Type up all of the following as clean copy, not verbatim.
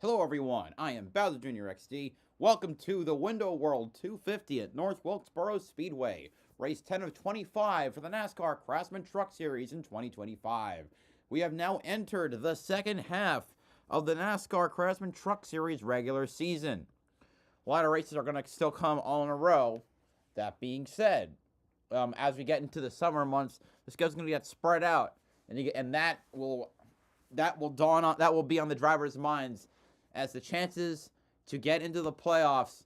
Hello everyone, I am BowserJrXD. Welcome to the Window World 250 at North Wilkesboro Speedway. Race 10 of 25 for the NASCAR Craftsman Truck Series in 2025. We have now entered the second half of the NASCAR Craftsman Truck Series regular season. A lot of races are going to still come all in a row. That being said, as we get into the summer months, the schedule's going to get spread out, and that will be on the drivers' minds as the chances to get into the playoffs,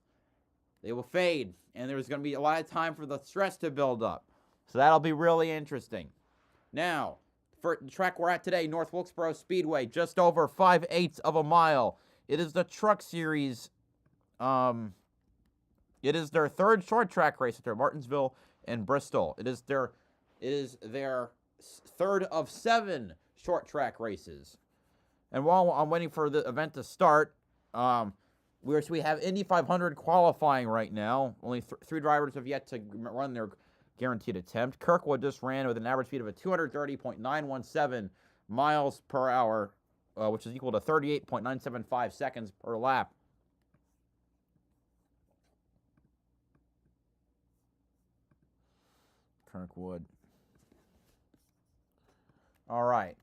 they will fade, and there's going to be a lot of time for the stress to build up. So that'll be really interesting. Now, for the track we're at today, North Wilkesboro Speedway, just over 5/8 of a mile. It is the Truck Series. It is their third short track race after Martinsville and Bristol. It is their third of 7 short track races. And while I'm waiting for the event to start, we have Indy 500 qualifying right now. Only 3 drivers have yet to run their guaranteed attempt. Kirkwood just ran with an average speed of a 230.917 miles per hour, which is equal to 38.975 seconds per lap. Kirkwood. All right.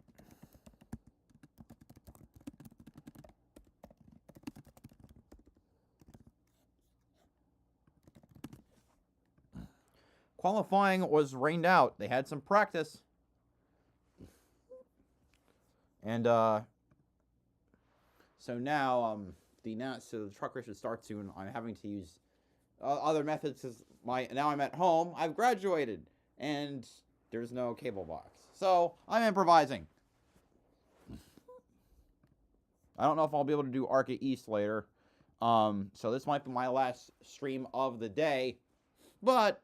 Qualifying was rained out. They had some practice. And so now the truck race should start soon. I'm having to use other methods because now I'm at home. I've graduated and there's no cable box. So I'm improvising. I don't know if I'll be able to do Arca East later. So this might be my last stream of the day. But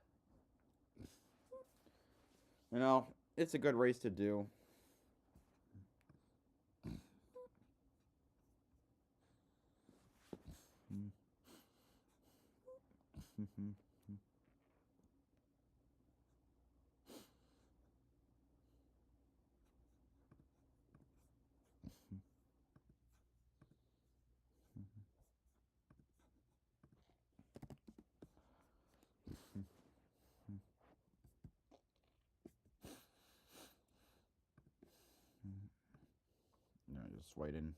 you know, it's a good race to do. No, just waiting.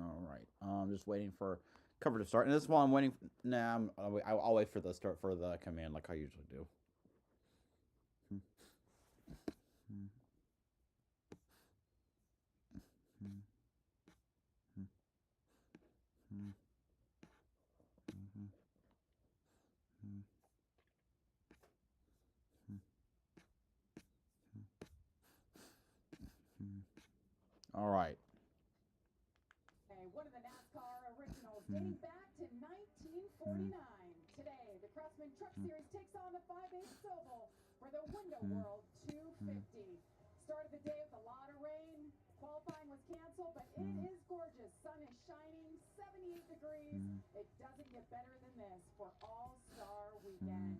All right. I'm just waiting for cover to start. And this one I'm waiting. I'll wait for the start for the command like I usually do. All right. One of the NASCAR originals dating back to 1949. Today, the Craftsman Truck Series takes on the 5/8 oval for the Window World 250. Started the day with a lot of rain. Qualifying was canceled, but it is gorgeous. Sun is shining, 78 degrees. It doesn't get better than this for All-Star Weekend.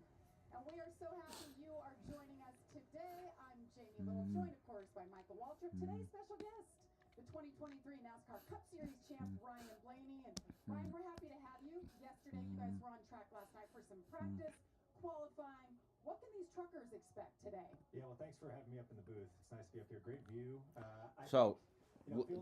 And we are so happy you are joining us today. I'm Jamie Little, joined, of course, by Michael Waltrip. Today's special guest, the 2023 NASCAR Cup Series champ, Ryan Blaney. And Ryan, we're happy to have you. Yesterday, you guys were on track last night for some practice, qualifying. What can these truckers expect today? Yeah, well, thanks for having me up in the booth. It's nice to be up here. Great view.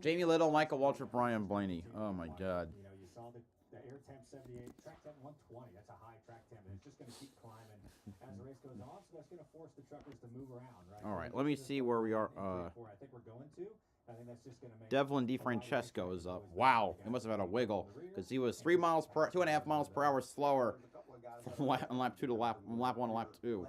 Jamie Little, Michael Waltrip, Ryan Blaney. Oh, my God. You know, you saw the air temp 78, track temp 120. That's a high track temp, and it's just going to keep climbing as the race goes on. So that's going to force the truckers to move around, right? All right, let me see where we are. I think we're going to. I think that's just going to make Devlin DeFrancesco is up. Wow, he must have had a wiggle because he was 2.5 miles per hour slower from lap 2 to lap 1 to lap 2.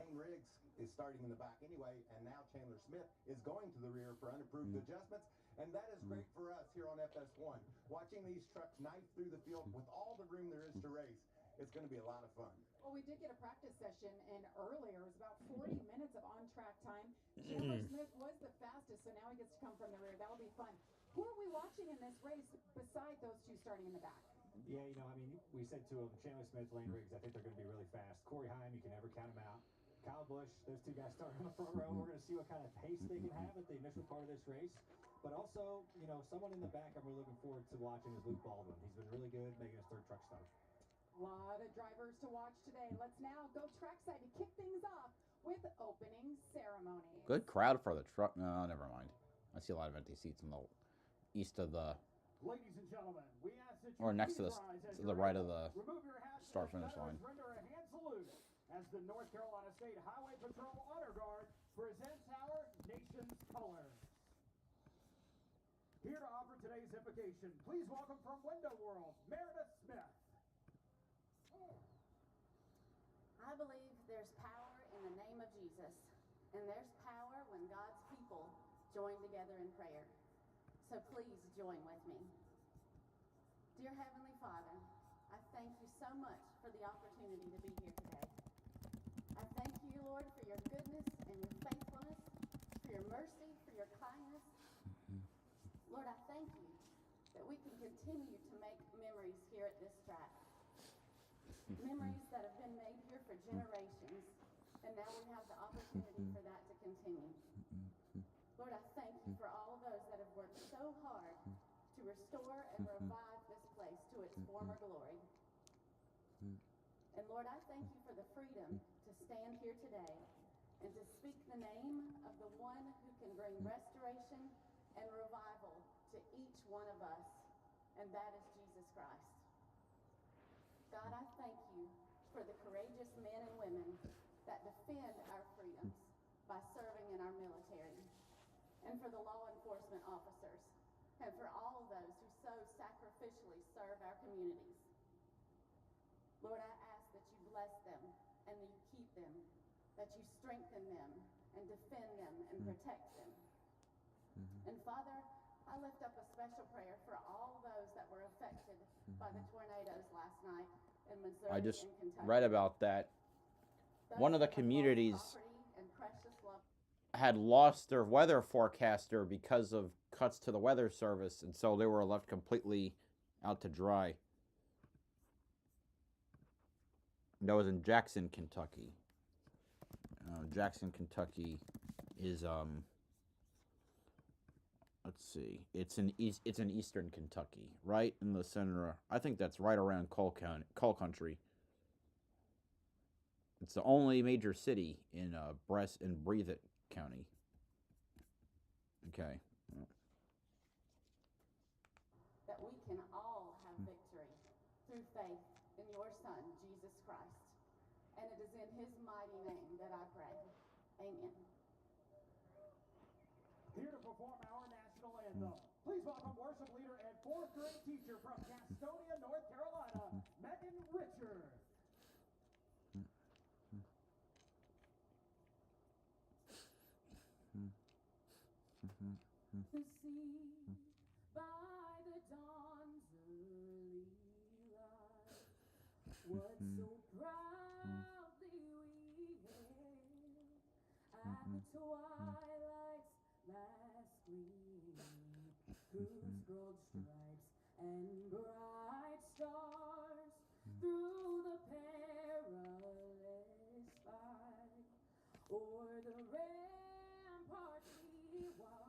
is starting in the back anyway, and now Chandler Smith is going to the rear for unapproved adjustments, and that is great for us here on FS1. Watching these trucks knife through the field with all the room there is to race, it's going to be a lot of fun. Well, we did get a practice session in earlier. It was about 40 minutes of on-track time. Chandler Smith was the fastest, so now he gets to come from the rear. That'll be fun. Who are we watching in this race beside those two starting in the back? Yeah, you know, I mean, we said to him, Chandler Smith, Lane Riggs, I think they're going to be really fast. Corey Heim, you can never count him out. Kyle Busch, those two guys starting on the front row. We're going to see what kind of pace they can have at the initial part of this race. But also, you know, someone in the back I'm really looking forward to watching is Luke Baldwin. He's been really good, making his third truck start. A lot of drivers to watch today. Let's now go trackside to kick things off with opening ceremony. Good crowd for the truck. No, never mind. I see a lot of empty seats in the east of the, Ladies and gentlemen, we ask that you or next to the right of the remove your hats start as finish line. veterans render a hand salute as the North Carolina State Highway Patrol Honor Guard presents our nation's colors. Here to offer today's invocation, please welcome from Window World, Meredith Smith. I believe there's power in the name of Jesus, and there's power when God's people join together in prayer. So please join with me. Dear Heavenly Father, I thank you so much for the opportunity to be here today. I thank you, Lord, for your goodness and your faithfulness, for your mercy, for your kindness. Lord, I thank you that we can continue to make memories here at this track. Memories that have been made here for generations, and now we have the opportunity for that to continue. Lord, I thank you for all of those that have worked so hard to restore and revive this place to its former glory. And Lord, I thank you for the freedom to stand here today and to speak the name of the one who can bring restoration and revival to each one of us, and that is Jesus Christ. God, I thank you for the courageous men and women that defend our freedoms by serving in our military, and for the law enforcement officers, and for all of those who so sacrificially serve our communities. Lord, I ask that you bless them and that you keep them, that you strengthen them and defend them and protect them. And Father, I lift up a special prayer for all those that were affected by the tornadoes last night in Missouri I just and Kentucky. read about that. Those One of the that have lost communities property and precious loved had lost their weather forecaster because of cuts to the weather service, and so they were left completely out to dry. That was in Jackson, Kentucky. Jackson, Kentucky is let's see, it's in eastern Kentucky, right in the center. I think that's right around Coal Country. It's the only major city in Breathitt County. Okay. that we can all have victory through faith in your Son, Jesus Christ. And it is in his mighty name that I pray. Amen. Here to perform our national anthem, please welcome worship leader and fourth grade teacher from Gastonia, North Carolina, Megan Richard. To see by the dawn's early light what so proudly we hailed at the twilight's last gleam, whose broad stripes and bright stars through the perilous fight o'er the ramparts we watched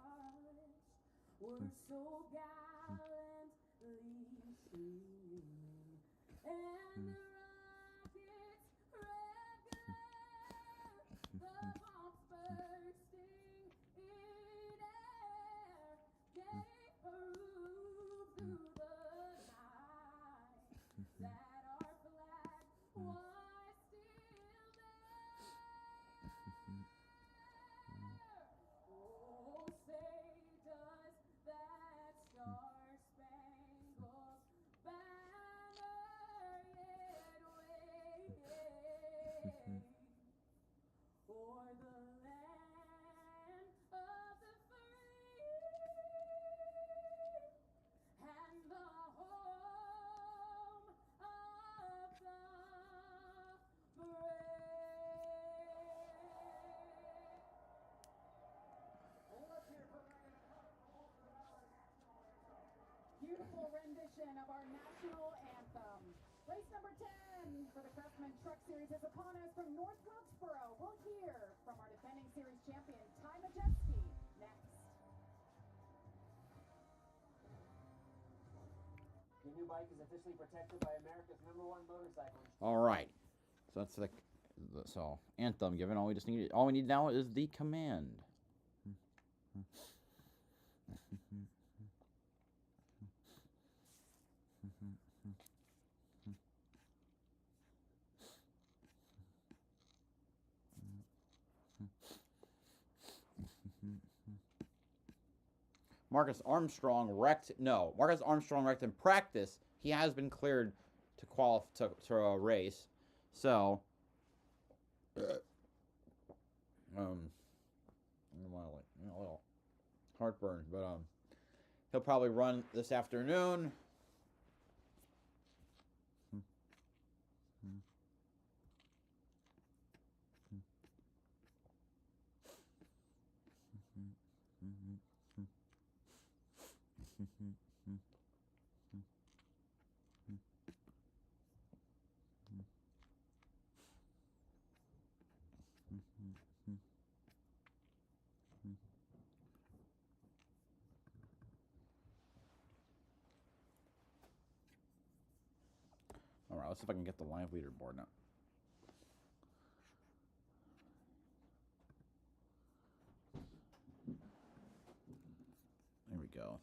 were so gallantly streaming, and the rocket's red glare, the bombs bursting in air, gave proof through the night that our flag was still there. Oh, say does that star-spangled banner yet beautiful rendition of our national anthem. Race number 10 for the Craftsman Truck Series is upon us from North Wilkesboro. We'll hear from our defending series champion, Ty Majeski, next. Your new bike is officially protected by America's #1 motorcycle. All right. So that's the so anthem given. All we need now is the command. Marcus Armstrong wrecked. No, Marcus Armstrong wrecked in practice. He has been cleared to qualify to a race. So, a little heartburn, but he'll probably run this afternoon. All right, let's see if I can get the live leaderboard now. There we go.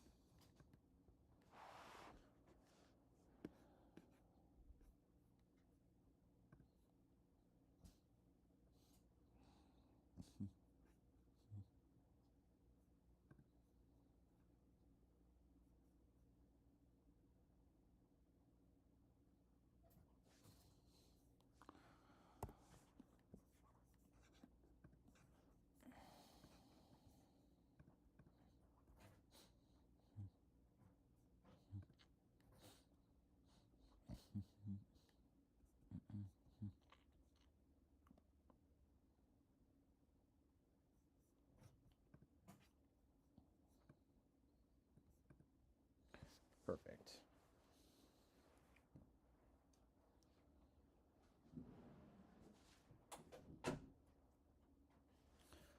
Perfect.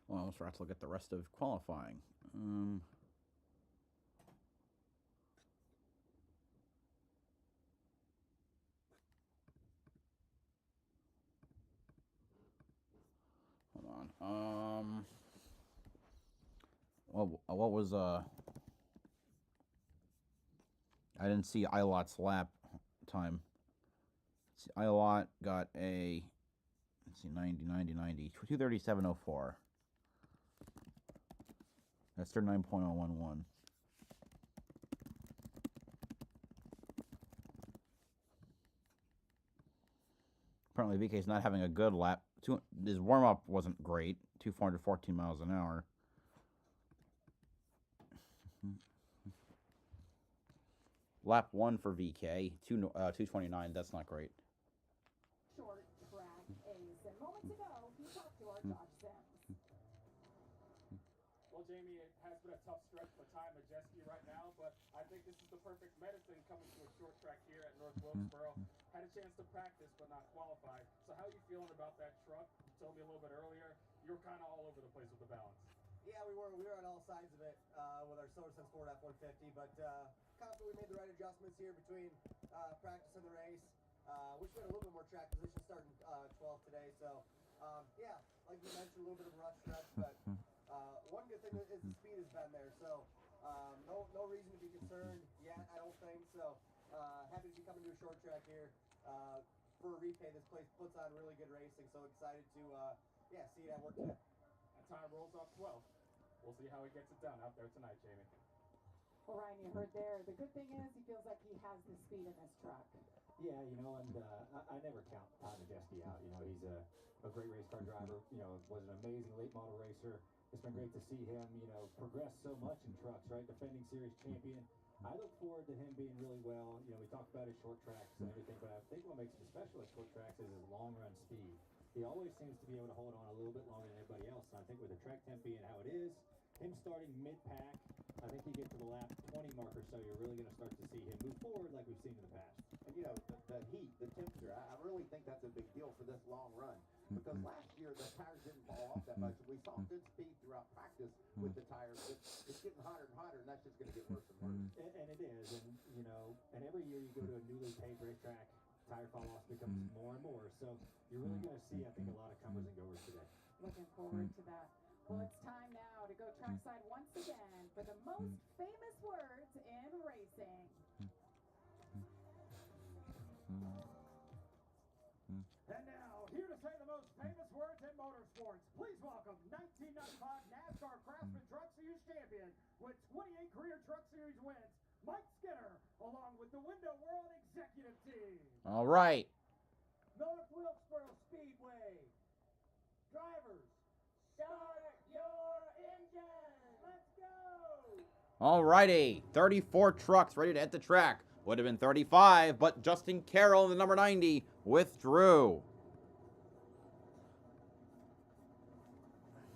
Well, I almost forgot to look at the rest of qualifying. Hold on. What was I didn't see Ilot's lap time. Ilot got a, let's see, 90, 237.04. That's 39.011. Apparently VK's not having a good lap. His warm-up wasn't great. 414 miles an hour. Lap 1 for VK, 229. That's not great. Short track ace. And moments ago, he talked to our Josh Sims. Well, Jamie, it has been a tough stretch for Ty Majeski right now, but I think this is the perfect medicine coming to a short track here at North Wilkesboro. Had a chance to practice, but not qualified. So how are you feeling about that truck? You told me a little bit earlier, you were kind of all over the place with the balance. Yeah, we were on all sides of it with our SolarSense Ford F-150, but confident we made the right adjustments here between practice and the race. Wish we had a little bit more track position starting 12th today. So, yeah, like you mentioned, a little bit of a rough stretch, but one good thing is the speed has been there. So, no reason to be concerned yet, I don't think. So, happy to be coming to a short track here for a replay. This place puts on really good racing, so excited to see it at work today. And time rolls off 12th. We'll see how he gets it done out there tonight, Jamie. Well, Ryan, you heard there. The good thing is he feels like he has the speed in this truck. Yeah, and I never count Ty Majeski out. He's a great race car driver. Was an amazing late model racer. It's been great to see him, progress so much in trucks, right? Defending series champion. I look forward to him being really well. We talked about his short tracks and everything, but I think what makes him special at short tracks is his long run speed. He always seems to be able to hold on a little bit longer than everybody else. And I think with the track temp being how it is, him starting mid-pack, I think you get to the lap 20 mark or so, you're really going to start start to see him move forward like we've seen in the past. And you know, the heat, the temperature, I really think that's a big deal for this long run. Because last year the tires didn't fall off that much. We saw good speed throughout practice with the tires. It's getting hotter and hotter, and that's just going to get worse and worse. And it is, and you know, and every year you go to a newly paved racetrack, tire fall off becomes more and more. So you're really going to see, I think, a lot of comers and goers today. Looking forward to that. Well, it's time now to go trackside once again for the most famous words in racing. And now, here to say the most famous words in motorsports, please welcome 1995 NASCAR Craftsman Truck Series champion with 28 career Truck Series wins, Mike Skinner, along with the Window World executive team. All right. North Wilkesboro Speedway. Drivers, start your engines. Let's go. All righty. 34 trucks ready to hit the track. Would have been 35, but Justin Carroll in the number 90 withdrew.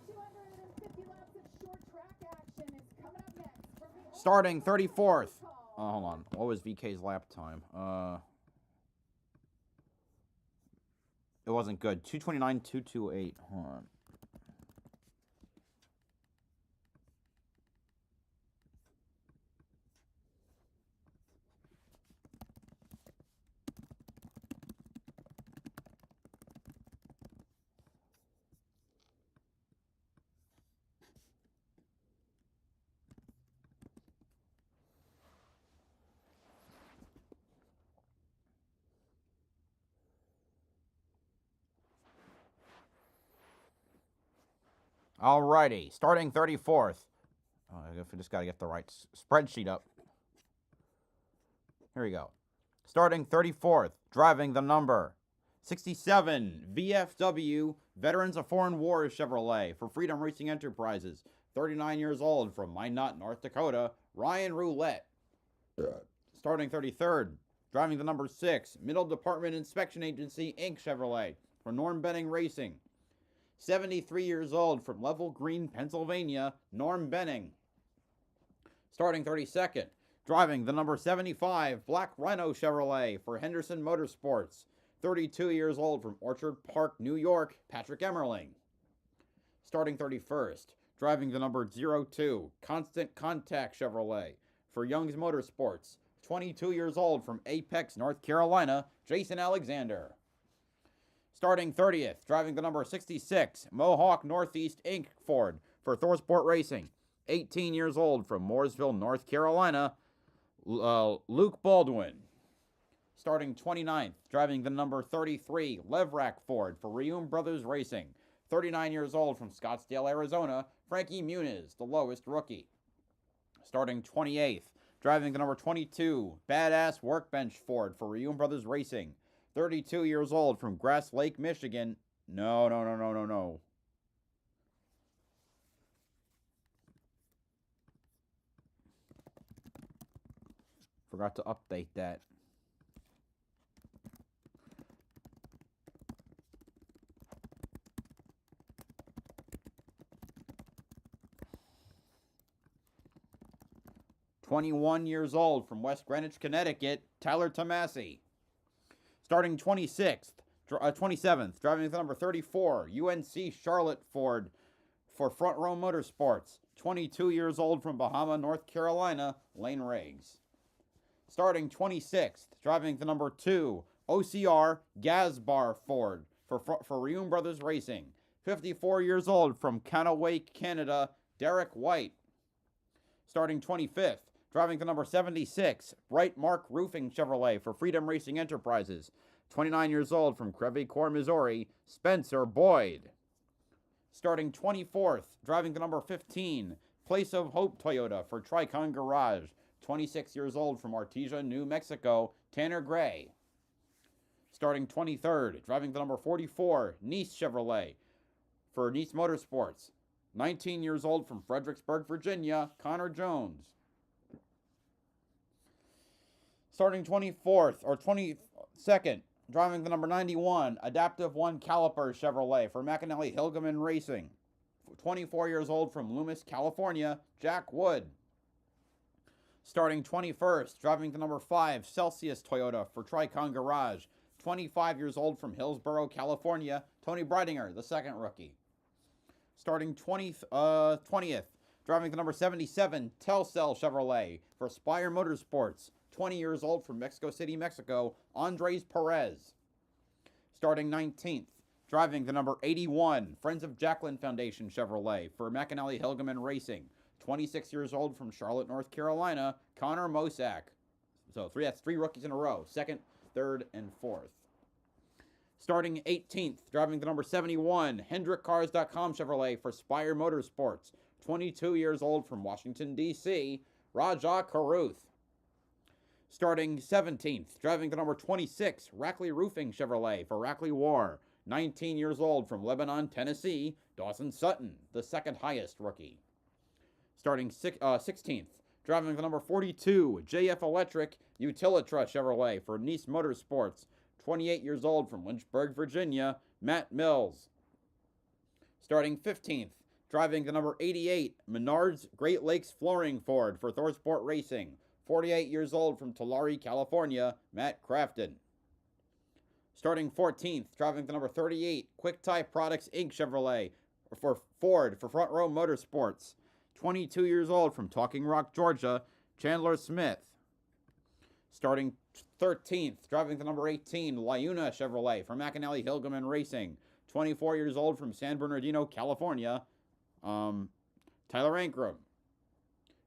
250 laps of short track action is coming up next from the Starting 34th. Hold on. What was VK's lap time? It wasn't good. 2:29.228. Hold on. Alrighty, starting 34th. Oh, I just got to get the right spreadsheet up. Here we go. Starting 34th, driving the number 67 VFW Veterans of Foreign Wars Chevrolet for Freedom Racing Enterprises. 39 years old from Minot, North Dakota, Ryan Roulette. Starting 33rd, driving the number 6 Middle Department Inspection Agency Inc. Chevrolet for Norm Benning Racing. 73 years old from Level Green, Pennsylvania, Norm Benning. Starting 32nd, driving the number 75 Black Rhino Chevrolet for Henderson Motorsports. 32 years old from Orchard Park, New York, Patrick Emmerling. Starting 31st, driving the number 02 Constant Contact Chevrolet for Young's Motorsports. 22 years old from Apex, North Carolina, Jason Alexander. Starting 30th, driving the number 66 Mohawk Northeast Inc. Ford for Thorsport Racing. 18 years old from Mooresville, North Carolina, Luke Baldwin. Starting 29th, driving the number 33 Levrack Ford for Reum Brothers Racing. 39 years old from Scottsdale, Arizona, Frankie Muniz, the lowest rookie. Starting 28th, driving the number 22 Badass Workbench Ford for Reum Brothers Racing. 32 years old from Grass Lake, Michigan. No. Forgot to update that. $21 old from West Greenwich, Connecticut, Tyler Tomasi. Starting 27th, driving the number 34, UNC Charlotte Ford for Front Row Motorsports. 22 years old from Bahama, North Carolina, Lane Riggs. Starting 26th, driving the number 2, OCR Gazbar Ford for Reum Brothers Racing. 54 years old from Kanawake, Canada, Derek White. Starting 25th, driving the number 76, Bright Mark Roofing Chevrolet for Freedom Racing Enterprises. 29 years old from Crevecoeur, Missouri, Spencer Boyd. Starting 24th, driving the number 15, Place of Hope Toyota for Tricon Garage. 26 years old from Artesia, New Mexico, Tanner Gray. Starting 23rd, driving the number 44, Nice Chevrolet for Nice Motorsports. 19 years old from Fredericksburg, Virginia, Connor Jones. Starting 24th or 22nd, driving the number 91, Adaptive One Caliper Chevrolet for McAnally Hilgeman Racing. 24 years old from Loomis, California, Jack Wood. Starting 21st, driving the number 5 Celsius Toyota for Tricon Garage. 25 years old from Hillsborough, California, Tony Breidinger, the second rookie. Starting 20th, driving the number 77 Telcel Chevrolet for Spire Motorsports. 20 years old from Mexico City, Mexico, Andres Perez. Starting 19th, driving the number 81 Friends of Jacqueline Foundation Chevrolet for McAnally Hilgeman Racing. 26 years old from Charlotte, North Carolina, Connor Mosak. So that's three rookies in a row, second, third, and fourth. Starting 18th, driving the number 71 HendrickCars.com Chevrolet for Spire Motorsports. 22 years old from Washington, D.C., Raja Karuth. Starting 17th, driving the number 26 Rackley Roofing Chevrolet for Rackley War. 19 years old from Lebanon, Tennessee, Dawson Sutton, the second highest rookie. Starting 16th, driving the number 42 JF Electric Utilitra Chevrolet for Nice Motorsports. 28 years old from Lynchburg, Virginia, Matt Mills. Starting 15th, driving the number 88 Menards Great Lakes Flooring Ford for ThorSport Racing. 48 years old from Tulare, California, Matt Crafton. Starting 14th, driving the number 38 QuickTie Products Inc. Chevrolet for Ford for Front Row Motorsports. 22 years old from Talking Rock, Georgia, Chandler Smith. Starting 13th, driving the number 18 Liuna Chevrolet for McAnally Hilgeman Racing. 24 years old from San Bernardino, California, Tyler Ankrum.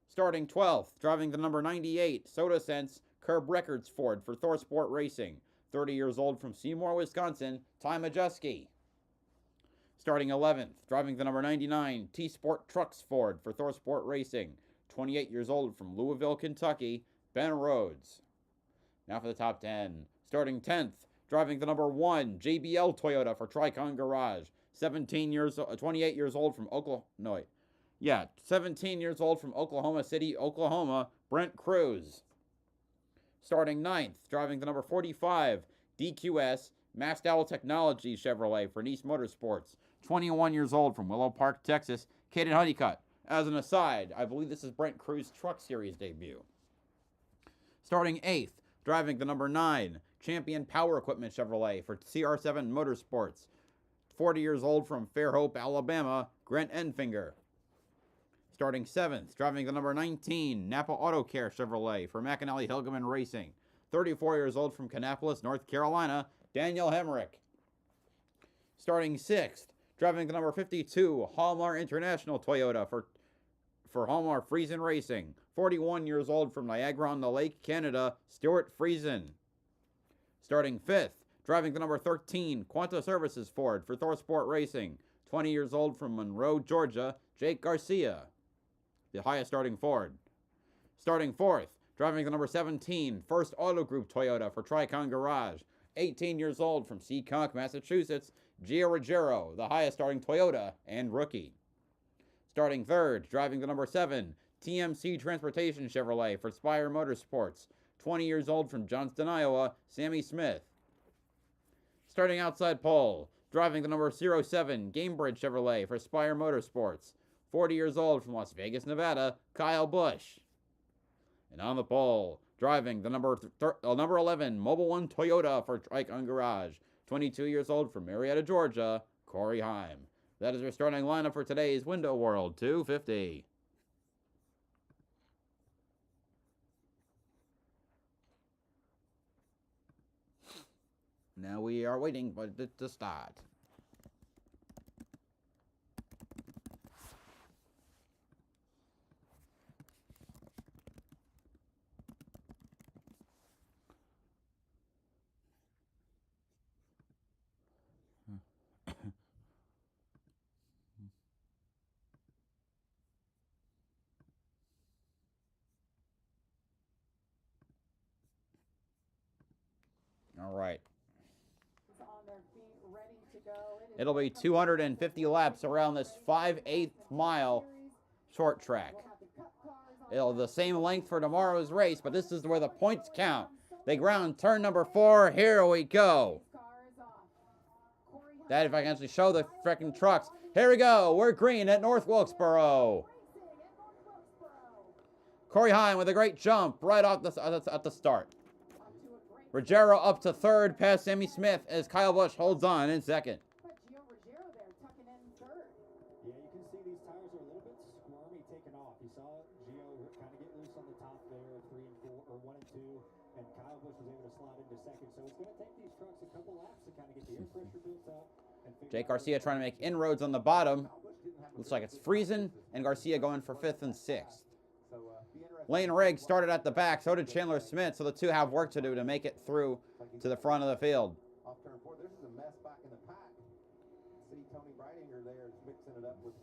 Starting 12th, driving the number 98 Soda Sense Curb Records Ford for ThorSport Racing. 30 years old from Seymour, Wisconsin, Ty Majeski. Starting 11th, driving the number 99 T-Sport Trucks Ford for ThorSport Racing. 28 years old from Louisville, Kentucky, Ben Rhodes. Now for the top 10. Starting 10th, driving the number 1 JBL Toyota for Tricon Garage. 28 years old from 17 years old from Oklahoma City, Oklahoma, Brent Cruz. Starting 9th, driving the number 45 DQS Mastal Technology Chevrolet for Nice Motorsports. 21 years old from Willow Park, Texas, Caden Honeycutt. As an aside, I believe this is Brent Cruz's Truck Series debut. Starting 8th, driving the number 9 Champion Power Equipment Chevrolet for CR7 Motorsports. 40 years old from Fairhope, Alabama, Grant Enfinger. Starting 7th, driving the number 19 Napa Auto Care Chevrolet for McAnally Hilgeman Racing. 34 years old from Kannapolis, North Carolina, Daniel Hemrick. Starting 6th, driving the number 52 Hallmar International Toyota for Hallmar Friesen Racing. 41 years old from Niagara-on-the-Lake, Canada, Stuart Friesen. Starting 5th, driving the number 13 Quanta Services Ford for ThorSport Racing. 20 years old from Monroe, Georgia, Jake Garcia, the highest starting Ford. Starting 4th, driving the number 17 First Auto Group Toyota for Tricon Garage. 18 years old from Seekonk, Massachusetts, Gio Ruggiero, the highest starting Toyota and rookie. Starting 3rd, driving the number 7 TMC Transportation Chevrolet for Spire Motorsports. 20 years old from Johnston, Iowa, Sammy Smith. Starting outside pole, driving the number 07 Gamebridge Chevrolet for Spire Motorsports. 40 years old from Las Vegas, Nevada, Kyle Busch. And on the pole, driving the number 11 Mobile One Toyota for Tricon Garage. 22 years old from Marietta, Georgia, Corey Heim. That is our starting lineup for today's Window World 250. Now we are waiting for it to start. All right. On their feet, ready to go. It'll be 250 laps around this 5/8 mile short track. It'll the same length for tomorrow's race, but this is where the points count. They ground turn number 4. Here we go. That if I can actually show the freaking trucks. Here we go. We're green at North Wilkesboro. Corey Heim with a great jump right off at the start. Ruggiero up to third past Sammy Smith as Kyle Busch holds on in second. But Gio Ruggiero there tucking in third. Yeah, you can see these tires are a little bit squirmy taking off. You saw Gio kind of get loose on the top there, 3 and 4, or 1 and 2, and Kyle Busch was able to slide into second. So it's going to take these trucks a couple laps to kind of get the air pressure built up. Jake Garcia trying to make inroads on the bottom. Looks like it's freezing, and Garcia going for 5th and 6th. Lane Riggs started at the back, so did Chandler Smith, so the two have work to do to make it through to the front of the field. Off turn 4, this is a mess back in the pack. See Tony Brightinger there is mixing it up with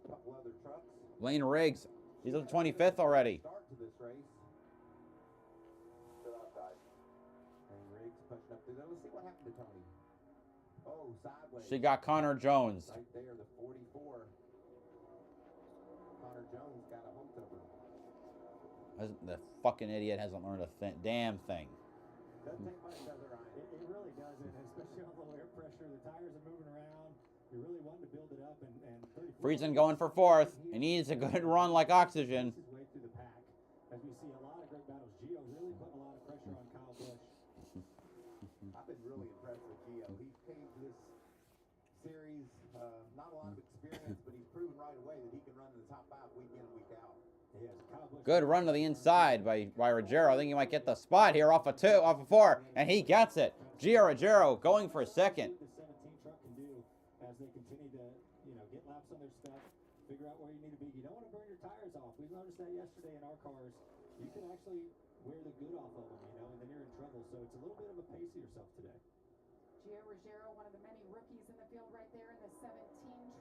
a couple other trucks. Lane Riggs, he's at 25th already. Start to this race. Still outside. And Riggs pushing up through there. Let's see what happened to Tony. Oh, sideways. She got Connor Jones. Right there, the 44. Connor Jones got a hold of her. The fucking idiot hasn't learned a damn thing. Doesn't take much, does it, Ryan? It really doesn't, especially on low air pressure. The tires are moving around. You're really wanting to build it up, and 34. Friesen going for 4th. He needs a good run like oxygen. His way through the pack, as we see a lot of great battles. Gio really putting a lot of pressure on Kyle Busch. I've been really impressed with Gio. He came to this series, not a lot of experience, but he's proven right away that he can run in the top 5 week in and week out. Good run to the inside by Ruggiero. I think he might get the spot here off of 4, and he gets it. Gio Ruggiero going for 2nd. The 17 truck can do as they continue to, get laps on their stuff, figure out where you need to be. You don't want to burn your tires off. We noticed that yesterday in our cars. You can actually wear the good off of them, and then you're in trouble. So it's a little bit of a pace of yourself today. Gio Ruggiero, one of the many rookies in the field right there in the 17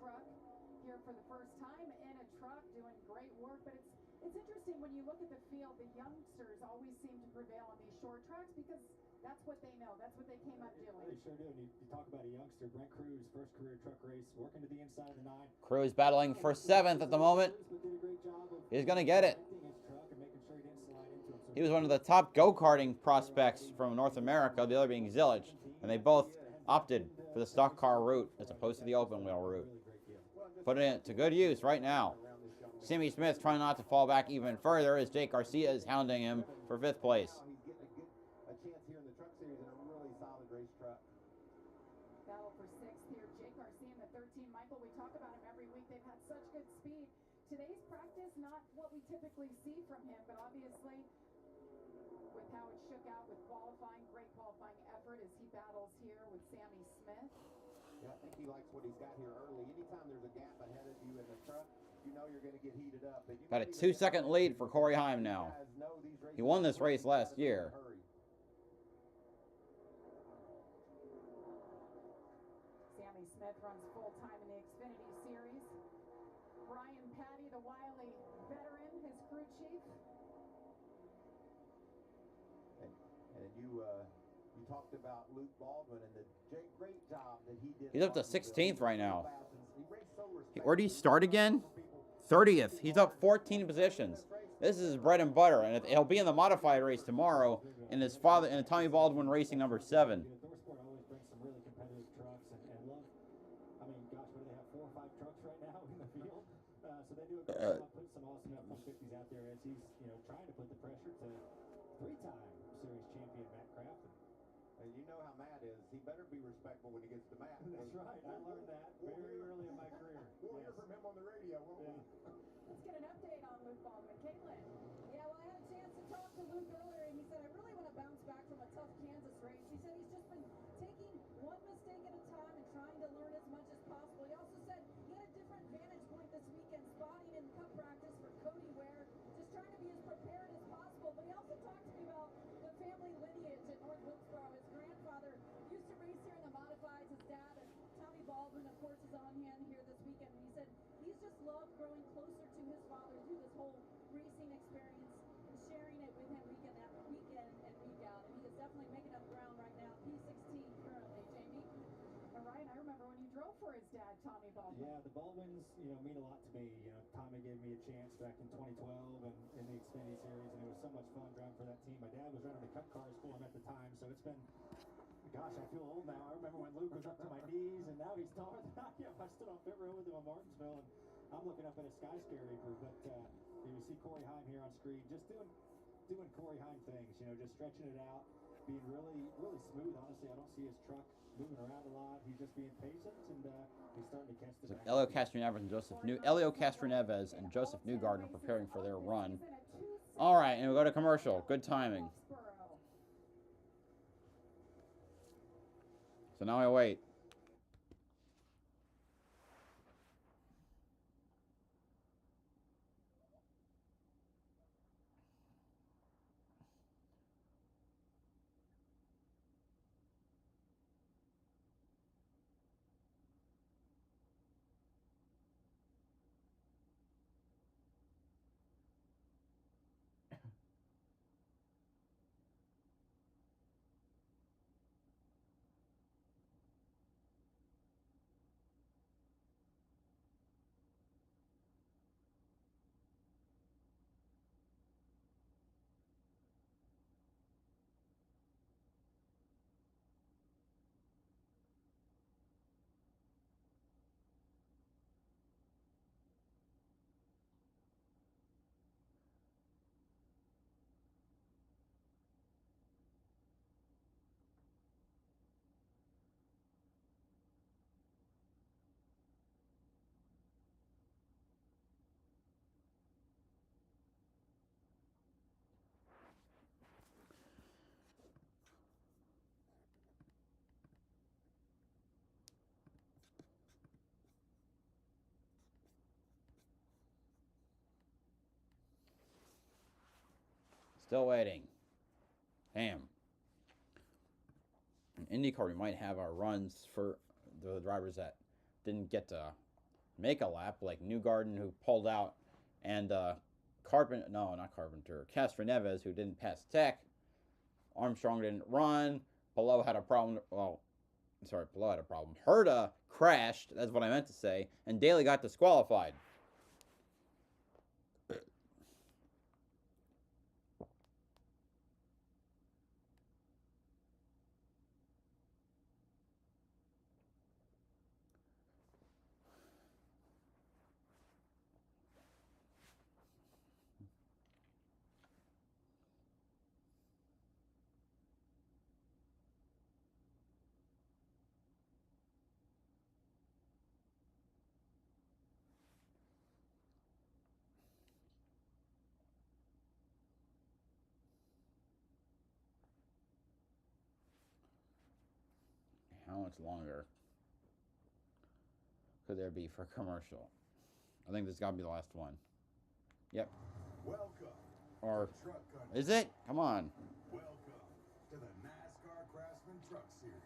truck. Here for the first time in a truck, doing great work. But it's interesting when you look at the field, the youngsters always seem to prevail on these short tracks because that's what they know. That's what they came up doing. They sure do. And you talk about a youngster, Brent Cruz, first career truck race, working to the inside of the 9. Cruz battling for 7th at the moment. He's going to get it. He was one of the top go-karting prospects from North America, the other being Zilich, and they both opted for the stock car route as opposed to the open wheel route. Put it to good use right now. Sammy Smith trying not to fall back even further as Jake Garcia is hounding him for 5th place. He's getting a chance here in the truck series in a really solid race truck. Battle for 6th here. Jake Garcia in the 13. Michael, we talk about him every week. They've had such good speed. Today's practice, not what we typically see from him, but obviously with how it shook out with qualifying, great qualifying effort as he battles here with Sammy Smith. Yeah, I think he likes what he's got here early. Anytime there's a gap ahead of you in the truck, you know you're going to get heated up. Got a 2-second lead for Corey Heim now. He won this race last year. Sammy Smith runs full time in the Xfinity Series. Brian Patty, the wily veteran, his crew chief. And you talked about Luke Baldwin and the great job that he did. He's up to 16th right now. Where did he start again? 30th. He's up 14 positions. This is his bread and butter, and he'll be in the modified race tomorrow in his father in Tommy Baldwin Racing number 7. ThorSport always brings some really competitive trucks, and love. I mean, gosh, what do they have? 4 or 5 trucks right now in the field. So they do a good job putting some awesome F-150s out there as he's trying to put the pressure to 3-time series champion Matt Craftsman. And you know how Matt is. He better be respectful when he gets to Matt. That's right. I learned that very early in my career. We'll hear from him on the radio, won't we? Let's get an update on Luke Baldwin. Caitlin. Yeah, well, I had a chance to talk to Luke earlier, and he said, I really want to bounce back from a tough Kansas race. He said he's just been taking one mistake at a time and trying to learn as much as possible. He also said he had a different vantage point this weekend, spotting in cup practice for Cody Ware, just trying to be as prepared as possible. But he also talked to me about the family lineage at North Wilkesboro. His grandfather used to race here in the modifieds. His dad, Tommy Baldwin, of course, is on hand here this weekend. And he said he's just loved growing closer to his father through this whole racing experience and sharing it with him week in and week out. And he is definitely making up ground right now. P16 currently, Jamie. All right, I remember when you drove for his dad, Tommy Baldwin. Yeah, the Baldwins, mean a lot to me. Tommy gave me a chance back in 2012 and in the Xfinity Series, and it was so much fun driving for that team. My dad was running the cup cars for him at the time, so it's been, gosh, I feel old now. I remember when Luke was up to my knees, and now he's taller than I am. I stood on pit row with him in Martinsville, and I'm looking up at a skyscraper, but he was You see Corey Heim here on screen, just doing Corey Heim things, you know, just stretching it out, being really smooth. Honestly, I don't see his truck moving around a lot. He's just being patient, and he's starting to catch the back. Elio Castroneves and Joseph Newgarden are preparing for their run. All right, and we'll go to commercial. Good timing. So now I wait. Still waiting. Damn. In IndyCar, we might have our runs for the drivers that didn't get to make a lap, like Newgarden, who pulled out, and Castroneves, who didn't pass tech. Armstrong didn't run. Below had a problem. Below had a problem. Herta crashed. That's what I meant to say. And Daly got disqualified. How much longer could there be for commercial? I think this got to be the last one. Yep. Welcome. Or to Truck Country. is it? Come on. Welcome to the NASCAR Craftsman Truck Series.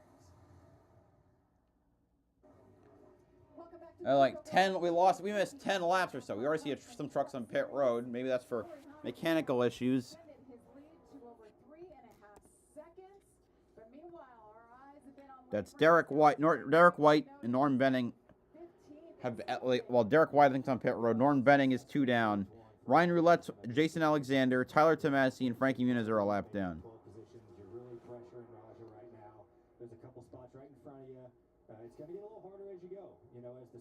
We missed 10 laps or so. We already see some trucks on pit road. Maybe that's for mechanical issues. That's Derek White and Norm Benning have Derek White I think's on pit road. Norm Benning is 2 down. Ryan Roulette, Jason Alexander, Tyler Tomasi, and Frankie Muniz are a lap down. You're really pressuring Roger right now. There's a couple spots right in front of you. It's going to get a little harder as you go. You know, as the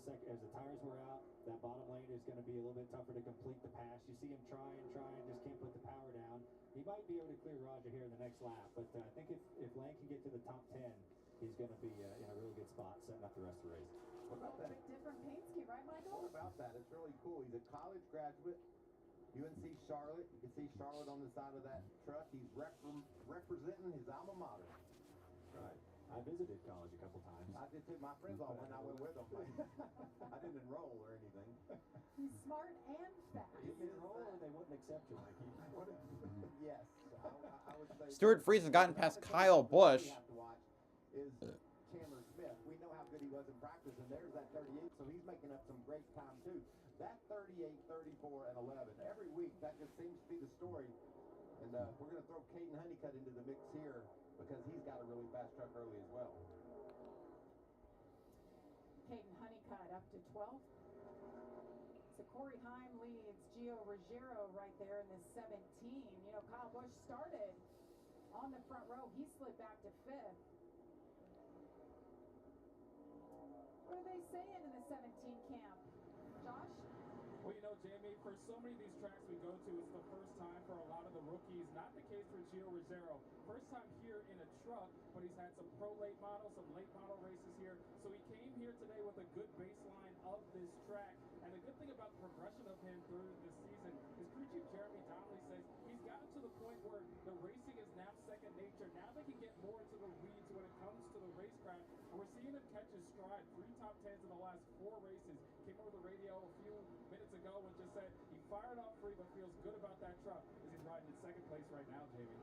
tires wear out, that bottom lane is going to be a little bit tougher to complete the pass. You see him try and just can't put the power down. He might be able to clear Roger here in the next lap, but I think if Lane can get to the top 10, he's going to be in a really good spot setting up the rest of the race. What about that? Different paint scheme, right, Michael? What about that? It's really cool. He's a college graduate. UNC Charlotte. You can see Charlotte on the side of that truck. He's representing his alma mater. Right. I visited college a couple times. I did too. My friends all went. I went with them. I didn't enroll or anything. He's smart and fast. You can enroll and they wouldn't accept you, Mikey. Yes. I would say Stuart Freese has gotten past Kyle Busch. We have to watch is Chandler Smith. We know how good he was in practice, and there's that 38, so he's making up some great time too. That 38, 34, and 11, every week, that just seems to be the story. And we're going to throw Caden Honeycutt into the mix here because he's got a really fast truck early as well. Caden Honeycutt up to 12th. So Corey Heim leads Gio Ruggiero right there in the 17. You know, Kyle Busch started on the front row. He slid back to 5th. What are they saying in the 17 camp? Josh? Well, you know, Jamie, for so many of these tracks we go to, it's the first time for a lot of the rookies. Not the case for Gio Rosero. First time here in a truck, but he's had some pro late model, some late model races here. So he came here today with a good baseline of this track. And the good thing about the progression of him through the season is crew chief Jeremy Donnelly says he's gotten to the point where the racing is now second nature. Now they can get more into the weeds when it comes to the racecraft. And we're seeing him catch his stride. 3 top 10s in the last 4 races. Came over the radio a few minutes ago and just said he fired off free but feels good about that truck as he's riding in second place right now, Jamie.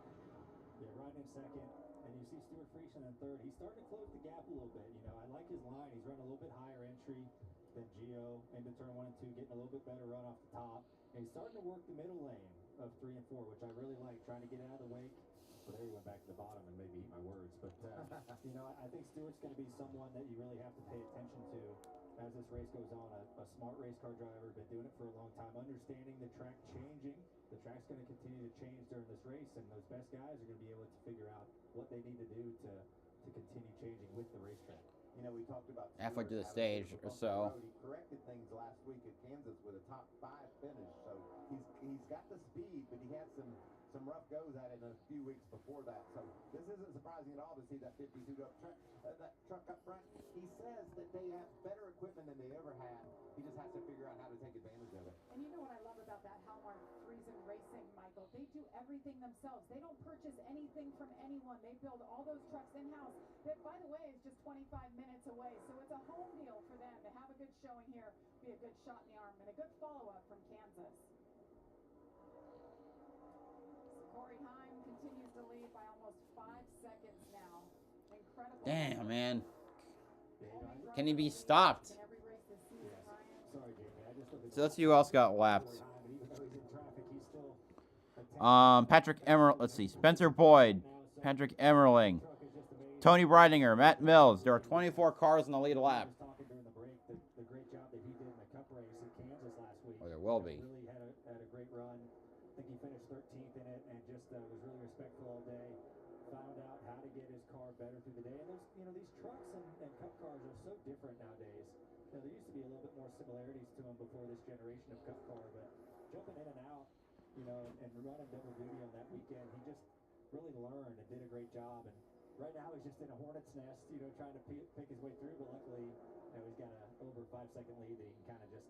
Yeah, riding in second, and you see Stuart Friesen in third. He's starting to close the gap a little bit. You know, I like his line. He's running a little bit higher entry than Gio into turn 1 and 2, getting a little bit better run off the top. And he's starting to work the middle lane of 3 and 4, which I really like, trying to get out of the wake. Well, there he went back to the bottom and maybe eat my words. But, you know, I think Stewart's going to be someone that you really have to pay attention to as this race goes on. A smart race car driver, been doing it for a long time, understanding the track changing. The track's going to continue to change during this race, and those best guys are going to be able to figure out what they need to do to continue changing with the racetrack. You know, we talked about Halfway Stewart to the having stage some or bumpy so. road. He corrected things last week at Kansas with a top 5 finish, so he's got the speed, but he had some rough goes at it in a few weeks before that. So this isn't surprising at all to see that 52 up that truck up front. He says that they have better equipment than they ever had. He just has to figure out how to take advantage of it. And you know what I love about that Halmar Friesen Racing, Michael? They do everything themselves. They don't purchase anything from anyone. They build all those trucks in-house. That, by the way, is just 25 minutes away. So it's a home deal for them to have a good showing here, be a good shot in the arm, and a good follow-up from Kansas. Corey Heim continues to lead by almost 5 seconds now. Incredible. Damn, man. Yeah, Can he be stopped? In every race this season, Ryan. sorry, Jamie. I just look at So let's see who else got lapped. Corey Heim, and even though he's in traffic, he's still attempting Patrick Let's see. Spencer Boyd, Patrick Emmerling, Tony Breidinger, Matt Mills. There are 24 cars in the lead lap. was talking during the break, the great job that he did in the Cup race in Kansas last week. Oh, there will be. Really had a great run. I think he finished 13th in it and just was really respectful all day. Found out how to get his car better through the day. And those, you know, these trucks and Cup cars are so different nowadays. You know, there used to be a little bit more similarities to them before this generation of Cup car, but jumping in and out, you know, and running double duty on that weekend, he just really learned and did a great job. And right now he's just in a hornet's nest, you know, trying to pick his way through. But luckily, you know, he's got a over 5-second lead that he can kind of just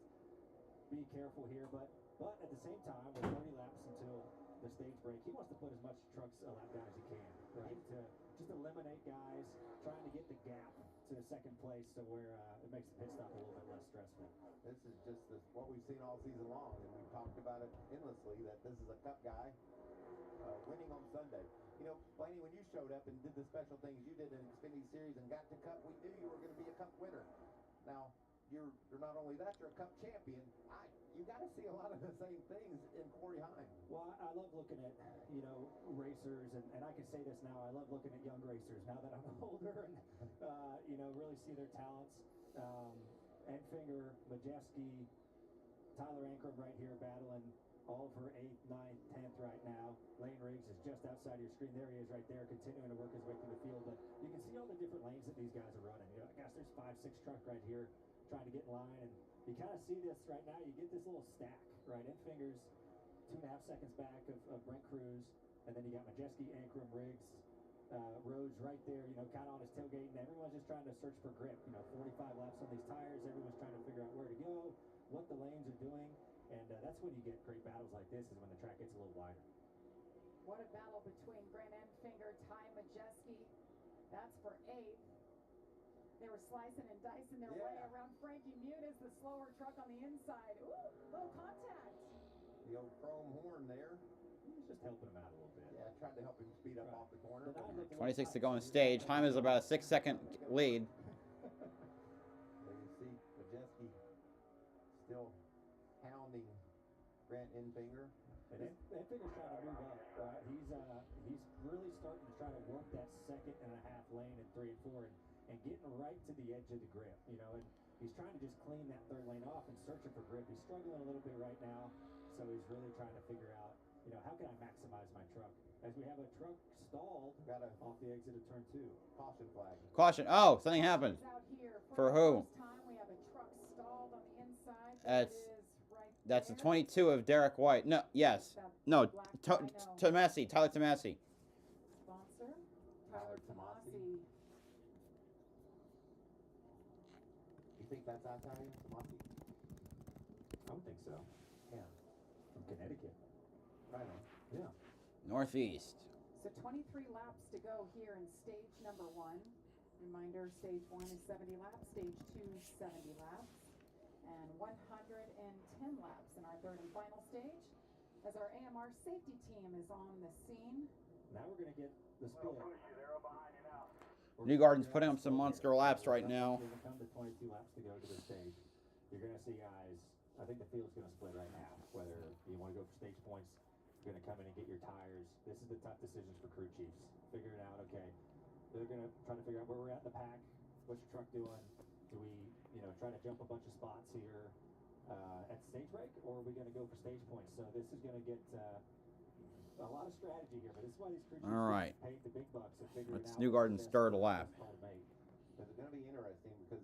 be careful here. But at the same time, with 30 laps until the stage break, he wants to put as much trucks a lap down as he can, right? To just eliminate guys, trying to get the gap to the second place, so where it makes the pit stop a little bit less stressful. This is just what we've seen all season long, and we've talked about it endlessly, that this is a Cup guy winning on Sunday. You know, Blaney, when you showed up and did the special things you did in Xfinity Series and got to Cup, we knew you were going to be a Cup winner. Now, you're not only that, you're a Cup champion. You got to see a lot of the same things in Corey Heim. Well, I love looking at, you know, racers, and I can say this now, I love looking at young racers now that I'm older and, you know, really see their talents. Enfinger, Majeski, Tyler Ankrum right here battling all for 8th, 9th, 10th right now. Lane Riggs is just outside your screen. There he is right there, continuing to work his way through the field. But you can see all the different lanes that these guys are running. You know, gosh, there's 5-6 truck right here trying to get in line, and you kind of see this right now. You get this little stack, right? Enfinger's 2.5 seconds back of Brent Cruz, and then you got Majeski, Ankrum, Riggs, Rhodes right there, you know, kind of on his tailgate, and everyone's just trying to search for grip. You know, 45 laps on these tires, everyone's trying to figure out where to go, what the lanes are doing, and that's when you get great battles like this, is when the track gets a little wider. What a battle between Grant Enfinger, Ty Majeski. That's for 8th. They were slicing and dicing their way around Frankie Muniz, the slower truck on the inside. Ooh, little contact. The old chrome horn there. He was just helping him out a little bit. Yeah, tried to help him speed up off the corner. 26 to go on stage. Heim is about a 6-second lead. There you see Majeski still hounding Grant Enfinger. And Enfinger's trying to move up, right? He's really starting to try to work that 2.5 lane in 3 and 4 and getting right to the edge of the grip, you know, and he's trying to just clean that 3rd lane off and searching for grip. He's struggling a little bit right now, so he's really trying to figure out, you know, how can I maximize my truck? As we have a truck stalled off the exit of turn 2. Caution flag. Caution. Oh, something happened. Out here For the who? first time we have a truck stalled on the inside. It's It is right That's the 22 of Derek White. No, yes. No, Tomasi, Tyler Tomasi. Sponsor, Tyler Tomasi. You think that's Italian, Tomasi? I would think so. Yeah. From Connecticut. Right on. Yeah. Northeast. So 23 laps to go here in stage number 1. Reminder, stage 1 is 70 laps, stage 2 70 laps, and 110 laps in our third and final stage as our AMR safety team is on the scene. Now we're going to get the split. Newgarden's putting up some monster laps right now. When it comes to 22 laps to go to the stage, you're going to see guys, I think the field's going to split right now, whether you want to go for stage points, you're going to come in and get your tires. This is the tough decisions for crew chiefs. Figure it out, okay. They're going to try to figure out where we're at in the pack. What's your truck doing? Do we, try to jump a bunch of spots here at stage break, or are we going to go for stage points? So this is going to get a lot of strategy here, but this is why these crew chiefs All right. pay the big bucks and figure it That's out. Newgarden's third lap. But it's going to be interesting because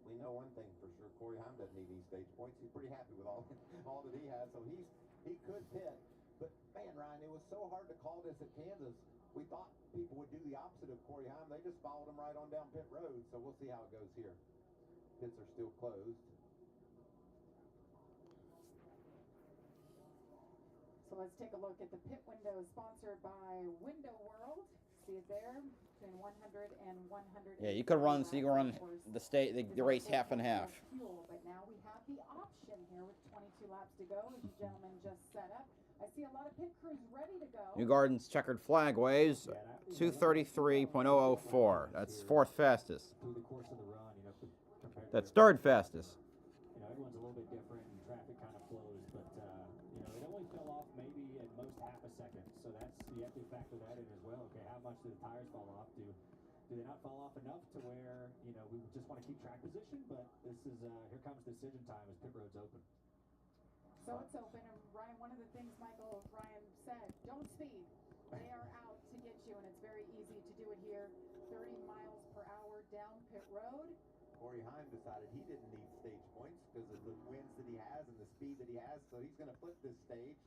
we know one thing for sure. Corey Heim doesn't need any stage points. He's pretty happy with all that he has, so he could pit. But man, Ryan, it was so hard to call this at Kansas. We thought people would do the opposite of Corey Heim. They just followed him right on down pit road. So we'll see how it goes here. Pits are still closed. So let's take a look at the pit window sponsored by Window World. See it there? Between 100 and 100. Yeah, you could run, so you can run the race half and half. Fuel, but now we have the option here with 22 laps to go as you gentlemen just set up. I see a lot of pit crews ready to go. Newgarden's checkered flag weighs 233.004. That's fourth fastest. Through the course of the run, compared That's to, third fastest. everyone's a little bit different and traffic kind of flows, but, it only fell off maybe at most half a second. So you have to factor that in as well. Okay, how much do the tires fall off? Do they not fall off enough to where, we just want to keep track position? But this is, here comes decision time as pit road's open. So it's open, and Ryan, one of the things Ryan said, don't speed. They are out to get you, and it's very easy to do it here. 30 miles per hour down pit road. Corey Heim decided he didn't need stage points because of the winds that he has and the speed that he has, so he's going to flip this stage.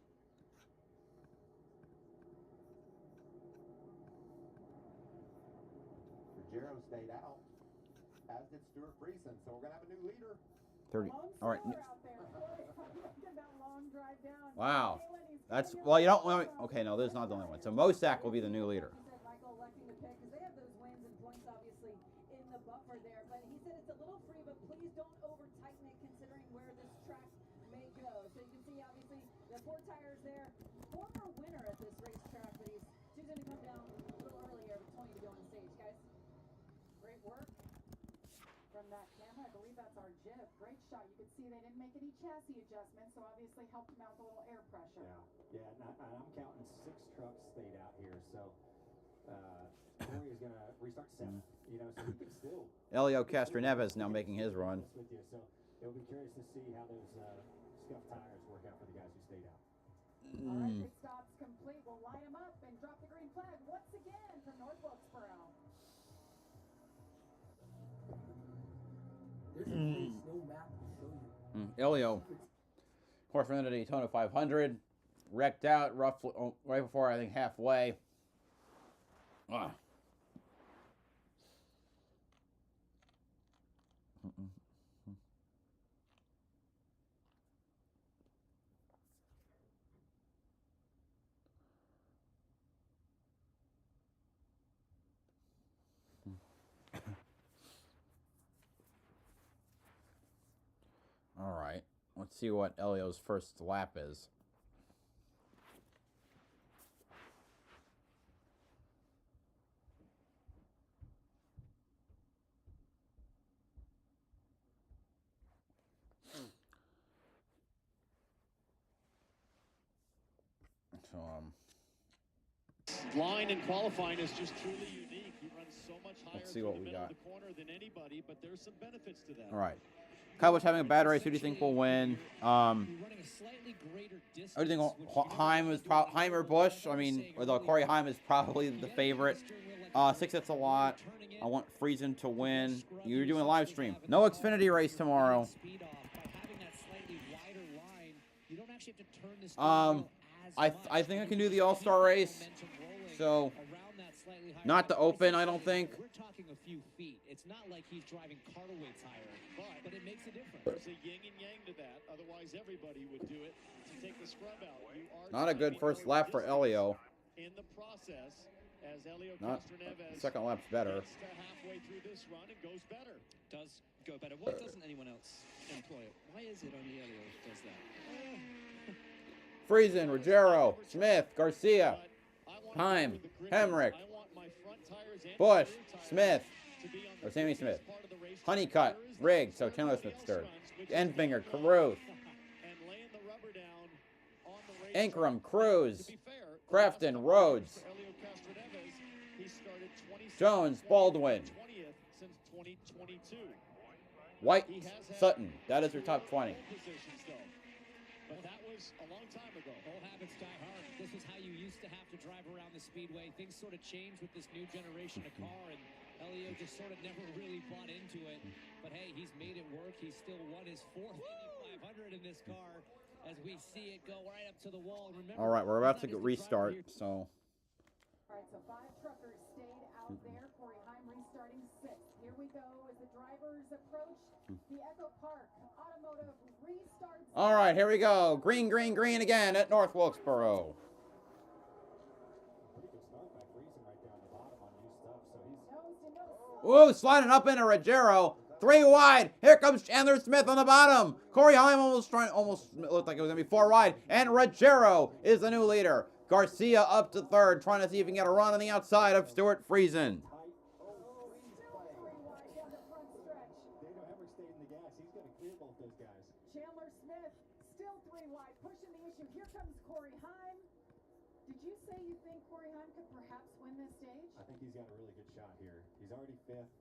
Ruggiero stayed out, as did Stuart Friesen, so we're going to have a new leader. 30. All right. Out there. That long drive down. Wow. That's, well, you don't want to, okay, no, there's not the only one. So Mosak will be the new leader. He said Michael electing to pick because they have those wins and points obviously in the buffer there. But he said it's a little free, but please don't over tighten it considering where this track may go. So you can see obviously the 4 tires there. Former winner at this racetrack, but he's choosing to come down a little earlier with 20 to go on stage, guys. Great work from that camera. I believe that's our jib. Great shot. You could see they didn't make any chassis adjustments, so obviously helped him out with a little air pressure. Yeah, and I'm counting 6 trucks stayed out here, so Corey is going to restart 7th, so he can still. Elio Castroneves now making his run. With you, so it'll be curious to see how those scuffed tires work out for the guys who stayed out. All right, pit stop's complete. We'll line them up and drop the green flag once again from North Wilkesboro. There's a place no map will show you. Elio, course ran the Daytona 500, wrecked out roughly right before I think halfway. All right, let's see what Elio's first lap is. Line in qualifying is just truly unique. He runs so much higher Let's see what we got. the corner than anybody, but there's some benefits to that. All right. Cowboys having a bad race. Who do you think will win? What do you think? Heim or Busch? I mean, although Corey Heim is probably the favorite. 6, that's a lot. I want Friesen to win. You're doing a live stream. No Xfinity race tomorrow. actually have to turn this as I think I can do the All-Star race. So, not the Open, I don't think. We're talking a few feet. It's not like he's driving Cardaway tire, but it makes a difference. There's a yin and yang to that. Otherwise, everybody would do it to take the scrub out. You are Not a good driving first more lap for distance Elio. in the process, as Elio Not Castroneves second lap's better. gets to halfway through this run and goes better. Does go better. Why doesn't anyone else employ it? Why is it only Elio who does that? Friesen, Ruggiero, Smith, Garcia, Heim, Hemrick, Bush, Smith, or Sammy Smith, Honeycutt, Riggs, so Chandler Smith's third, Enfinger, Caruth, Ankrum, Cruz, Crafton, Rhodes, Jones, Baldwin, White, Sutton. That is your top 20. But that was a long time ago. Old habits die hard. This was how you used to have to drive around the speedway. Things sort of changed with this new generation of car, and Elio just sort of never really bought into it. But hey, he's made it work. He's still won his fourth Indy 500 in this car as we see it go right up to the wall. Remember, all right, we're about to restart, so. All right, so 5 truckers stayed out there. Corey Heim restarting 6th. Here we go as the drivers approach the Echo Park Automotive restart. All right, here we go. Green, green, green again at North Wilkesboro. Pretty good start by Friesen right down the bottom on new stuff. So he's Ooh, sliding up into Ruggiero. 3 wide. Here comes Chandler Smith on the bottom. Corey Heim almost looked like it was going to be 4 wide. And Ruggiero is the new leader. Garcia up to 3rd, trying to see if he can get a run on the outside of Stuart Friesen. Chandler Smith still 3 wide, pushing the issue. Here comes Corey Heim. Did you say you think Corey Heim could perhaps win this stage? I think he's got a really good shot here. He's already 5th.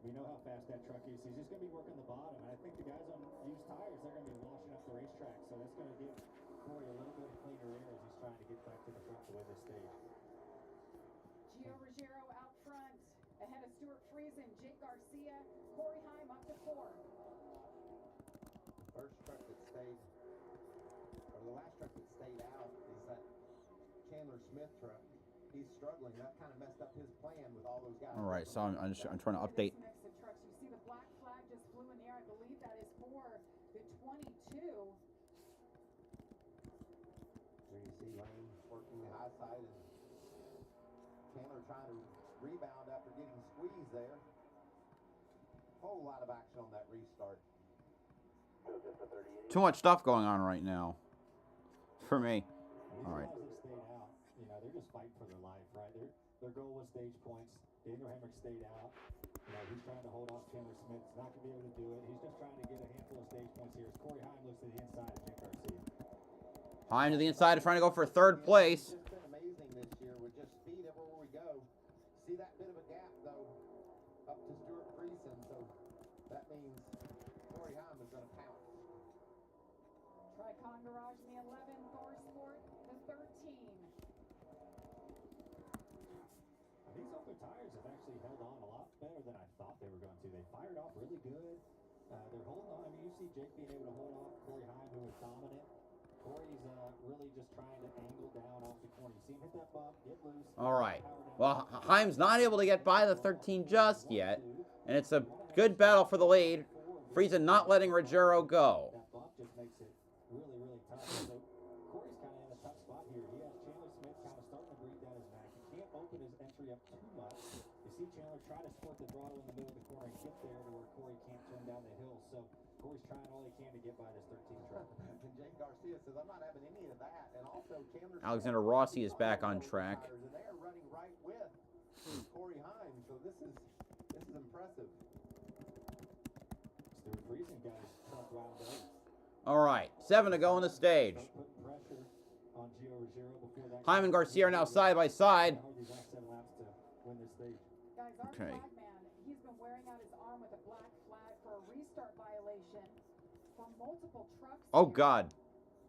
We know how fast that truck is. He's just going to be working the bottom. And I think the guys on used tires, they're going to be washing up the racetrack. So that's going to give Corey a little bit of cleaner air as he's trying to get back to the front to win this stage. Gio Ruggiero out front, ahead of Stuart Friesen, Jake Garcia, Corey Heim up to 4. First truck that stayed, or the last truck that stayed out is that Chandler Smith truck. He's struggling. That kind of messed up his plan with all those guys. All right, so I'm trying to update. Mix of trucks. You see the black flag just flew in the air. I believe that is for the 22. There you see Lane working the high side and Chandler trying to rebound after getting squeezed there. Whole lot of action on that restart. Too much stuff going on right now for me. All right. You know, they're just fighting for their life, right? Their goal was stage points. Daniel Hemrick stayed out. You know, he's trying to hold off Chandler Smith. He's not going to be able to do it. He's just trying to get a handful of stage points here. As Corey Heim looks to the inside of Jake Garcia. Heim to the inside, trying to go for 3rd place. It's been amazing this year with just speed everywhere we go. See that bit of a gap, though, up to Stuart Friesen. So that means Corey Heim is going to pounce. Tricon Garage in the 11, Thor Sport the 13. These older tires have actually held on a lot better than I thought they were going to. They fired off really good. They're holding on. I mean, you see Jake being able to hold off Corey Heim, who was dominant. Corey's really just trying to angle down off the corner. You see him hit that bump, get loose. All right. Well, Heim's not able to get by the 13 just yet, and it's a good battle for the lead. Friesen not letting Ruggiero go. That bump just makes it really, really tough. So Corey's kind of in a tough spot here. He has Chandler Smith kind of starting to breathe down his neck. He can't open his entry up too much. You see Chandler try to sport the throttle in the middle of the corner and get there to where Corey can't turn down the hill. So Corey's trying all he can to get by this 13 truck. And Jake Garcia says, I'm not having any of that. And also, Chandler Alexander Rossi is back on track. And they are running right with Corey Heim. So this is impressive. Stuart Friesen got his truck wound up. All right, 7 to go on the stage. Putting pressure on Gio Ruggiero before that. Heim and Garcia are now side by side. These last 7 laps to win this stage. Guys, our Okay. flagman, he's been wearing out his arm with a black flag for a restart violation for multiple trucks. Oh, here. God.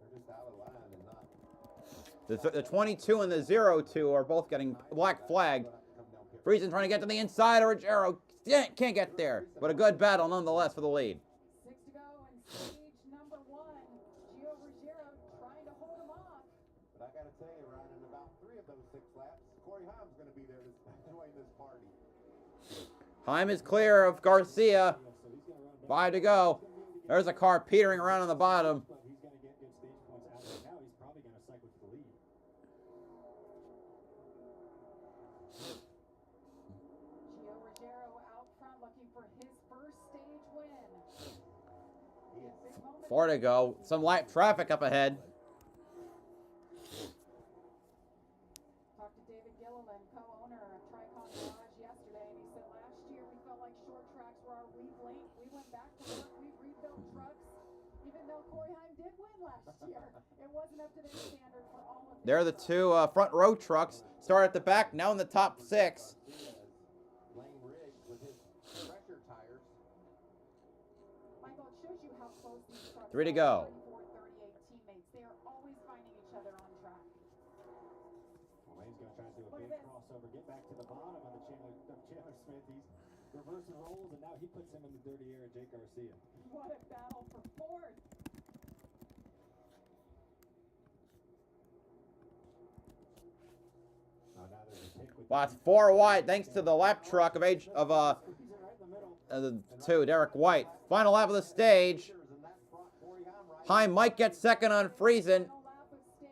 They're just out of line and not. The 22 and the 02 are both getting black flagged. Friesen trying to get to the inside of Ruggiero. Can't get there, but a good battle nonetheless for the lead. 6 to go in stage number 1. Gio Ruggiero Heim is clear of Garcia. 5 to go. There's a car petering around on the bottom. But he's going to get good stage points out of it. Now he's probably going to cycle to the lead. Gio Ruggiero out front looking for his first stage win. Big moment 4 to go. Some light traffic up ahead. Talked to David Gilliland, co-owner of Tricon Garage yesterday, and he said last year we felt like short tracks were our weak link. We went back to work, we rebuilt trucks. Even though Corey Heim did win last year, it wasn't up to their standard for all of There are the two front row trucks. Start at the back, now in the top 6. Lane Riggs with his pressure tires. Michael, it shows you how close these trucks 3 to are. go. 34, 38 teammates. They are always finding each other on track. Well, Lane's going to try to do a Look big at this. crossover, get back to the bottom of the Chandler Smith. He's reversing rolls, and now he puts him in the dirty air of Jake Garcia. What a battle for fourth. Now there's a pick with Well, it's 4 wide thanks to the lap truck of Squeezing right in the middle. the 2, Derek White. Final lap of the stage. And that brought Corey Heim right. Heim might get second on Friesen. Final lap of stage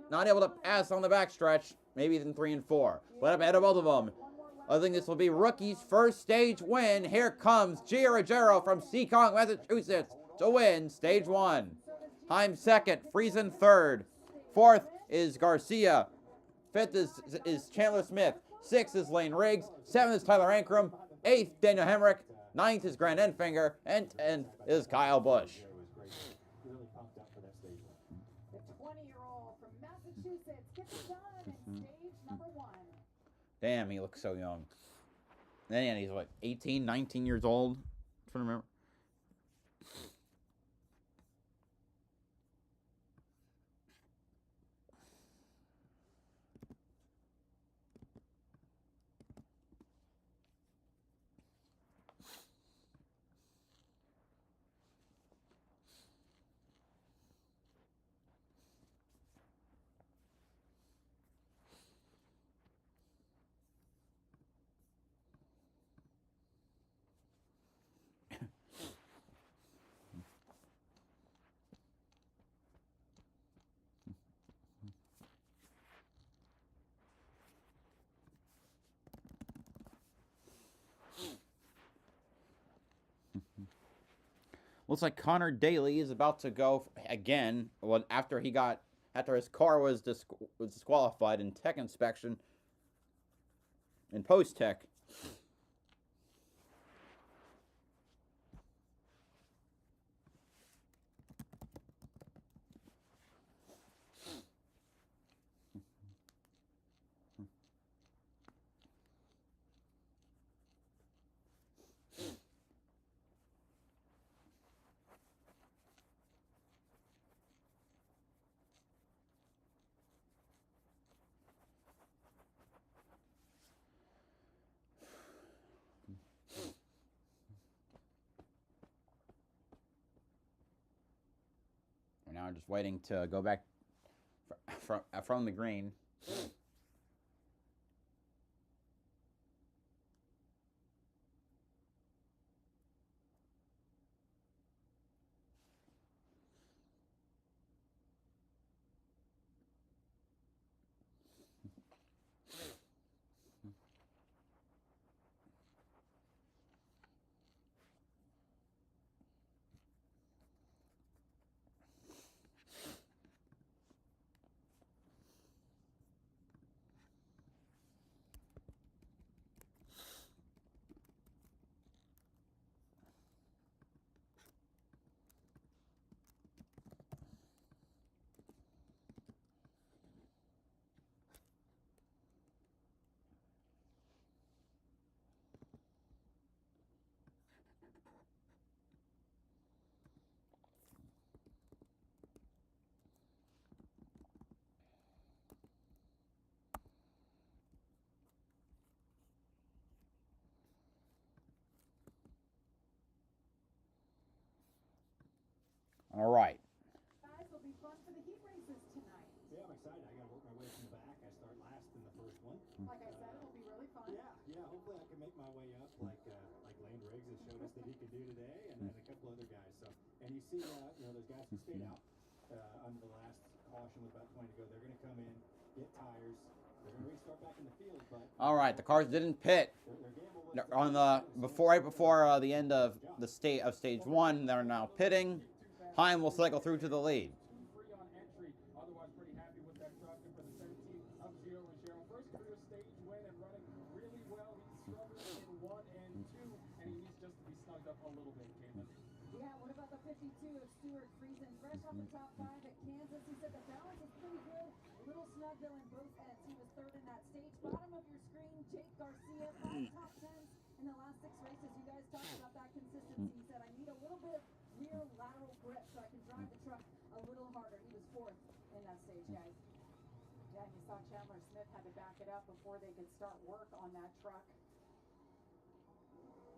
number Not able to 1. pass on the backstretch. Maybe in 3 and 4. But up ahead of both of them. One more lap. I think this will be rookie's first stage win. Here comes Gio Ruggiero from Seekonk, Massachusetts to win stage 1. Heim second, Friesen third. 4th is Garcia. 5th is Chandler Smith. 6th is Lane Riggs. 7th is Tyler Ankrum. 8th, Daniel Hemrick. 9th is Grant Enfinger. And 10th is Kyle Busch. Really pumped up for that stage one. The 20-year-old from Massachusetts gets it done in stage number 1. Damn, he looks so young. And he's like 18, 19 years old. I'm trying to remember. Looks like Connor Daly is about to go again. Well, after his car was disqualified in tech inspection, in post tech. We're now just waiting to go back from the green. All right. Guys, will be fun for the heat races tonight. Yeah, I'm excited. I got to work my way from the back. I start last in the first one. Like I said, it'll be really fun. Yeah. Hopefully I can make my way up. Like best that he can do today, and then a couple other guys. So, and you see, those guys who stayed out under the last caution with about 20 to go, they're going to come in, get tires. They're going to restart back in the field, but All right, the cars didn't pit on the right before the end of the stage one. They're now pitting. Heim will cycle through to the lead. Free on entry. Otherwise, pretty happy with that truck. And for the 17 of Gio Ruggiero, first career stage win and running really well. He's struggling in 1 and 2, and he needs just to be snugged up a little bit, Caitlin. Yeah, what about the 52 of Stuart Friesen? Fresh off the top 5 at Kansas. He said the balance is pretty good. A little snug though in both ends. He was third in that stage. Bottom of your screen, Jake Garcia, 5 top 10s in the last 6 races. You guys talked about that consistency. He said, I need a little bit of rear lateral grip so I can drive the truck a little harder. He was 4th in that stage, guys. Yeah, and you saw Chandler Smith had to back it up before they could start work on that truck.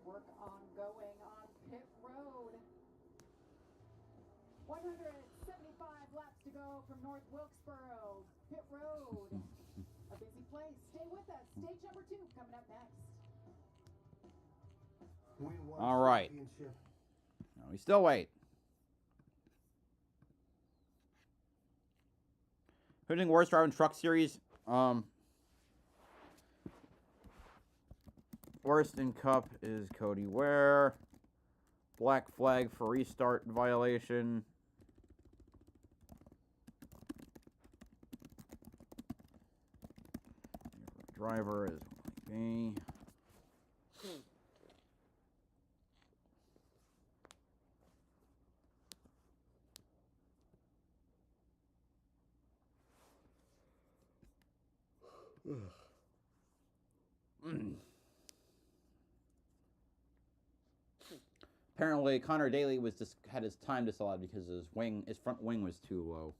Work ongoing on pit road. 175 laps to go from North Wilkesboro. Pit road. A busy place. Stay with us. Stage number 2 coming up next. All right. No, we still wait. Who's doing worst driving truck series? Worst in Cup is Cody Ware. Black flag for restart violation. Driver is me. Apparently, Connor Daly had his time disallowed because his front wing was too low.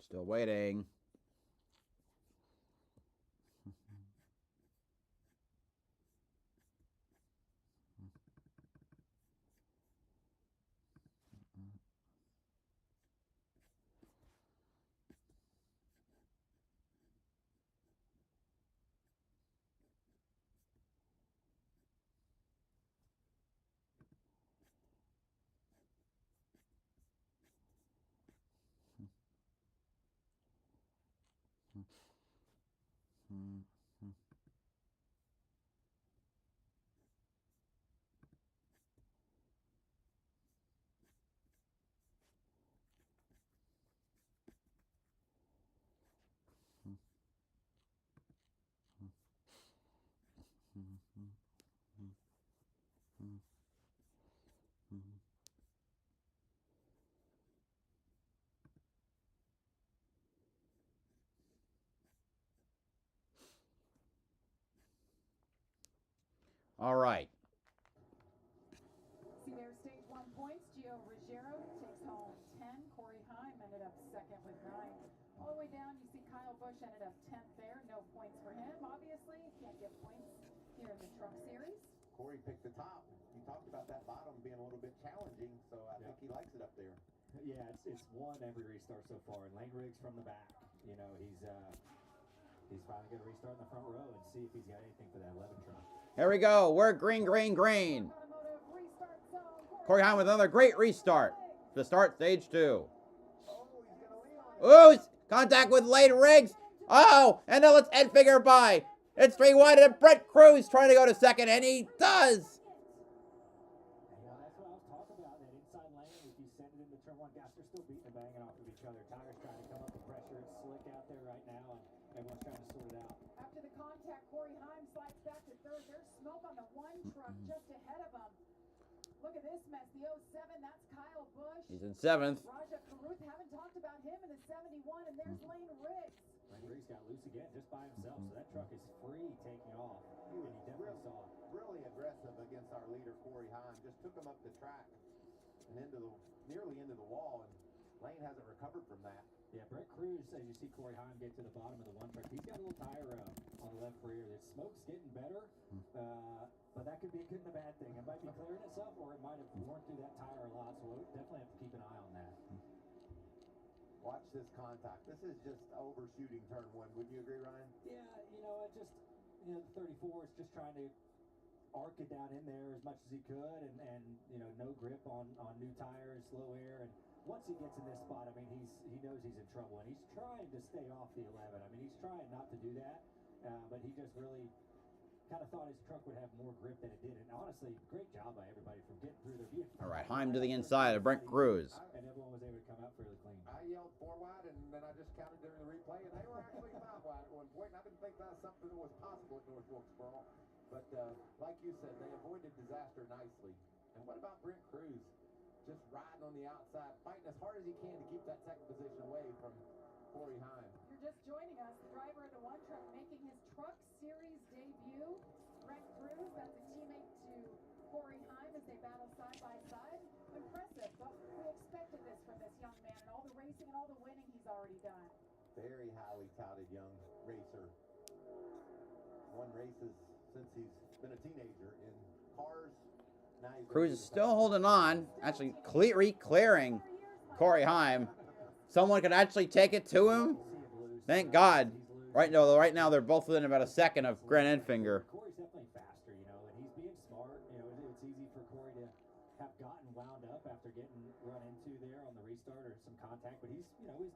Still waiting. All right. See there, stage 1 points. Gio Ruggiero takes home 10. Corey Heim ended up 2nd with 9. All the way down, you see Kyle Busch ended up 10th there. No points for him. Obviously, can't get points here in the Truck Series. Corey picked the top. You talked about that bottom being a little bit challenging, so I think he likes it up there. Yeah, it's won every restart so far. And Lane Riggs from the back. You know, he's finally going to restart in the front row and see if he's got anything for that 11 truck. Here we go. We're green, green, green. Corey Heim with another great restart to start stage 2. Ooh, contact with Lane Riggs. Oh, and then let's end figure by. It's 3 wide and Brent Cruz trying to go to second, and he does. Yeah, that's what I was talking about. That inside lane, if you send it into turn 1, gosh, they're still beating and banging off of each other. Tyler's trying to come up with pressure. It's slick out there right now, and everyone's trying to sort it out. After the contact, Corey Heim slides back to third. There's smoke on the 1 truck just ahead of him. Look at this mess. The 07, that's Kyle Busch. He's in 7th. Raja Karuth, haven't talked about him in the 71, and there's Lane Riggs. Lane Riggs got loose again just by himself, so that truck is free taking off. He was And he definitely saw it. really aggressive against our leader, Corey Heim. Just took him up the track and nearly into the wall, and Lane hasn't recovered from that. Yeah, Brent Cruz, as you see Corey Heim get to the bottom of the 1 truck, he's got a little tire on the left rear. The smoke's getting better, but that could be a good and a bad thing. It might be clearing itself, or it might have worn through that tire a lot, so we'll definitely have to keep an eye on that. Watch this contact. This is just overshooting turn 1. Wouldn't you agree, Ryan? Yeah, the 34 is just trying to arc it down in there as much as he could, and no grip on new tires, slow air, and once he gets in this spot, I mean, he knows he's in trouble, and he's trying to stay off the 11. I mean, he's trying not to do that, but he just really kind of thought his truck would have more grip than it did. And honestly, great job by everybody for getting through there. All right, Heim to the inside of Brent Cruz. And everyone was able to come out fairly clean. I yelled 4 wide, and then I just counted during the replay, and they were actually 5 wide at one point. And I didn't think that was something that was possible at North Wilkesboro. But like you said, they avoided disaster nicely. And what about Brent Cruz? Just riding on the outside, fighting as hard as he can to keep that second position away from Corey Heim. You're just joining us. The driver of the 1 truck making his Truck Series debut. Brent Cruz, that's a teammate to Corey Heim as they battle side by side. Impressive, but we expected this from this young man, and all the racing and all the winning he's already done. Very highly touted young racer. Won races since he's been a teenager in cars. Now he's Cruz is still holding on. Actually, clearing Corey Heim. Someone could actually take it to him. Thank God. Right now they're both within about a second of Grant Enfinger. Corey's definitely faster, and he's being smart. It's easy for Corey to have gotten wound up after getting run into there on the restart or some contact, but he's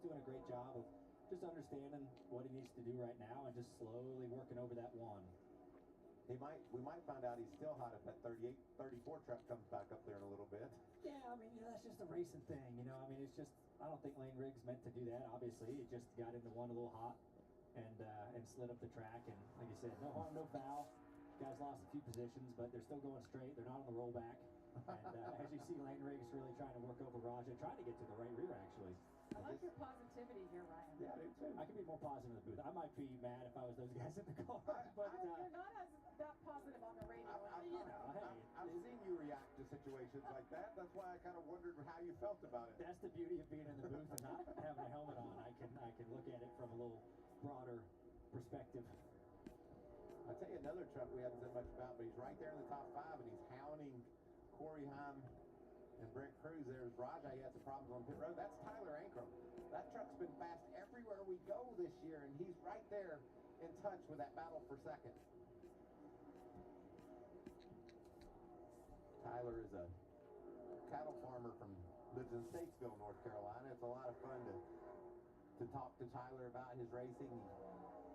doing a great job of just understanding what he needs to do right now and just slowly working over that 1. We might find out he's still hot if that 34 truck comes back up there in a little bit. Yeah, I mean, that's just a racing thing, I mean, it's just, I don't think Lane Riggs meant to do that, obviously. It just got into 1 a little hot and slid up the track, and like you said, no harm, no foul. Guys lost a few positions, but they're still going straight. They're not on the rollback. And as you see, Lane Riggs really trying to work over Raja, trying to get to the right rear, actually. I like your positivity here, Ryan. Yeah, I do too. I could be more positive in the booth. I might be mad if I was those guys in the car, but You're not as that positive on the radio. I've seen you react to situations like that. That's why I kind of wondered how you felt about it. that's the beauty of being in the booth and not having a helmet on. I can look at it from a little broader perspective. I'll tell you another truck we haven't said much about, but he's right there in the top 5, and he's hounding Corey Heim and Brent Cruz. There's Raja. He had some problems on pit road. That's Tyler Ankrum. That truck's been fast everywhere we go this year, and he's right there in touch with that battle for second. Tyler is a cattle farmer lives in Statesville, North Carolina. It's a lot of fun to talk to Tyler about his racing.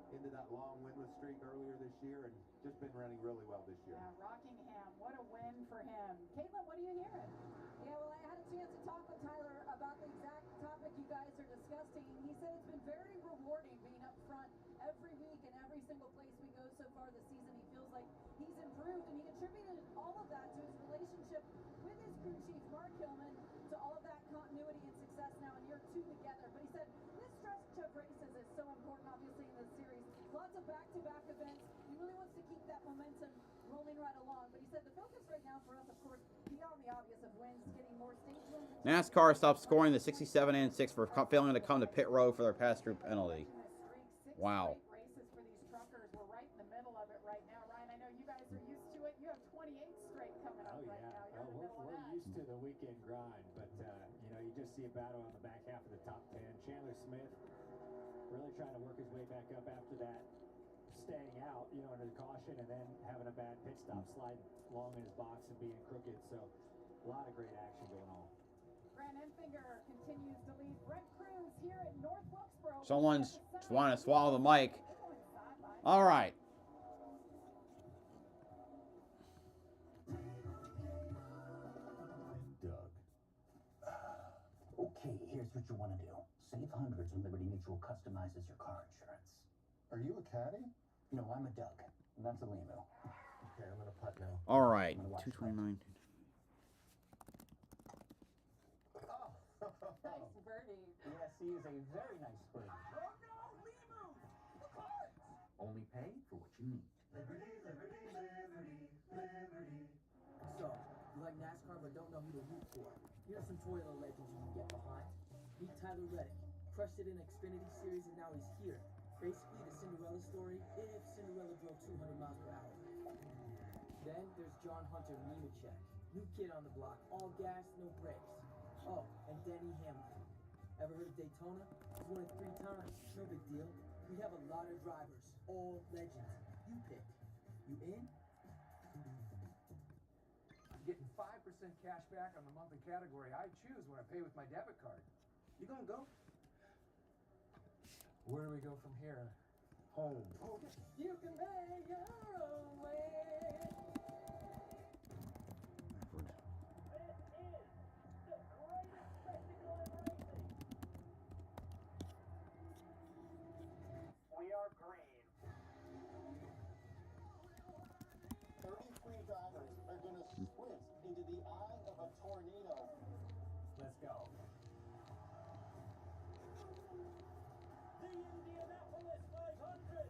He ended that long winless streak earlier this year and just been running really well this year. Yeah, Rockingham, what a win for him. Caitlin, what are you hearing? Yeah, well, I had a chance to talk with Tyler about the exact topic you guys are discussing. He said it's been very rewarding being up front every week and every single place we go so far this season. He feels like he's improved, and he attributed all of that to his relationship with his crew chief, Mark Hillman, to all of that continuity and success now in year 2 together. But he said this stretch of races is so important, obviously, in this series. Lots of back-to-back events. He really wants to keep that momentum rolling right along. But he said the focus right now for us, of course, beyond the obvious of wins, getting more stage wins. NASCAR stopped scoring the 67 and 6 for failing to come to pit road for their pass-through penalty. Wow. Races for these truckers. We're right in the middle of it right now. Ryan, I know you guys are used to it. You have 28 straight coming up right now. You're in the middle of We're that. used to the weekend grind, but you just see a battle on the back half of the top 10. Chandler Smith really trying to work his way back up after that, staying out, you know, under the caution, and then having a bad pit stop, sliding long in his box and being crooked. So a lot of great action going on. Grant Enfinger continues to lead. Brent Cruz here at North Wilkesboro. Someone's trying to swallow the mic. All right. Doug. Okay, here's what you want to do. Save hundreds when Liberty Mutual customizes your car insurance. Are you a caddy? No, I'm a Doug. And that's a Lemu. Okay, I'm gonna putt now. All right. 229. Nice birdie. Yes, he is a very nice bird. Oh no, Lemu! The cards! Only pay for what you need. Liberty, liberty, liberty, liberty. So, you like NASCAR but don't know who to root for? Here's some Toyota legends you can get behind. Meet Tyler Reddick. Crushed it in Xfinity Series and now he's here. Basically the Cinderella story if Cinderella drove 200 miles per hour. Then there's John Hunter Nemechek. New kid on the block, all gas, no brakes. Oh, and Denny Hamilton. Ever heard of Daytona? He's won it 3 times. No big deal. We have a lot of drivers, all legends. You pick. You in? I'm getting 5% cash back on the monthly category I choose when I pay with my debit card. You gonna go? Where do we go from here? Home. You can make your own way. We are green. 33 drivers are going to sprint into the eye of a tornado. Let's go. The Indianapolis 500.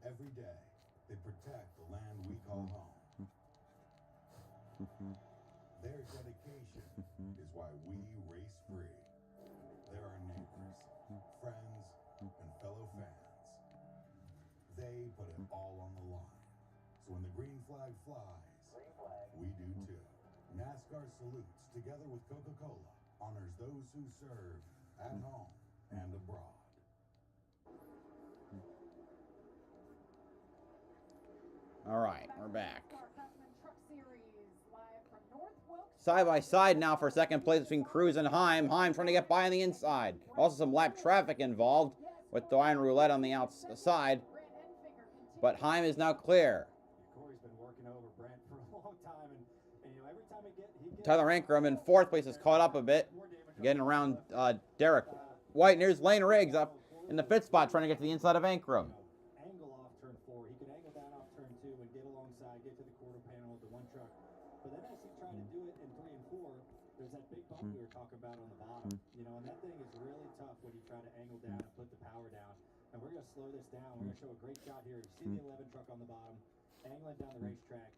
Every day, they protect the land we call home. Their dedication is why we race free. They're our neighbors, friends, and fellow fans. They put it all on the line. So when the green flag flies, we do too. NASCAR salutes, together with Coca-Cola, honors those who serve at home and abroad. All right, we're back. Craftsman Truck Series live from North Wilkesboro. Side by side now for second place between Cruz and Heim. Heim trying to get by on the inside. Also some lap traffic involved with Dwayne Roulette on the outside. But Heim is now clear. Corey's been working over Brent for a long time, and you know, every time he gets Tyler Ankrum in fourth place is caught up a bit. Getting around Derek White. And here's Lane Riggs up in the pit spot trying to get to the inside of Ankrum. angle off turn 4. He could angle down off turn 2 and get alongside, get to the quarter panel with the one truck. But then as he tried to do it in 3 and 4, there's that big bump we were talking about on the bottom. You know, and that thing is really tough when you try to angle down and put the power down. And we're going to slow this down. We're going to show a great shot here. You see the 11 truck on the bottom, angling down the racetrack.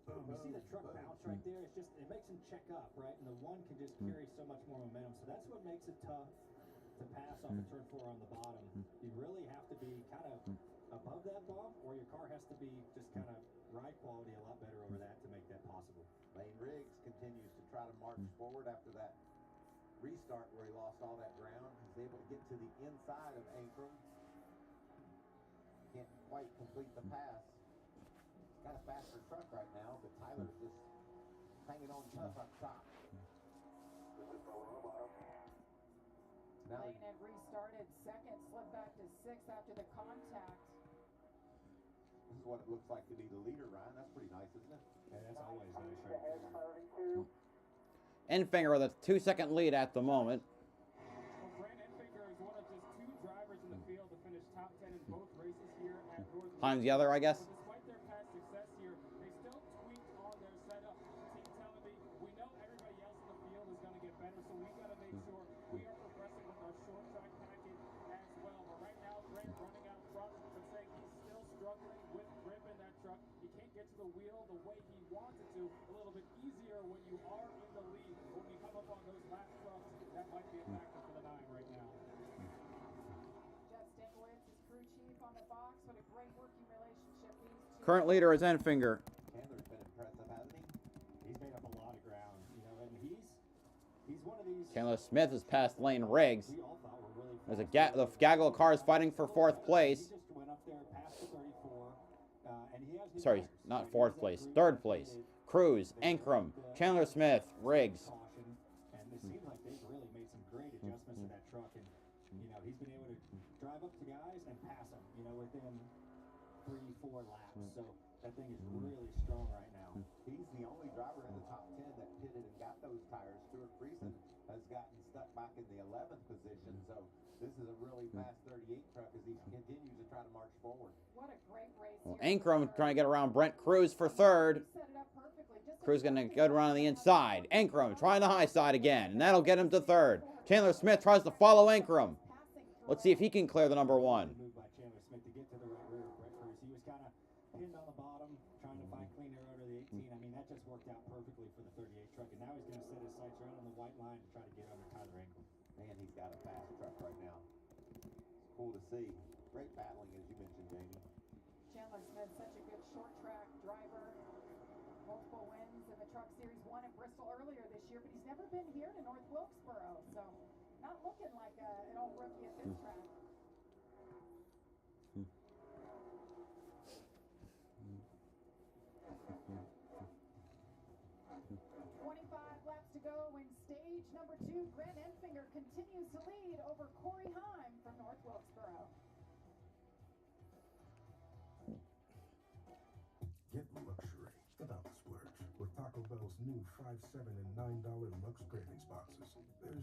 Boom. You see the truck bounce right there? It's just, it makes him check up, right? And the one can just carry so much more momentum. So that's what makes it tough to pass off of turn 4 on the bottom. You really have to be kind of above that bump, or your car has to be just kind of ride quality a lot better over that to make that possible. Lane Riggs continues to try to march forward after that restart where he lost all that ground. He's able to get to the inside of Ankrum. Can't quite complete the pass. He's got a faster truck right now, but Tyler's just hanging on tough up top. Now Lane had restarted second, slid back to 6th after the contact. this is what it looks like to be the leader, Ryan. That's pretty nice, isn't it? Yeah, that's always nice right there. Enfinger with a 2-second lead at the moment. Well, Grant Enfinger is one of just 2 drivers in the field to finish top 10 in both races here at North Heim's the other, I guess. But despite their past success here, they still tweaked on their setup. Team telling me, we know everybody else in the field is going to get better, so we got to make sure we are progressing with our short track package as well. But right now, Grant running out front, but saying he's still struggling with grip in that truck. He can't get to the wheel the way he wanted to. A little bit easier when you are in the lead. But when you come up on those last trucks, that might be a factor for the 9 right now. Jeff Stankiewicz is crew chief on the box. What a great working relationship these Current leader is Enfinger. Chandler's been impressive, hasn't he? He's made up a lot of ground, you know, and he's one of these. Chandler Smith has passed Lane Riggs. We all thought were really There's a fast. the gaggle of cars fighting for 4th place. He just went up there past the 34, and he has good Sorry, tires, not right? 4th place. 3rd place. Cruz, Ankrum, Chandler Smith, Riggs. Caution, and it seems like they've really made some great adjustments to that truck, and you know he's been able to drive up to guys and pass them, you know, within 3-4 laps. So that thing is really strong right now. He's the only driver in the top 10 that pitted and got those tires. Stuart Friesen has gotten stuck back in the 11th position. So this is a really fast 38 truck as he continues to try to march forward. What a great race. Well, Ankrum trying to get around Brent Cruz for 3rd. Cruz going to go around on the inside. Ankrum trying the high side again, and that'll get him to 3rd. Chandler Smith tries to follow Ankrum. Let's see if he can clear the number 1. Move by Chandler Smith to get to the right rear of Brett Cruz. He was kind of pinned on the bottom, trying to find clean air out of the 18. I mean, that just worked out perfectly for the 38 truck, and now he's going to set his sights right on the white line to try to get under Tyler Ankrum. Man, he's got a fast truck right now. Cool to see. Great battling, as you mentioned, Jamie. Chandler Smith, such a good short track driver. Multiple wins in the Truck Series 1 in Bristol earlier this year, but he's never been here to North Wilkesboro, so not looking like an old rookie at this track. 25 laps to go in stage number 2. Grant Enfinger continues to lead over Corey Heim from North Wilkesboro. Get luxury without the splurge with Taco Bell's new $5, $7, and $9 Lux Cravings boxes. There's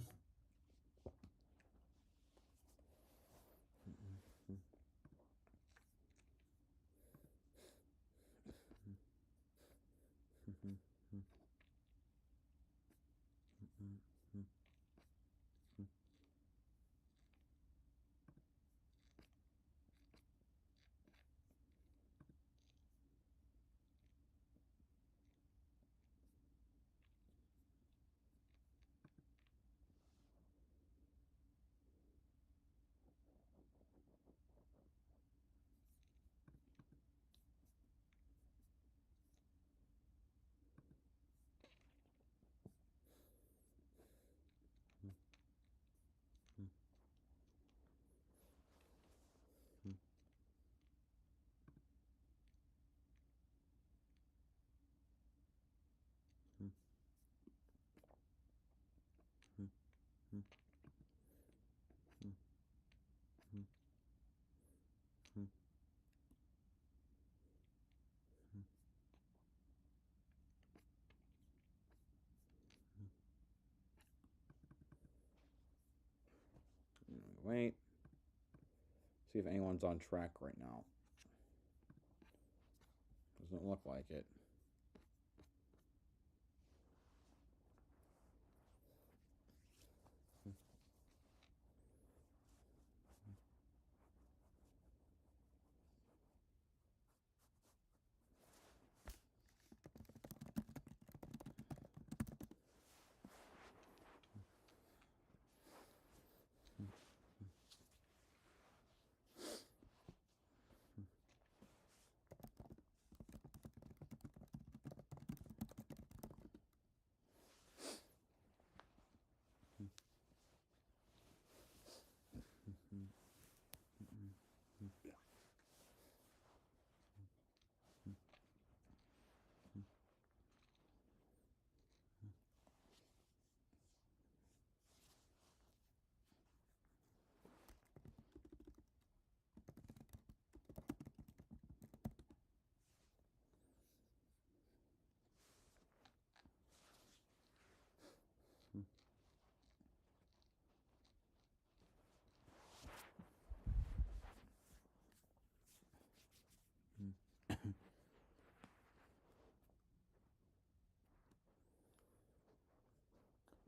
Wait. See if anyone's on track right now. Doesn't look like it.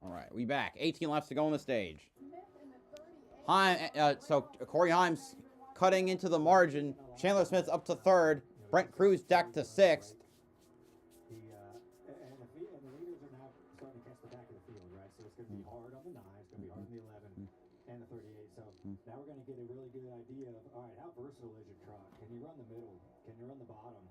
All right, we back. 18 laps to go on the stage. So Corey Heim's cutting into the margin. Chandler Smith's up to 3rd. Brent Cruz back to 6th. And the leaders are now starting to catch the back of the field, right? So it's going to be hard on the 9, it's going to be hard on the 11 and the 38. So now we're going to get a really good idea of, all right, how versatile is your truck? Can you run the middle? Can you run the bottom?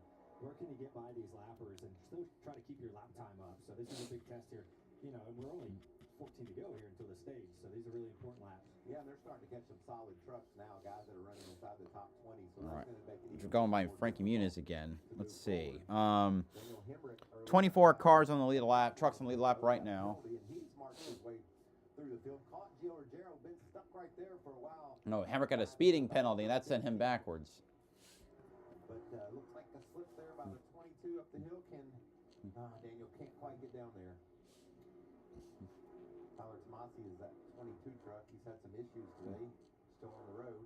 where can you get by these lappers and still try to keep your lap time up. So this is a big test here. You know, and we're only 14 to go here until the stage, so these are really important laps. Yeah, and they're starting to catch some solid trucks now, guys that are running inside the top 20. So All right. that's going to make it We're even going by more Frankie difficult Muniz again. to Let's move see. forward. Daniel Hemrick early 24 cars on the lead lap. Trucks on the lead lap right now. And he's marched his way through the field. Caught Gio Ruggiero, been stuck right there for a while. No, Hemrick got a speeding penalty, and that sent him backwards. But looks like a slip there by the 22 up the hill. Daniel can't quite get down there. Tyler Tomasi is that 22 truck. He's had some issues today. Still on the road.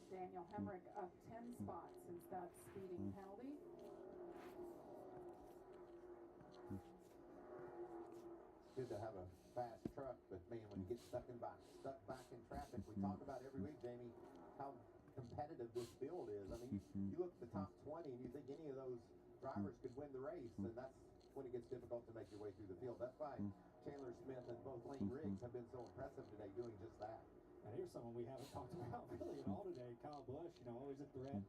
Daniel Hemrick up 10 spots since that speeding penalty. Good to have a fast truck, but man, when you get stuck back in traffic, we talk about every week, Jamie, how competitive this field is. I mean, you look at the top 20 and you think any of those drivers could win the race, and that's when it gets difficult to make your way through the field. That's why Chandler Smith and both Lane Riggs have been so impressive today doing just that. And here's someone we haven't talked about really at all today, Kyle Busch, you know, always a threat,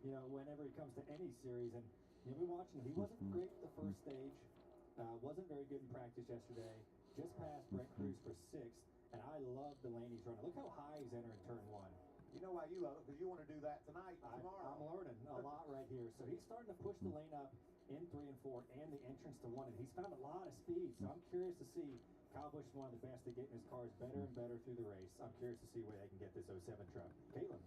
you know, whenever he comes to any series. And you'll be watching him. He wasn't great the first stage, wasn't very good in practice yesterday, just passed Brent Cruz for 6th, and I love the lane he's running. Look how high he's entering turn 1. You know why you love it? Because you want to do that tonight, tomorrow. I'm learning a lot right here. So he's starting to push the lane up in 3 and 4 and the entrance to 1, and he's found a lot of speed. So I'm curious to see. Kyle Busch is one of the best at getting his cars better and better through the race. I'm curious to see where they can get this 07 truck. Caitlin.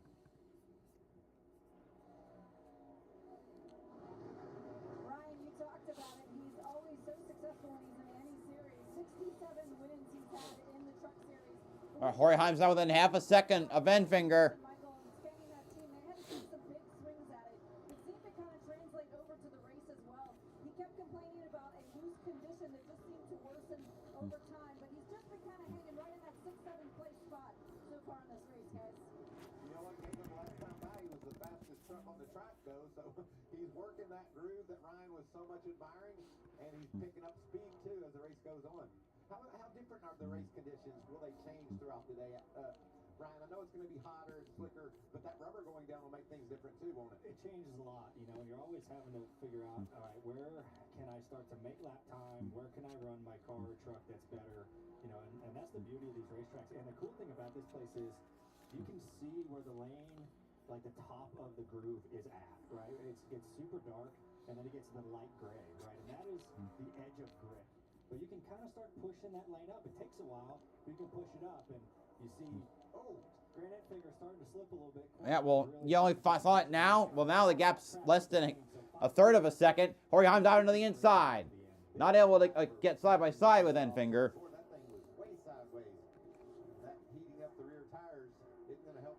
Ryan, you talked about it. He's always so successful when he's in any series. 67 wins he's had in the truck series. Jorge Heim's now within half a second of Enfinger. Michael and scanning that team, they had to take some big swings at it. It seemed to kind of translate over to the race as well. He kept complaining about a loose condition that just seemed to worsen over time, but he's just been kind of hanging right in that 6th, 7th place spot so far in this race, guys. You know what, Caitlin, last time by he was the fastest truck on the track, though, so he's working that groove that Ryan was so much admiring, and he's picking up speed, too, as the race goes on. How different are the race conditions? Will they change throughout the day? Ryan, I know it's going to be hotter and slicker, but that rubber going down will make things different, too, won't it? It changes a lot, you know, and you're always having to figure out, all right, where can I start to make lap time? Where can I run my car or truck that's better? You know, and that's the beauty of these racetracks. And the cool thing about this place is you can see where the lane, like the top of the groove is at, right? It's super dark, and then it gets to the light gray, right? And that is the edge of grit. But you can kind of start pushing that lane up. It takes a while, but you can push it up, and you see, Grant Enfinger starting to slip a little bit. Yeah, well, you only saw it now. Well, now the gap's less than a third of a second. Jorge Heim's out into the inside. Not able to get side by side with Enfinger.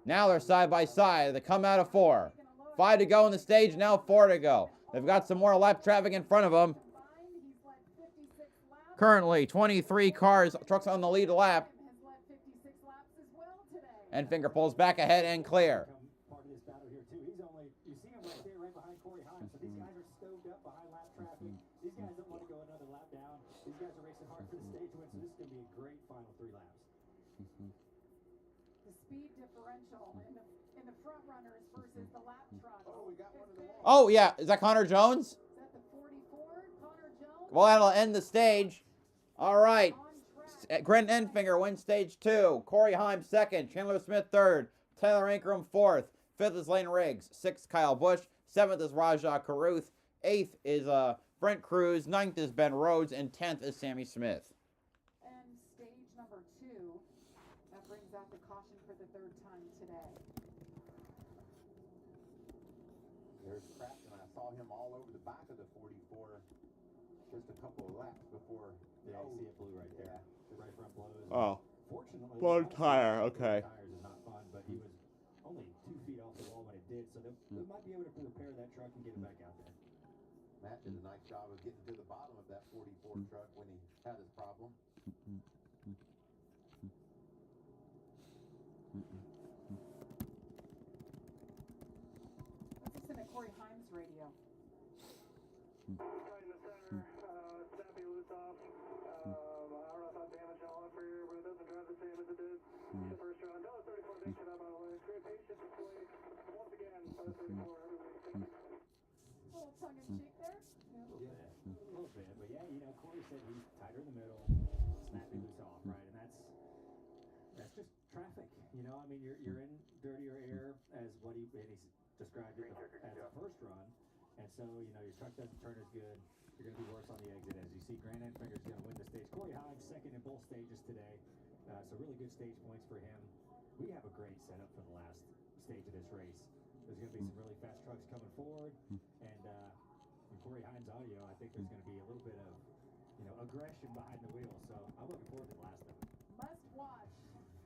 Now they're side by side. They come out of 4. 5 to go in the stage, now 4 to go. They've got some more lap traffic in front of them. Currently, 23 cars, trucks on the lead lap. Enfinger pulls back ahead and clear. Part of this battle here too. You see him right there, right behind Corey Heim. So these guys are stoved up behind lap traffic. These guys don't want to go another lap down. These guys are racing hard for the stage win. So this is going to be a great final 3 laps. The speed differential in the front runners versus the lap trucks. Oh, we got one of the walls. Oh, yeah. Is that Connor Jones? Is that the 44? Connor Jones? Well, that'll end the stage. All right. Grant Enfinger wins stage 2. Corey Heim 2nd. Chandler Smith 3rd. Tyler Ankrum 4th. 5th is Lane Riggs. 6th, Kyle Busch. 7th is Rajah Caruth. 8th is Brent Cruz. 9th is Ben Rhodes. And 10th is Sammy Smith. And stage number 2. That brings out the caution for the 3rd time today. There's Craftsman. I saw him all over the back of the 44 just a couple of laps before. Yeah, you see it blue right there. The right front blows. Oh. Fortunately, blown tire. Okay. Tires is not fun, but he was only 2 feet off the wall when it did, so they might be able to repair that truck and get it back out there. Matt did a nice job of getting to the bottom of that 44 truck when he had his problem. Let's listen to Corey Heim's radio. Right in the center, snappy loose off. I don't know if that damaged all up here, but it doesn't drive the same as it did the first round. $34 base for that, by the way. Great patience, please. Once again, $34 every week. yeah, you know, Corey said he's tighter in the middle, snapping loose off, right? And that's just traffic. You know, I mean, you're in dirtier air as what he described it as the first run, and so you know your truck doesn't turn as good. You're going to be worse on the exit. As you see, Grant Enfinger's going to win the stage. Corey Himes second in both stages today, so really good stage points for him. We have a great setup for the last stage of this race. There's going to be some really fast trucks coming forward, and in Corey Himes' audio, I think there's going to be a little bit of, you know, aggression behind the wheel. So I'm looking forward to the last of it. Must watch.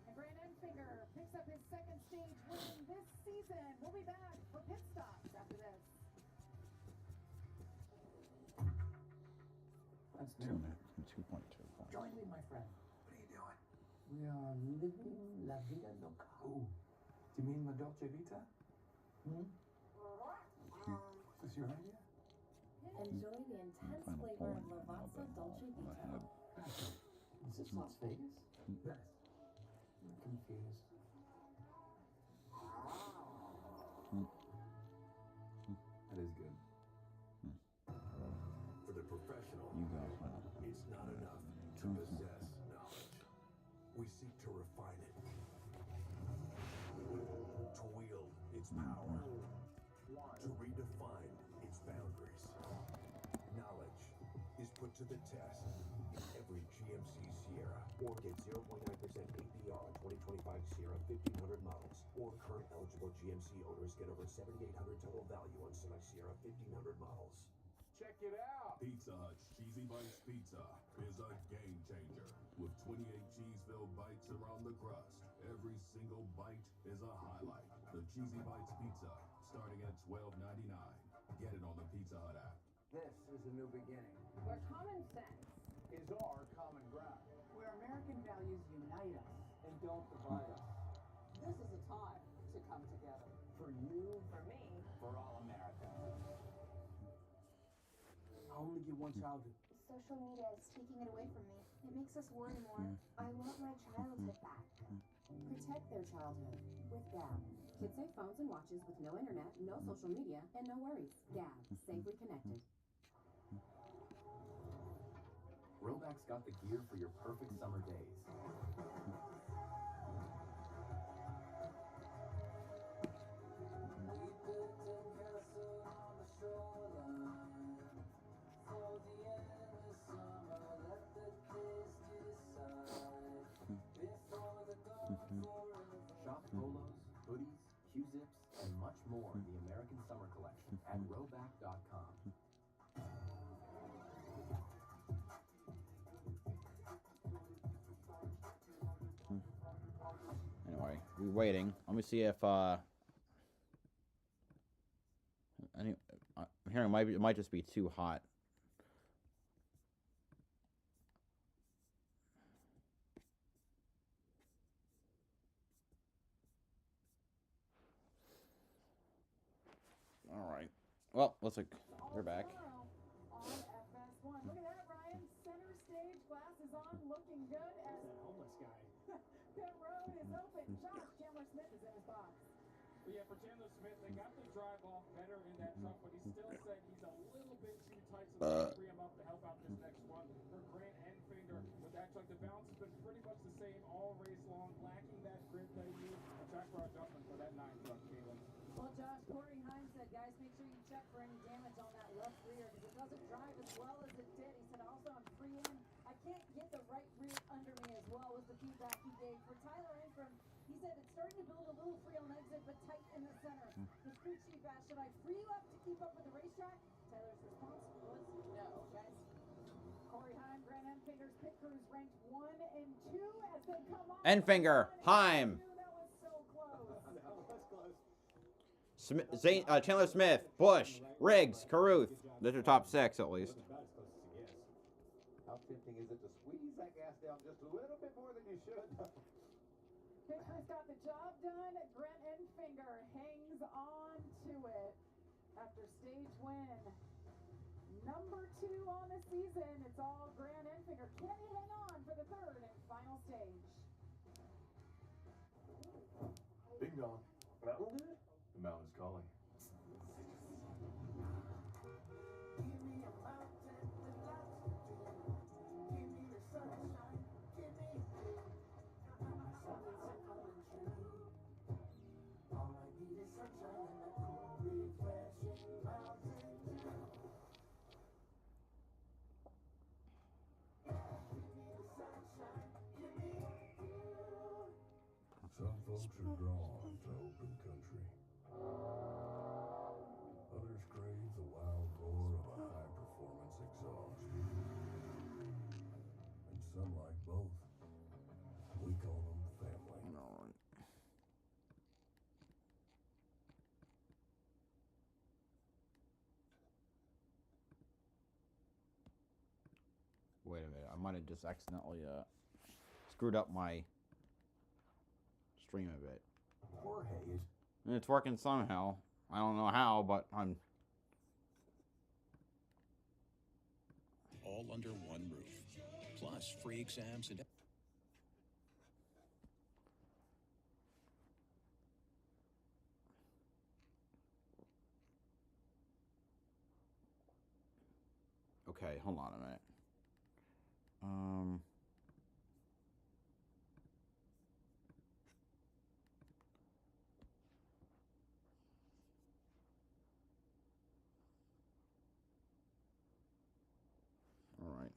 And Grant Enfinger picks up his second stage win this season. We'll be back for pit stops after this. That's new. 2.2 points. Join me, my friend. What are you doing? We are living la vida loca. Oh, do you mean La Dolce Vita? Hmm? Is this your idea? Enjoy the intense flavor of Lavazza Dolce Vita. Is this Las Vegas? Yes. I'm confused. That is good. For the professional, You go. it's not enough to possess knowledge. We seek to refine it, to wield its power, to redefine its boundaries. Knowledge is put to the test in every GMC Sierra. Or get 0.9% APR on 2025 Sierra 1500 models. Or current eligible GMC owners get over $7,800 total value on select Sierra 1500 models. Check it out. Pizza Hut's Cheesy Bites Pizza is a game changer. With 28 cheese-filled bites around the crust, every single bite is a highlight. The Cheesy Bites Pizza, starting at $12.99. Get it on the Pizza Hut app. This is a new beginning. Where common sense Is our common ground. where American values unite us. And don't divide us. This is a time to come together. For you, For me, for all Americans. I only get one childhood. Social media is taking it away from me. It makes us worry more. I want my childhood back. Protect their childhood with Gab. Kids safe phones and watches with no internet, no social media, and no worries. Gab, safely connected. Roback's got the gear for your perfect summer days. Shop polos, hoodies, Q-zips, and much more in the American Summer Collection at Roback.com. Anyway, we're waiting. Let me see if I'm hearing it might just be too hot. All right. Well, looks like they're back. On FS1. Look at that, Ryan. Center stage glass is on, looking good as That homeless guy. pit road is open. Josh Chandler Smith is in his box. But yeah, for Chandler Smith, they got the drive off better in that truck, but he still said he's a little bit too tight, so they'll free him up to help out this next one. For Grant Enfinger, with that truck, the balance has been pretty much the same all race long, lacking that grip that he needs. A track bar adjustment for that 9 truck, Caleb. Well, Josh, Corey Himes said, guys, make sure you check for any damage on that left rear because it doesn't drive as well as it did. He said, also on free end, I can't get the right rear under me as well was the feedback he gave. For Tyler Ingram, he said it's starting to build a little free on exit, but tight in the center. His crew chief asked, should I free you up to keep up with the racetrack? Tyler's response was, no, guys. Corey Himes, Grant Enfinger's pit crews ranked 1 and 2 as they come on. Enfinger, Heim. That was so close. That was close. Chandler Smith, Bush, Riggs, Caruth. Those are top 6 at least. About as close as he gets. How tempting is it to squeeze that gas down just a little bit more than you should? Pickers got the job done. Grant Enfinger hangs on to it after stage win. Number 2 on the season. It's all Grant Enfinger. Can he hang on for the 3rd and final stage? Ding dong. Mountain good? The mountain's calling. Folks are drawn to open country. Others crave the wild roar of a high-performance exhaust. And some like both. We call them family. No. Wait a minute. I might have just accidentally screwed up my stream a bit. Jorge is... It's working somehow. I don't know how, but I'm... All under one roof. Plus free exams and... Okay, hold on a minute. All right.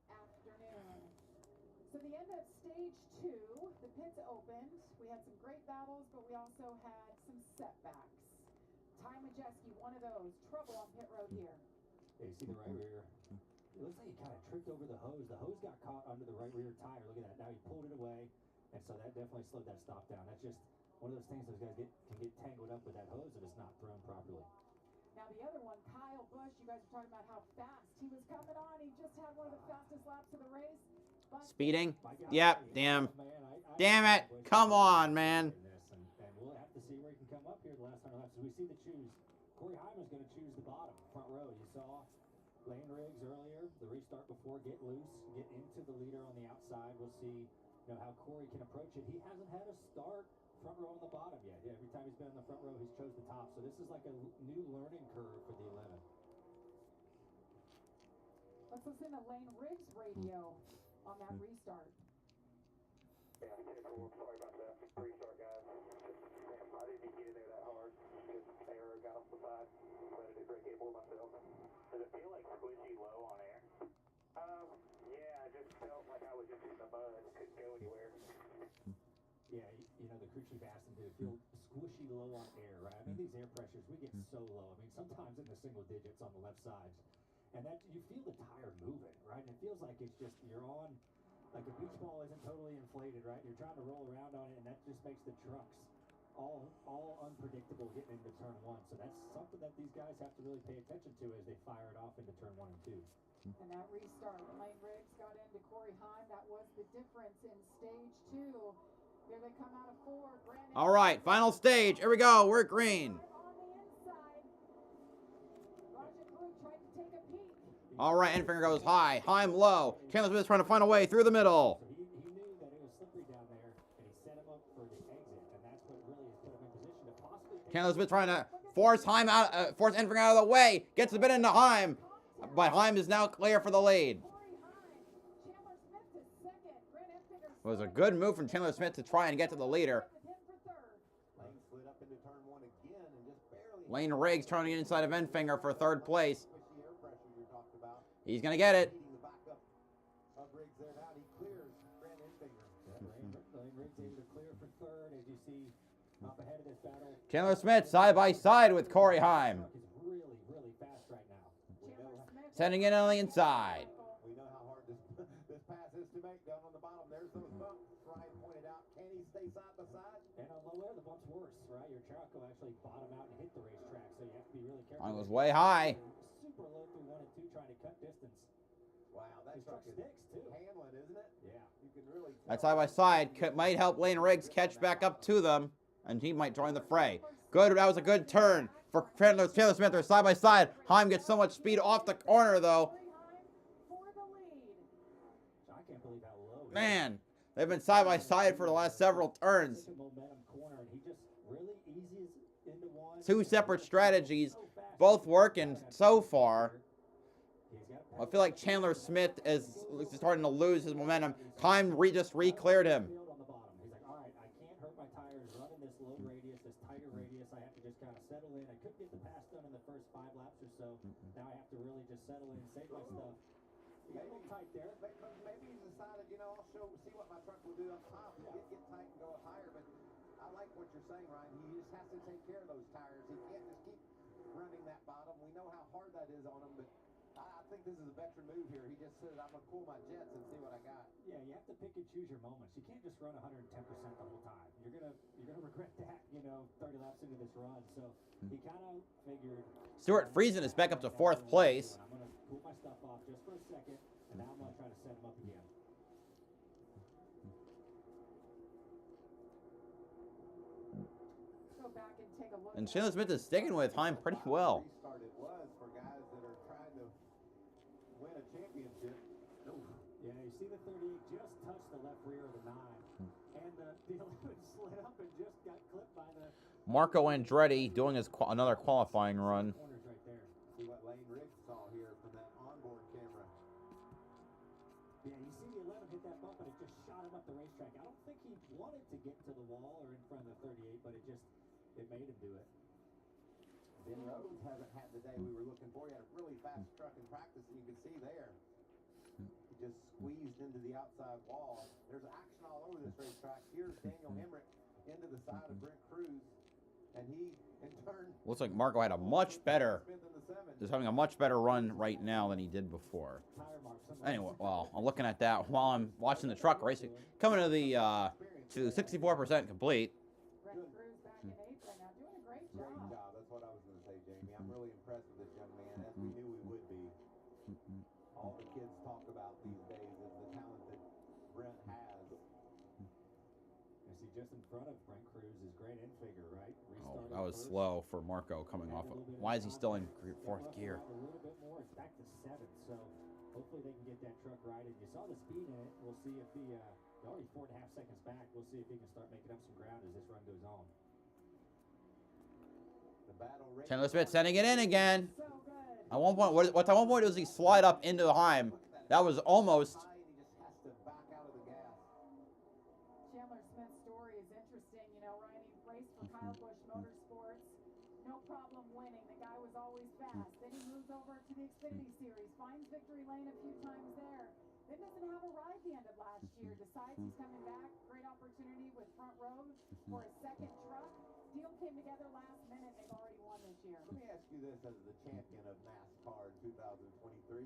Afternoon. So the end of stage 2, the pits opened. We had some great battles, but we also had some setbacks. Ty Majeski, one of those. Trouble on pit road here. Yeah, you see the right rear. It looks like he kind of tripped over the hose. The hose got caught under the right rear tire. Look at that. Now he pulled it away, and so that definitely slowed that stop down. That's just one of those things those guys can get tangled up with that hose if it's not thrown properly. Now the other one, Kyle Busch, you guys were talking about how fast he was coming on. He just had one of the fastest laps of the race. Speeding? Yep, damn. Damn it. Come on, man. And we'll have to see where he can come up here the last 100 laps. As we see the choose, Corey Hyman's going to choose the bottom, front row. You saw Lane Riggs earlier, the restart before, get loose, get into the leader on the outside. We'll see how Corey can approach it. He hasn't had a start front row on the bottom yet. Yeah, every time he's been on the front row, he's chose the top. So this is like a new learning curve for the 11. Let's listen to Lane Riggs' radio on that restart. Yeah, sorry about that restart, guys. I didn't even get in there that hard. Just error, got off the side. Let it break it for myself. Does it feel like squishy low on air? Yeah, I just felt like I was just in the mud. Couldn't go anywhere. Yeah, the crew chief asked him to feel squishy low on air, right? I mean, these air pressures, we get so low. I mean, sometimes in the single digits on the left side. And that you feel the tire moving, right? And it feels like it's just, you're on, like a beach ball isn't totally inflated, right? You're trying to roll around on it, and that just makes the trucks all unpredictable getting into turn 1. So that's something that these guys have to really pay attention to as they fire it off into turn 1 and 2. And that restart, when Lane Riggs got into Corey Heim, that was the difference in stage 2. Here they come out of 4. Brandon. All right, final stage. Here we go. We're green. All right, Enfinger goes high. Heim low. Chandler Smith trying to find a way through the middle. He knew that it was slippery down there, and he set him up for the exit, and that's what really has put him in position to possibly... Chandler Smith trying to force Heim out, force Enfinger out of the way. Gets a bit into Heim, but Heim is now clear for the lead. It was a good move from Chandler Smith to try and get to the leader. Lane slid up into turn 1 again and just barely... Lane Riggs turning inside of Enfinger for 3rd place. He's going to get it. The backup of Riggs there now. He clears Grant Enfinger. Lane Riggs able to clear for 3rd, as you see up ahead of this battle. Chandler Smith side by side with Corey Heim. Is really, really fast right now. Sending it on the inside. We know how hard this pass is to make down on the bottom. There's those bumps. Ryan pointed out. Can he stay side by side? And on low air, the bump's worse, right? Your track will actually bottom out and hit the racetrack, so you have to be really careful. Mine was way high. Super low through 1 and 2, trying to cut distance. Wow, that truck sticks too. Handling, isn't it? Yeah. You can really That side by side might help Lane Riggs catch back up to them, and he might join the fray. Good, that was a good turn for Taylor Smith. They're side by side. Heim gets so much speed off the corner, though. I can't believe how low. Man, they've been side by side for the last several turns. Momentum corner, and he just really eases into one. Two separate strategies, both working so far. I feel like Chandler Smith is starting to lose his momentum. Heim just re-cleared him. He's like, all right, I can't hurt my tires running this low radius, this tighter radius. I have to just kind of settle in. I couldn't get the pass done in the first 5 laps or so. Now I have to really just settle in and save my stuff. You got a little tight there. Maybe he's decided, you know, I'll see what my truck will do up top. Get tight and go up higher. But I like what you're saying, Ryan. He just has to take care of those tires. He can't just keep running that bottom. We know how hard that is on him, but I think this is a veteran move here. He just said, I'm going to cool my jets and see what I got. Yeah, you have to pick and choose your moments. You can't just run 110% the whole time. You're gonna regret that, you know, 30 laps into this run. So he kind of figured. Stuart Friesen is back up to 4th place. I'm going to cool my stuff off just for a second, and now I'm going to try to set him up again. Go back and take a look. And Chandler Smith is sticking with Heim pretty well. Restart it was for guys that are trying to win a championship. Yeah, you see the 38 just touched the left rear of the 9. And the 11 slid up and just got clipped by the... Marco Andretti doing his another qualifying run. Corners right there. See what Lane Riggs saw here from that onboard camera. Yeah, you see the 11 hit that bump, and it just shot him up the racetrack. I don't think he wanted to get to the wall or in front of the 38, but it made him do it. Ben Rhodes hasn't had the day we were looking for. He had a really fast truck in practice, and you can see there. He just squeezed into the outside wall. There's action all over this racetrack. Here's Daniel Hemrick into the side of Brent Cruz, and he, in turn... Looks like Marco had a much better... is having a much better run right now than he did before. Anyway, well, I'm looking at that while I'm watching the truck racing. Coming to the to 64% complete. Great job. That's what I was going to say, Jamie. I'm really impressed with this young man, as we knew we would be. All the kids talk about these days is the talent that Brent has. You see just in front of Brent Cruz is great in figure, right? Oh, that was slow for Marco coming off. Why is he still in 4th gear? A little bit more. It's back to 7th, so hopefully they can get that truck right. And you saw the speed in it. We'll see if he, already 4.5 seconds back. We'll see if he can start making up some ground as this run goes on. Chandler Smith sending it in again. At one point, at one point was he slide up into the Heim? That was almost. Chandler Smith's story is interesting. You know, Ryan, he raced for Kyle Busch Motorsports. No problem winning. The guy was always fast. Then he moves over to the Xfinity Series, finds victory lane a few times there. Then doesn't have a ride the end of last year. Decides he's coming back. Great opportunity with front rows for a second truck. Deal came together last minute. They've already won this year. Let me ask you this as the champion of NASCAR in 2023.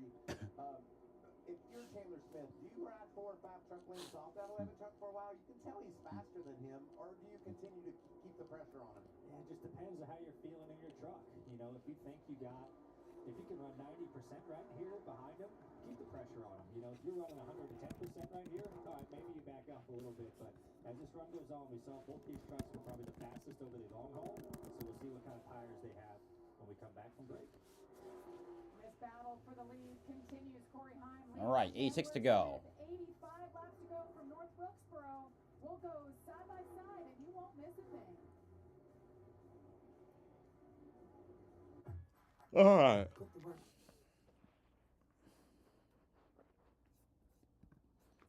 If you're Chandler Smith, do you ride 4 or 5 truck lanes off that 11 truck for a while? You can tell he's faster than him, or do you continue to keep the pressure on him? Yeah, it just depends on how you're feeling in your truck. You know, if you think if you can run 90% right here behind him, keep the pressure on him. You know, if you're running 110% right here, all right, maybe you back up a little bit. But as this run goes on, we saw both these trucks were probably the fastest over the long haul. So we'll see what kind of tires they have when we come back from break. This battle for the lead continues. Corey Heim. All right, 86 to go. 85 laps to go from North Wilkesboro. We'll go side by side, and you won't miss a thing. All right.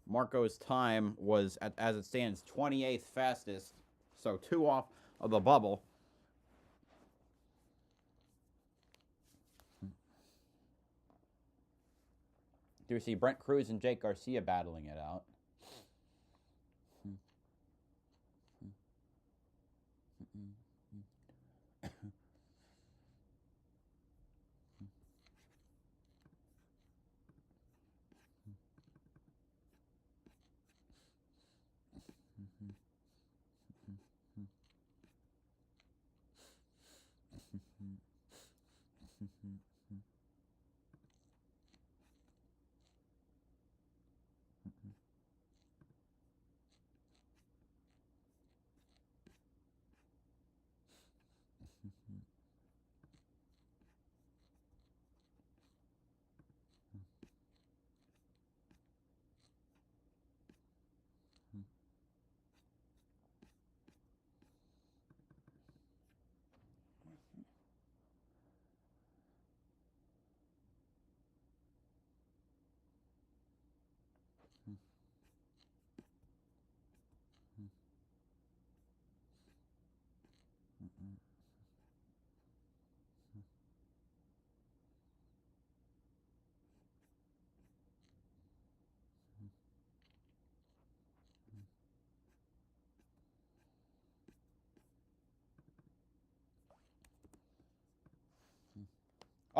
Marco's time was, as it stands, 28th fastest, so 2 off of the bubble. Do we see Brent Cruz and Jake Garcia battling it out?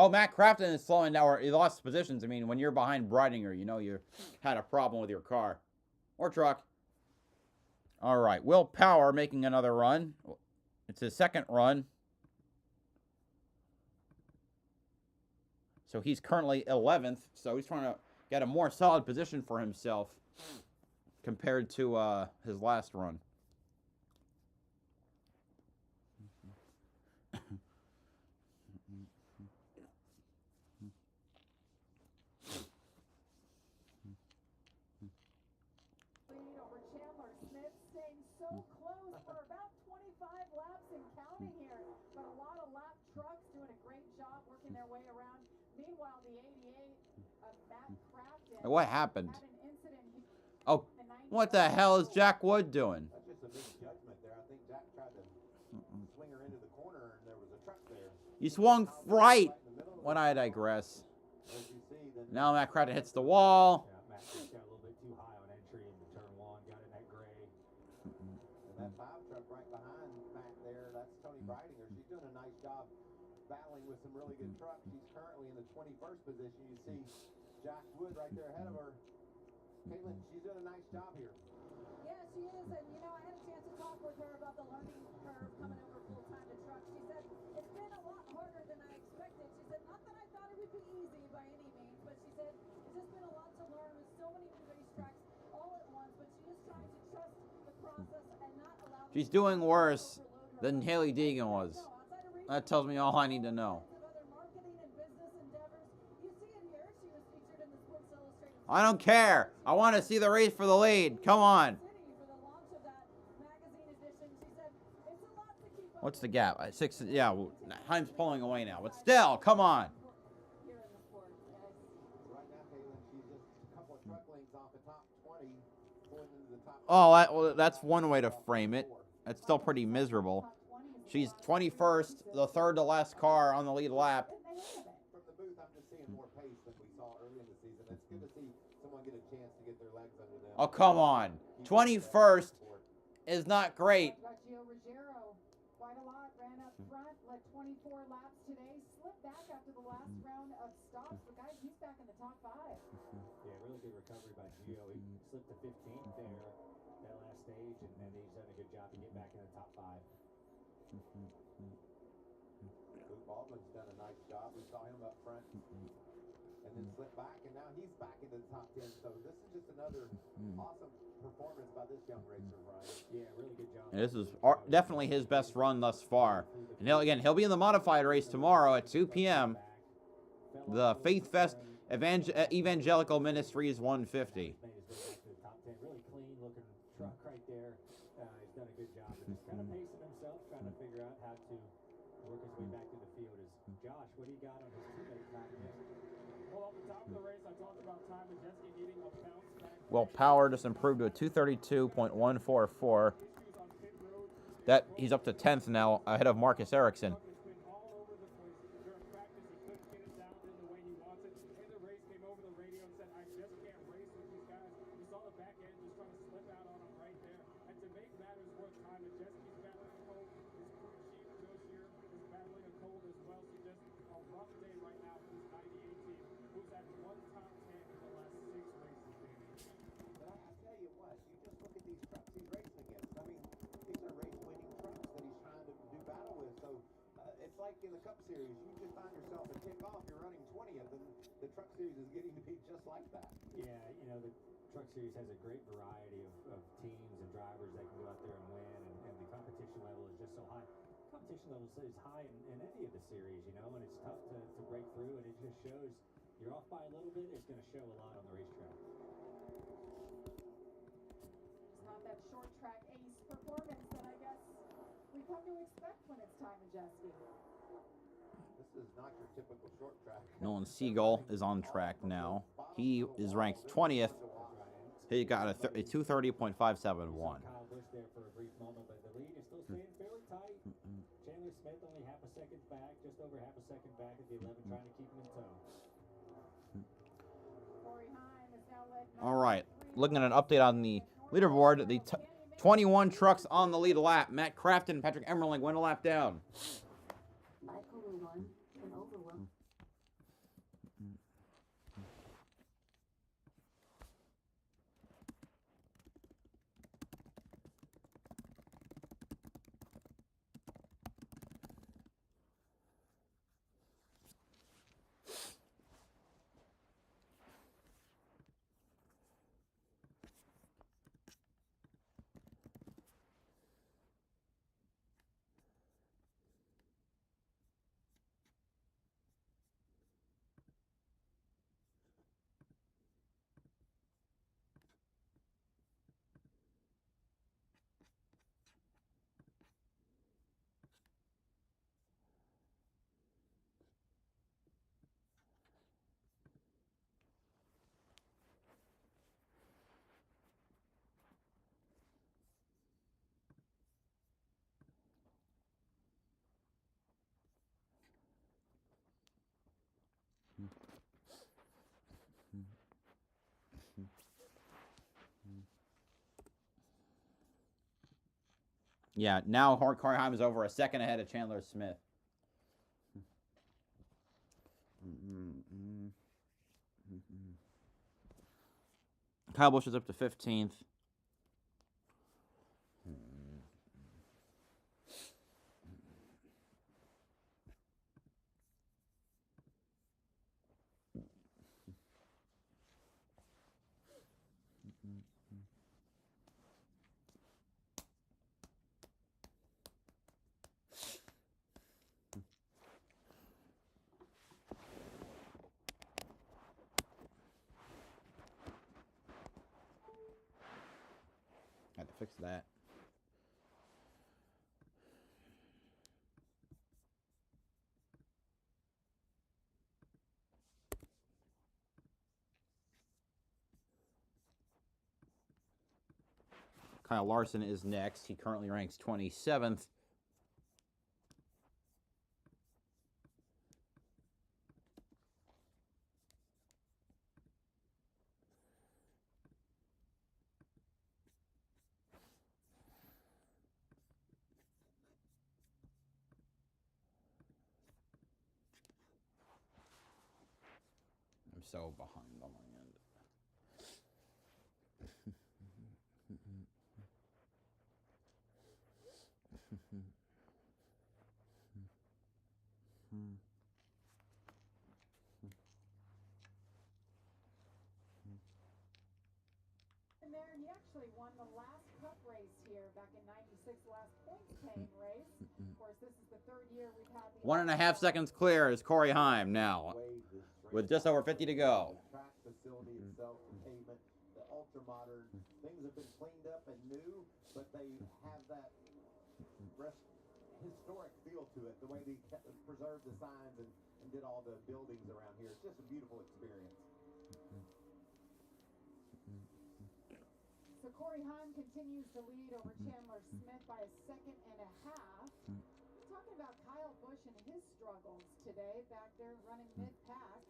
Oh, Matt Craftsman is slowing down, or he lost positions. I mean, when you're behind Breidinger, you know you had a problem with your car or truck. All right, Will Power making another run. It's his second run. So he's currently 11th. So he's trying to get a more solid position for himself compared to his last run. Lead over Chandler Smith, staying so close for about 25 laps and counting here. But a lot of lap trucks doing a great job working their way around. Meanwhile, the 88 of Matt Craftsman What happened? had an incident. Oh, what the hell is Jack Wood doing? That's just a misjudgment there. I think Jack tried to swing her into the corner, and there was a truck there. You swung right when I digress. Now Matt Craftsman hits the wall. Yeah, Matt just got a little bit too high on entry into turn one, got in that gray. And that 5 truck right behind Matt there, that's Tony Breidinger. She's doing a nice job battling with some really good trucks. She's currently in the 21st position. You see Jack Wood right there ahead of her. Caitlin, she's doing a nice job here. Yeah, she is, and you know, I had a chance to talk with her about the learning curve coming over full-time to trucks. She said, it's been a lot harder than I expected. She said, not that I thought it would be easy by any means, but she said, it's just been a lot to learn with so many new racetracks all at once, but she is trying to trust the process and not allow... She's doing worse than Haley Deegan was. That tells me all I need to know. I don't care. I want to see the race for the lead. Come on. What's the gap? 6. Yeah, Heim's pulling away now. But still, come on. Oh, that's one way to frame it. That's still pretty miserable. She's 21st, the third to last car on the lead lap. From the booth, I'm just seeing more pace than we saw early in the season. It's good to see someone get a chance to get their legs under them. Oh, come on. 21st is not great. Quite a lot, ran up front, led 24 laps today, slipped back after the last round of stops, but guys, he's back in the top 5. Yeah, really good recovery by Gio. He slipped to 15th there, that last stage, and he's done a good job to get back in the top 5. Luke Baldwin's done a nice job. We saw him up front and then slip back, and now he's back into the top 10. So this is just another awesome performance by this young racer, Brian. Yeah, really good job. This is definitely his best run thus far. And he'll be in the modified race tomorrow at 2 p.m. The Faith Fest Evangelical Ministries 150. Top 10, really clean looking truck right there. He's done a good job of just kind of pacing himself, trying to figure out how to work his way back to the field. Is Josh, what do you got on his teammate time? Well, off the top of the race, I talked about time and Jeske needing a bounce back. Will Power just improved to a 232.144. That he's up to 10th now, ahead of Marcus Ericsson. In the Cup Series, you just find yourself a kick off, you're running 20th, and the Truck Series is getting to be just like that. Yeah, you know, the Truck Series has a great variety of teams and drivers that can go out there and win, and the competition level is just so high. Competition level is high in any of the series, you know, and it's tough to break through, and it just shows you're off by a little bit, it's going to show a lot on the racetrack. It's not that short track ace performance that I guess we come to expect when it's time to Jeske. This is not your typical short track. Nolan Siegel is on track now. He is ranked 20th. He got a 230.571. Kyle Busch there for a brief moment, but the lead is still staying fairly tight. Chandler Smith only half a second back, just over half a second back at the 11, trying to keep him in tow. All right, looking at an update on the leaderboard, the 21 trucks on the lead lap. Matt Craftsman and Patrick Emmerling went a lap down. Yeah, now Corey Heim is over a second ahead of Chandler Smith. Kyle Busch is up to 15th. Had to fix that. Kyle Larson is next. He currently ranks 27th. I'm so behind on my end. In there, he actually won the last Cup race here back in '96, last points paying race. Of course, this is the third year we've had the 1.5 seconds clear is Corey Heim now, with just over 50 to go. The track facility itself, the pavement, the ultra modern things have been cleaned up and new, but they have that historic feel to it. The way they preserved the signs and did all the buildings around here. It's just a beautiful experience. So Corey Heim continues to lead over Chandler Smith by 1.5 seconds. We're talking about Kyle Busch and his struggles today, back there running mid-pack.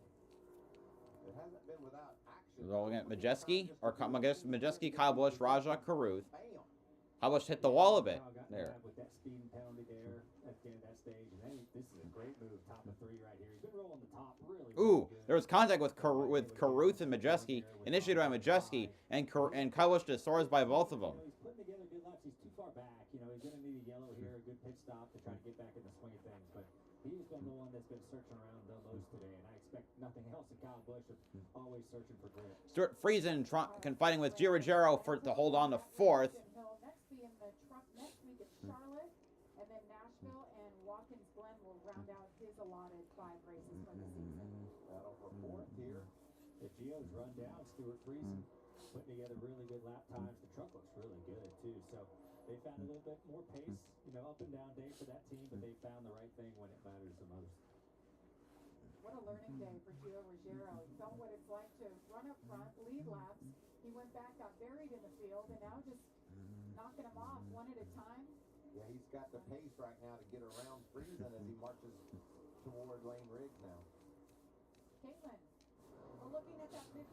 It hasn't been without action. We're looking at Majeski, or I guess Majeski, Kyle Busch, Raja, Caruth. Kyle Busch hit the wall a bit there. With that speeding penalty there at the end of that stage, and then this is a great move, top of 3 right here. He's been rolling the top really. Ooh, there was contact with Caruth and Majeski, initiated by Majeski, and Kyle Busch just soars by both of them. He's putting together good laps. He's too far back. He's going to need a yellow here, a good pit stop to try to get back in the swing of things. But he's been the one that's been searching around the most today, and I expect nothing else in Kyle Busch of always searching for grip. Stuart Friesen fighting with Gio Ruggiero to hold on to 4th. Next be in the truck next week at Charlotte, and then Nashville and Watkins Glen will round out his allotted 5 races for the season. Battle for 4th here. If Gio's run down, Stuart Friesen putting together really good lap times. The truck looks really good too. So they found a little bit more pace, up and down day for that team, but they found the right thing when it matters the most. What a learning day for Gio Ruggiero. He felt what it's like to run up front, lead laps. He went back, got buried in the field, and now just knocking them off one at a time. Yeah, he's got the pace right now to get around Friesen as he marches toward Lane Riggs now. Caitlin, we're looking at that 52,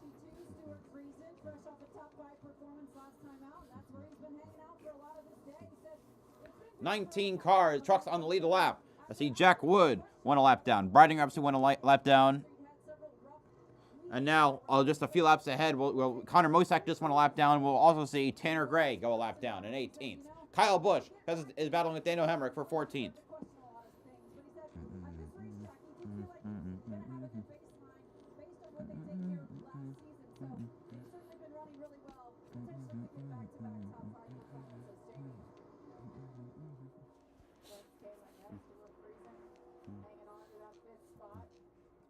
Stuart Friesen, fresh off a top 5 performance last time out, and that's where he's been hanging out for a lot of this day. He said, 19 cars, trucks on the lead lap. I see Jack Wood won a lap down. Briding Upsy won a lap down. And now, just a few laps ahead, Connor Mosak just won a lap down. We'll also see Tanner Gray go a lap down in 18th. Kyle Busch is battling with Daniel Hemrick for 14th.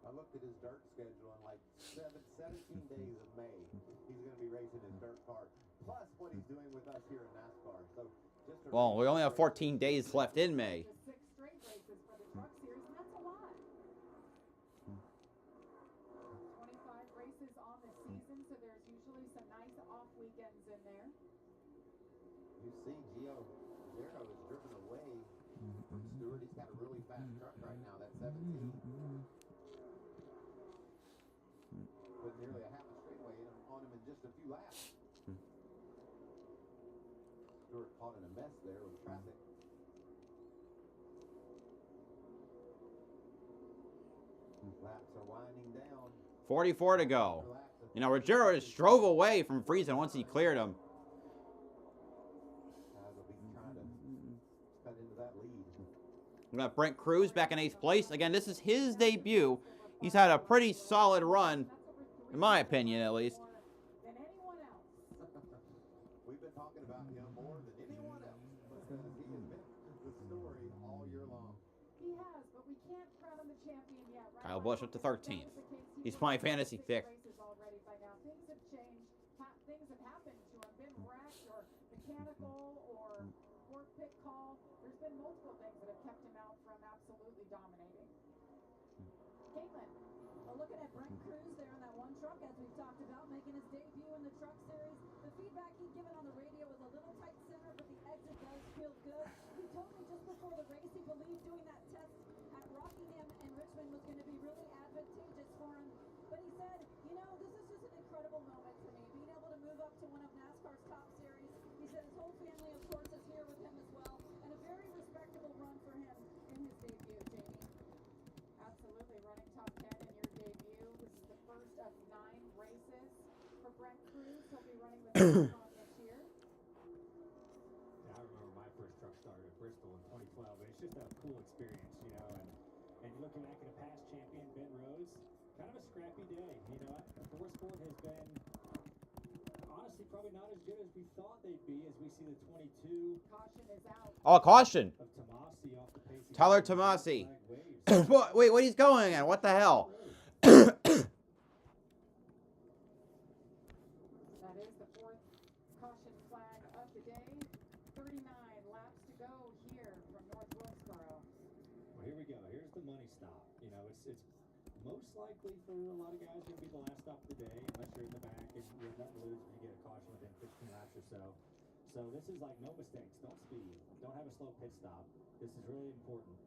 I looked at his dirt schedule and like 17 days of May, he's going to be racing his dirt car. Plus what he's doing with us here in NASCAR. So just well, we only have 14 days left in May. 6 straight races for the Truck Series, and that's a lot. 25 races on the season, so there's usually some nice off weekends in there. You see Gio Ruggiero is driven away from Stewart. He's got a really fast truck right now, that 17. Put nearly a half a straightaway on him in just a few laps. Stewart caught in a mess there with traffic. Laps are winding down. 44 to go. You know, Ruggiero just drove away from Friesen once he cleared him. Guys will be trying to cut into that lead. We got Brent Cruz back in 8th place. Again, this is his debut. He's had a pretty solid run, in my opinion, at least. We've been talking about him more than anyone else because he has been the story all year long. He has, but we can't crown him the champion yet. Right? Kyle Busch up to 13th. He's playing fantasy pick. Already by now. Things have changed. Things have happened to him. Been wrecked or mechanical or poor pit call. There's been multiple things that have kept him out from absolutely dominating. Caitlin, looking at Brent Cruz there in that one truck, as we've talked about, making his debut in the Truck Series. The feedback he'd given on the radio was a little tight center, but the exit does feel good. He told me just before the race he believed doing that test at Rockingham and Richmond was going to be really advantageous for him. But he said, you know, this is just an incredible moment for me, being able to move up to one of NASCAR's top series. He said his whole family, of course, is here with him as well, and a very respectable run for him in his debut, Jamie. Absolutely, running top 10 in your debut. This is the first of 9 races for Brent Cruz. He'll be running with NASCAR this year. Yeah, I remember my first truck started at Bristol in 2012, and it's just a cool experience, you know, and you're looking back at a past champion, Ben Rhodes, kind of a scrappy day, you know. Force Sport has been, honestly, probably not as good as we thought they'd be as we see the 22. Caution is out. Oh, caution. Of Tomasi off the pace. Tyler Tomasi. Wait, what he's going at? What the hell? That is the 4th caution flag of the day. 39 laps to go here from North Wilkesboro. Well, here we go. Here's the money stop. You know, it's most likely for a lot of guys going to be the last stop of the day, unless you're in the back and you have nothing to lose when you get a caution within 15 laps or so. So this is like no mistakes. Don't speed. Don't have a slow pit stop. This is really important.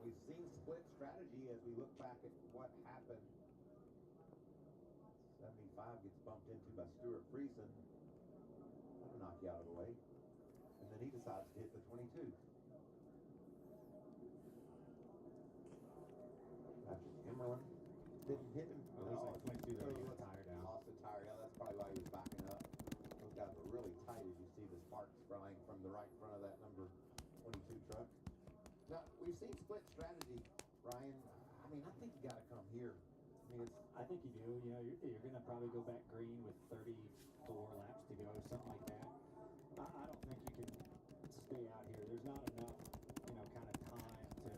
We've seen split strategy as we look back at what happened. 75 gets bumped into by Stuart Friesen. That'll knock you out of the way. And then he decides to hit the 22. Emmerlin didn't hit him. It looks like 22 there. He tire down. Lost the tire. Yeah, that's probably why he was backing up. Those guys are really tight as you see the sparks flying from the right front of that number 22 truck. Now, we've seen split strategy, Ryan. I mean, I think you got to come here. I think you do. You know, you're going to probably go back green with 34 laps to go, something like that. I don't think you can stay out here. There's not enough, you know, kind of time to.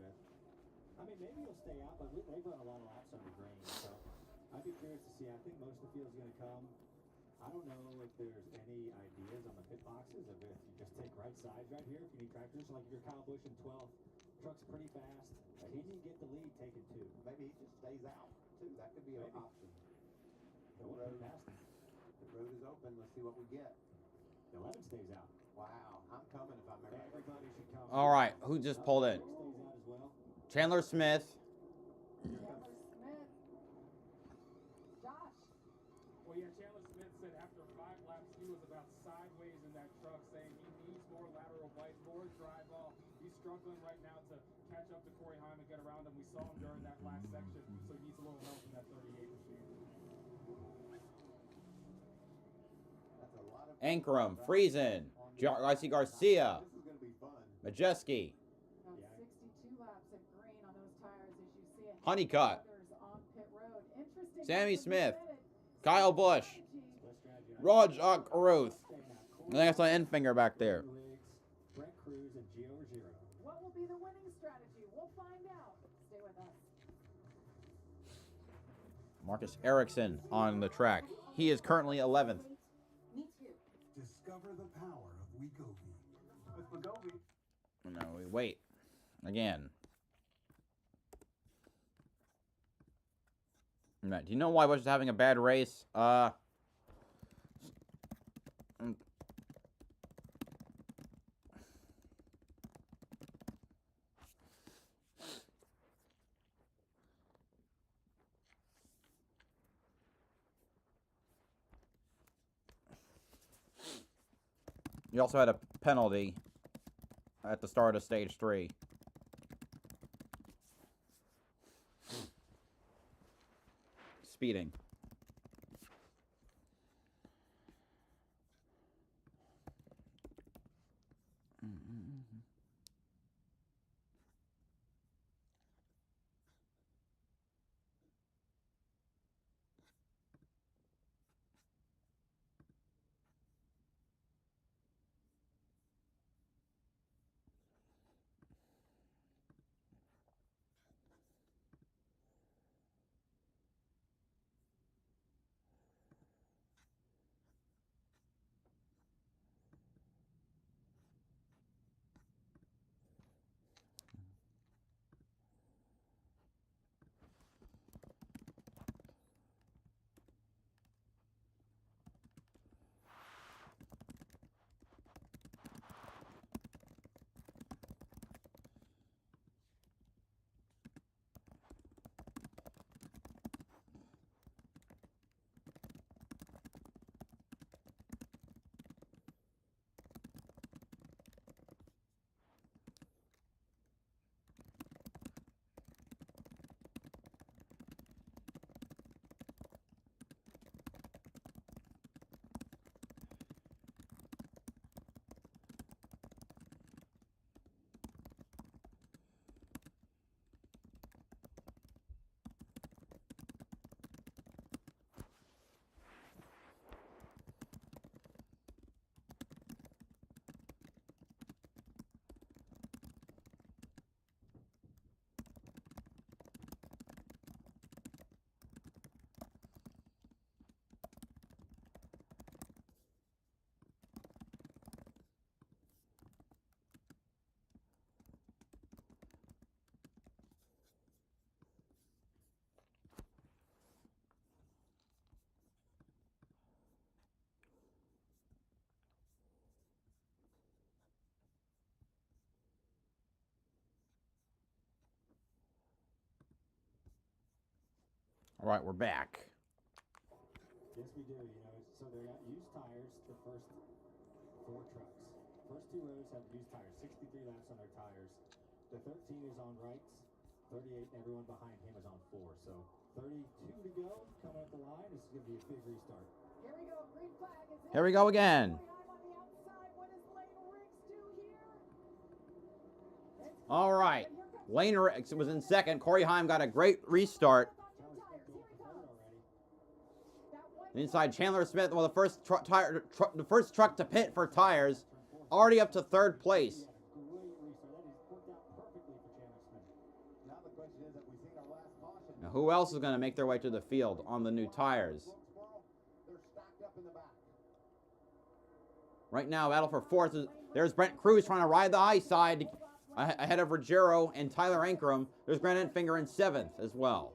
I mean, maybe you'll stay out, but they've run a lot of laps under green, so I'd be curious to see. I think most of the field's going to come. I don't know if there's any ideas on the pit boxes of if you just take right sides right here if you need tractors. Like if you're Kyle Busch in 12th, truck's pretty fast. He didn't get the lead taken 2. Maybe he just stays out too. That could be an option. The road is open. Let's see what we get. 11 stays out. Wow, I'm coming if I'm right. Everybody should come. All right, who just pulled in? Stays out as well. Chandler Smith. Chandler Smith. Josh. Well, yeah, Chandler Smith said after 5 laps he was about sideways in that truck, saying he needs more lateral bite, more drive off. He's struggling right now to catch up to Corey Heim and get around him. We saw him during that last section, so he needs a little help in that 38 machine. That's a lot of Ankrum, Friesen, Garcia, This is going to be fun. Majeski, About 62 laps of green on those tires as you see it. Honeycutt, On pit road. Interesting. Sammy Smith, Kyle Busch, Roger Caruth. I think that's my end finger back there. Brent Cruz and Gio Ruggiero. What will be the winning strategy? We'll find out. Stay with us. Marcus Ericsson on the track. He is currently 11th. Discover the power of Wegovy. With Wegovy. No, we wait. Again. Matt, do you know why Busch is having a bad race? You also had a penalty at the start of stage 3. Speeding. All right, we're back. Yes, we do. You know, so they got used tires, the first 4 trucks. First 2 rows have used tires, 63 laps on their tires. The 13 is on rights, 38, and everyone behind him is on 4. So 32 to go, coming up the line. This is going to be a big restart. Here we go. Green flag is Here we go again. on the outside. What does Lane Riggs do here? All right. Lane Riggs was in second. Corey Heim got a great restart. Inside, Chandler Smith, well, the first truck to pit for tires, already up to 3rd place. Now, who else is going to make their way to the field on the new tires? Right now, battle for 4th. There's Brent Cruz trying to ride the high side ahead of Ruggiero and Tyler Ankrum. There's Grant Enfinger in 7th as well.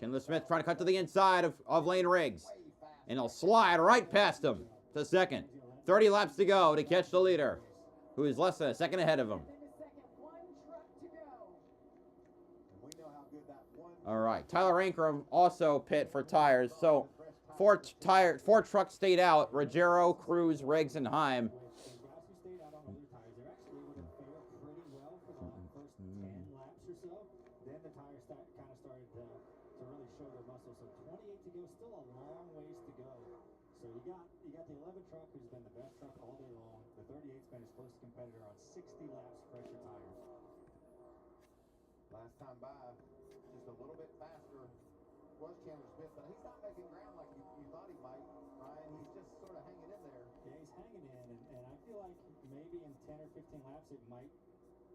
Chandler Smith trying to cut to the inside of Lane Riggs. And he'll slide right past him to 2nd. 30 laps to go to catch the leader, who is less than a second ahead of him. All right, Tyler Ankrum also pit for tires. So 4 trucks stayed out: Ruggiero, Cruz, Riggs, and Heim. You got the 11 truck, who's been the best truck all day long. The 38's been his closest competitor on 60 laps pressure tires. Last time by, just a little bit faster was Chandler Smith, but he's not making ground like you thought he might. Ryan, he's just sort of hanging in there. Yeah, he's hanging in, and I feel like maybe in 10 or 15 laps it might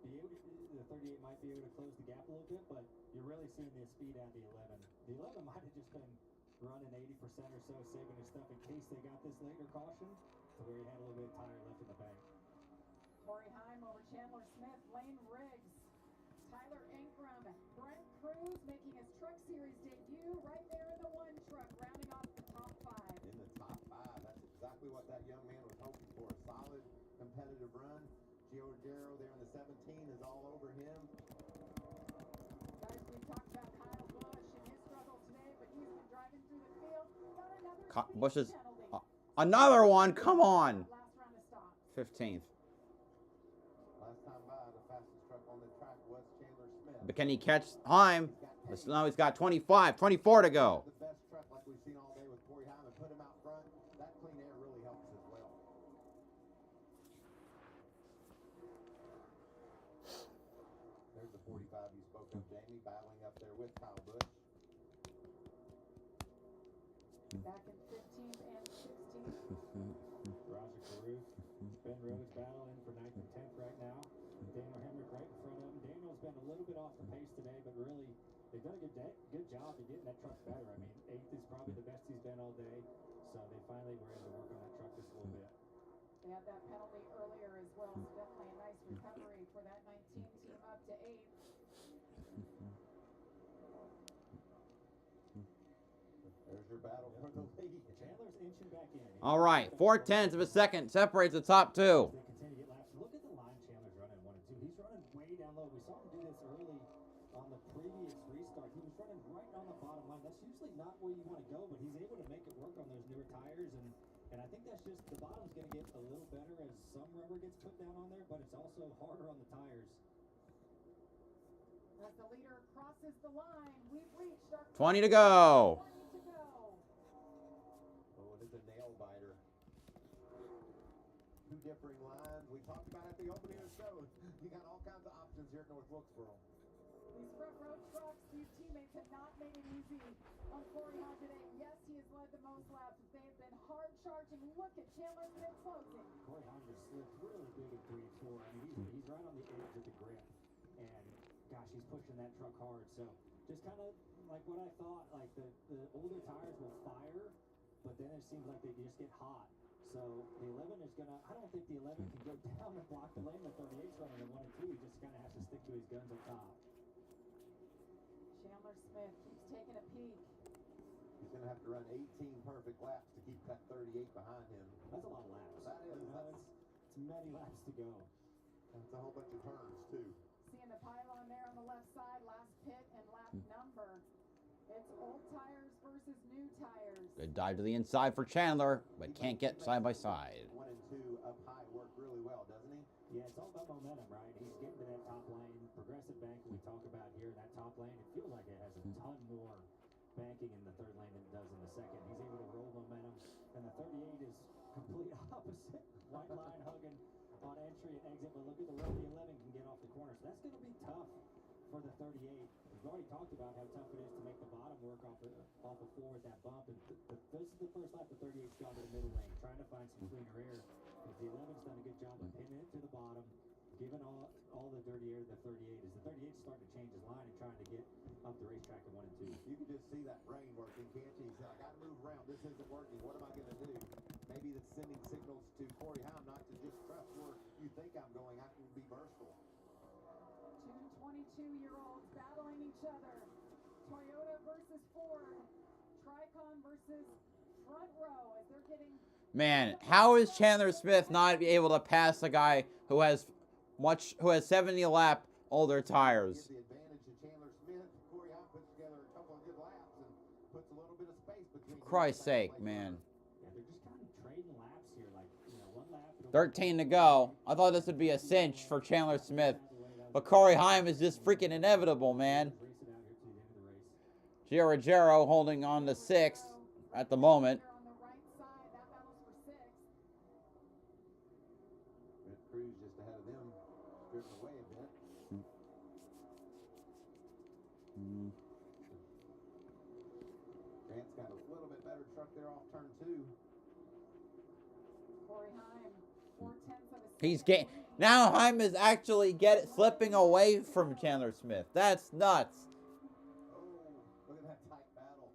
be able to, the 38 might be able to close the gap a little bit, but you're really seeing the speed out of the 11. The 11 might have just been running 80% or so, saving his stuff in case they got this later caution, to where he had a little bit of tire left in the bank. Corey Heim over Chandler Smith, Lane Riggs, Tyler Ankrum, Brent Cruz making his Truck Series debut right there in the 1 truck, rounding off the top 5. In the top 5, that's exactly what that young man was hoping for. A solid, competitive run. Gio Ruggiero there in the 17 is all over him. Bush is another one. Come on. 15th. Last time by, the fastest truck on the track was Chandler Smith. But can he catch Heim? Now he's got 25, 24 to go. The best truck like we've seen all day with Corey Heim and put him out front. That clean air really helps as well. There's the 45 you spoke of, Jamie, battling up there with Kyle Busch. Back in 15th and 16th. Roger Caruth, Ben Rhodes battling for 9th and 10th right now. Daniel Hemrick right in front of him. Daniel's been a little bit off the pace today, but really they've done a good job of getting that truck better. I mean, 8th is probably the best he's been all day, so they finally were able to work on that truck just a little bit. They had that penalty earlier as well, so definitely a nice recovery for that 19 team up to 8th. There's your battle for the lead. Chandler's inching back in. All right, 4/10 of a second separates the top two. They continue to get laps. Look at the line Chandler's running 1 and 2. He's running way down low. We saw him do this early on the previous restart. He was running right on the bottom line. That's usually not where you want to go, but he's able to make it work on those newer tires. And I think that's just the bottom's going to get a little better as some rubber gets put down on there, but it's also harder on the tires. As the leader crosses the line, we've reached our 20 to go. 20 to go. Oh, it is a nail biter. Two differing lines. We talked about at the opening of the show. You got all kinds of options here at North Wilkesboro. These front row trucks, these teammates have not made it easy on Corey Heim today. Yes, he has led the most laps, but they have been hard charging. Look at Chandler Smith closing. Corey Heim just slipped really big in 3 and 4. I mean, he's right on the edge of the grip. And gosh, he's pushing that truck hard. So just kind of like what I thought, like the older tires will fire, but then it seems like they just get hot. So the 11 is going to, I don't think the 11 can go down and block the lane. The 38's running in 1 and 2. He just kind of has to stick to his guns up top. Chandler Smith keeps taking a peek. He's going to have to run 18 perfect laps to keep that 38 behind him. That's a lot of laps. That is. It's many laps to go. That's a whole bunch of turns, too. Seeing the pylon there on the left side, last pit and lap number. It's old tires versus new tires. Good dive to the inside for Chandler, but can't get side by side. 1 and 2 up high work really well, doesn't he? Yeah, it's all about momentum, right? He's getting to that top lane. Progressive banking we talk about here in that top lane. It feels like it has a ton more banking in the 3rd lane than it does in the 2nd. He's able to roll momentum, and the 38 is complete opposite. White line hugging on entry and exit, but look at the way the 11 can get off the corner. So that's going to be tough for the 38. We've already talked about how tough it is to make the bottom work off of 4 with that bump. And this is the first lap the 38's gone to the middle lane, trying to find some cleaner air. But the 11's done a good job of pinning it to the bottom, giving all the dirty air to the 38. As the 38's starting to change his line and trying to get up the racetrack in 1 and 2. You can just see that brain working, can't you? He said, I got to move around. This isn't working. What am I going to do? Maybe that's sending signals to Corey Heim not to just trust where you think I'm going. I can be versatile. Two 22-year-olds battling each other. Toyota versus Ford. Tricon versus Front Row as they're getting... Man, how is Chandler Smith not able to pass a guy who has 70 lap older tires? Give the advantage to Chandler Smith. Corey Heim puts together a couple of good laps and puts a little bit of space between. For Christ's sake, man. Yeah, they're just kind of trading laps here. Like, 1 lap. 13 to go. I thought this would be a cinch for Chandler Smith. But Corey Heim is just freaking inevitable, man. Giorgero holding on to 6th at the moment. On the right side, that battle's for 6th. Red Cruz just ahead of them, driven away a bit. Grant's got a little bit better truck there off turn 2. Corey Heim, 4/10 of a He's second. now Heim is actually slipping away from Chandler Smith. That's nuts. Oh, look at that tight battle.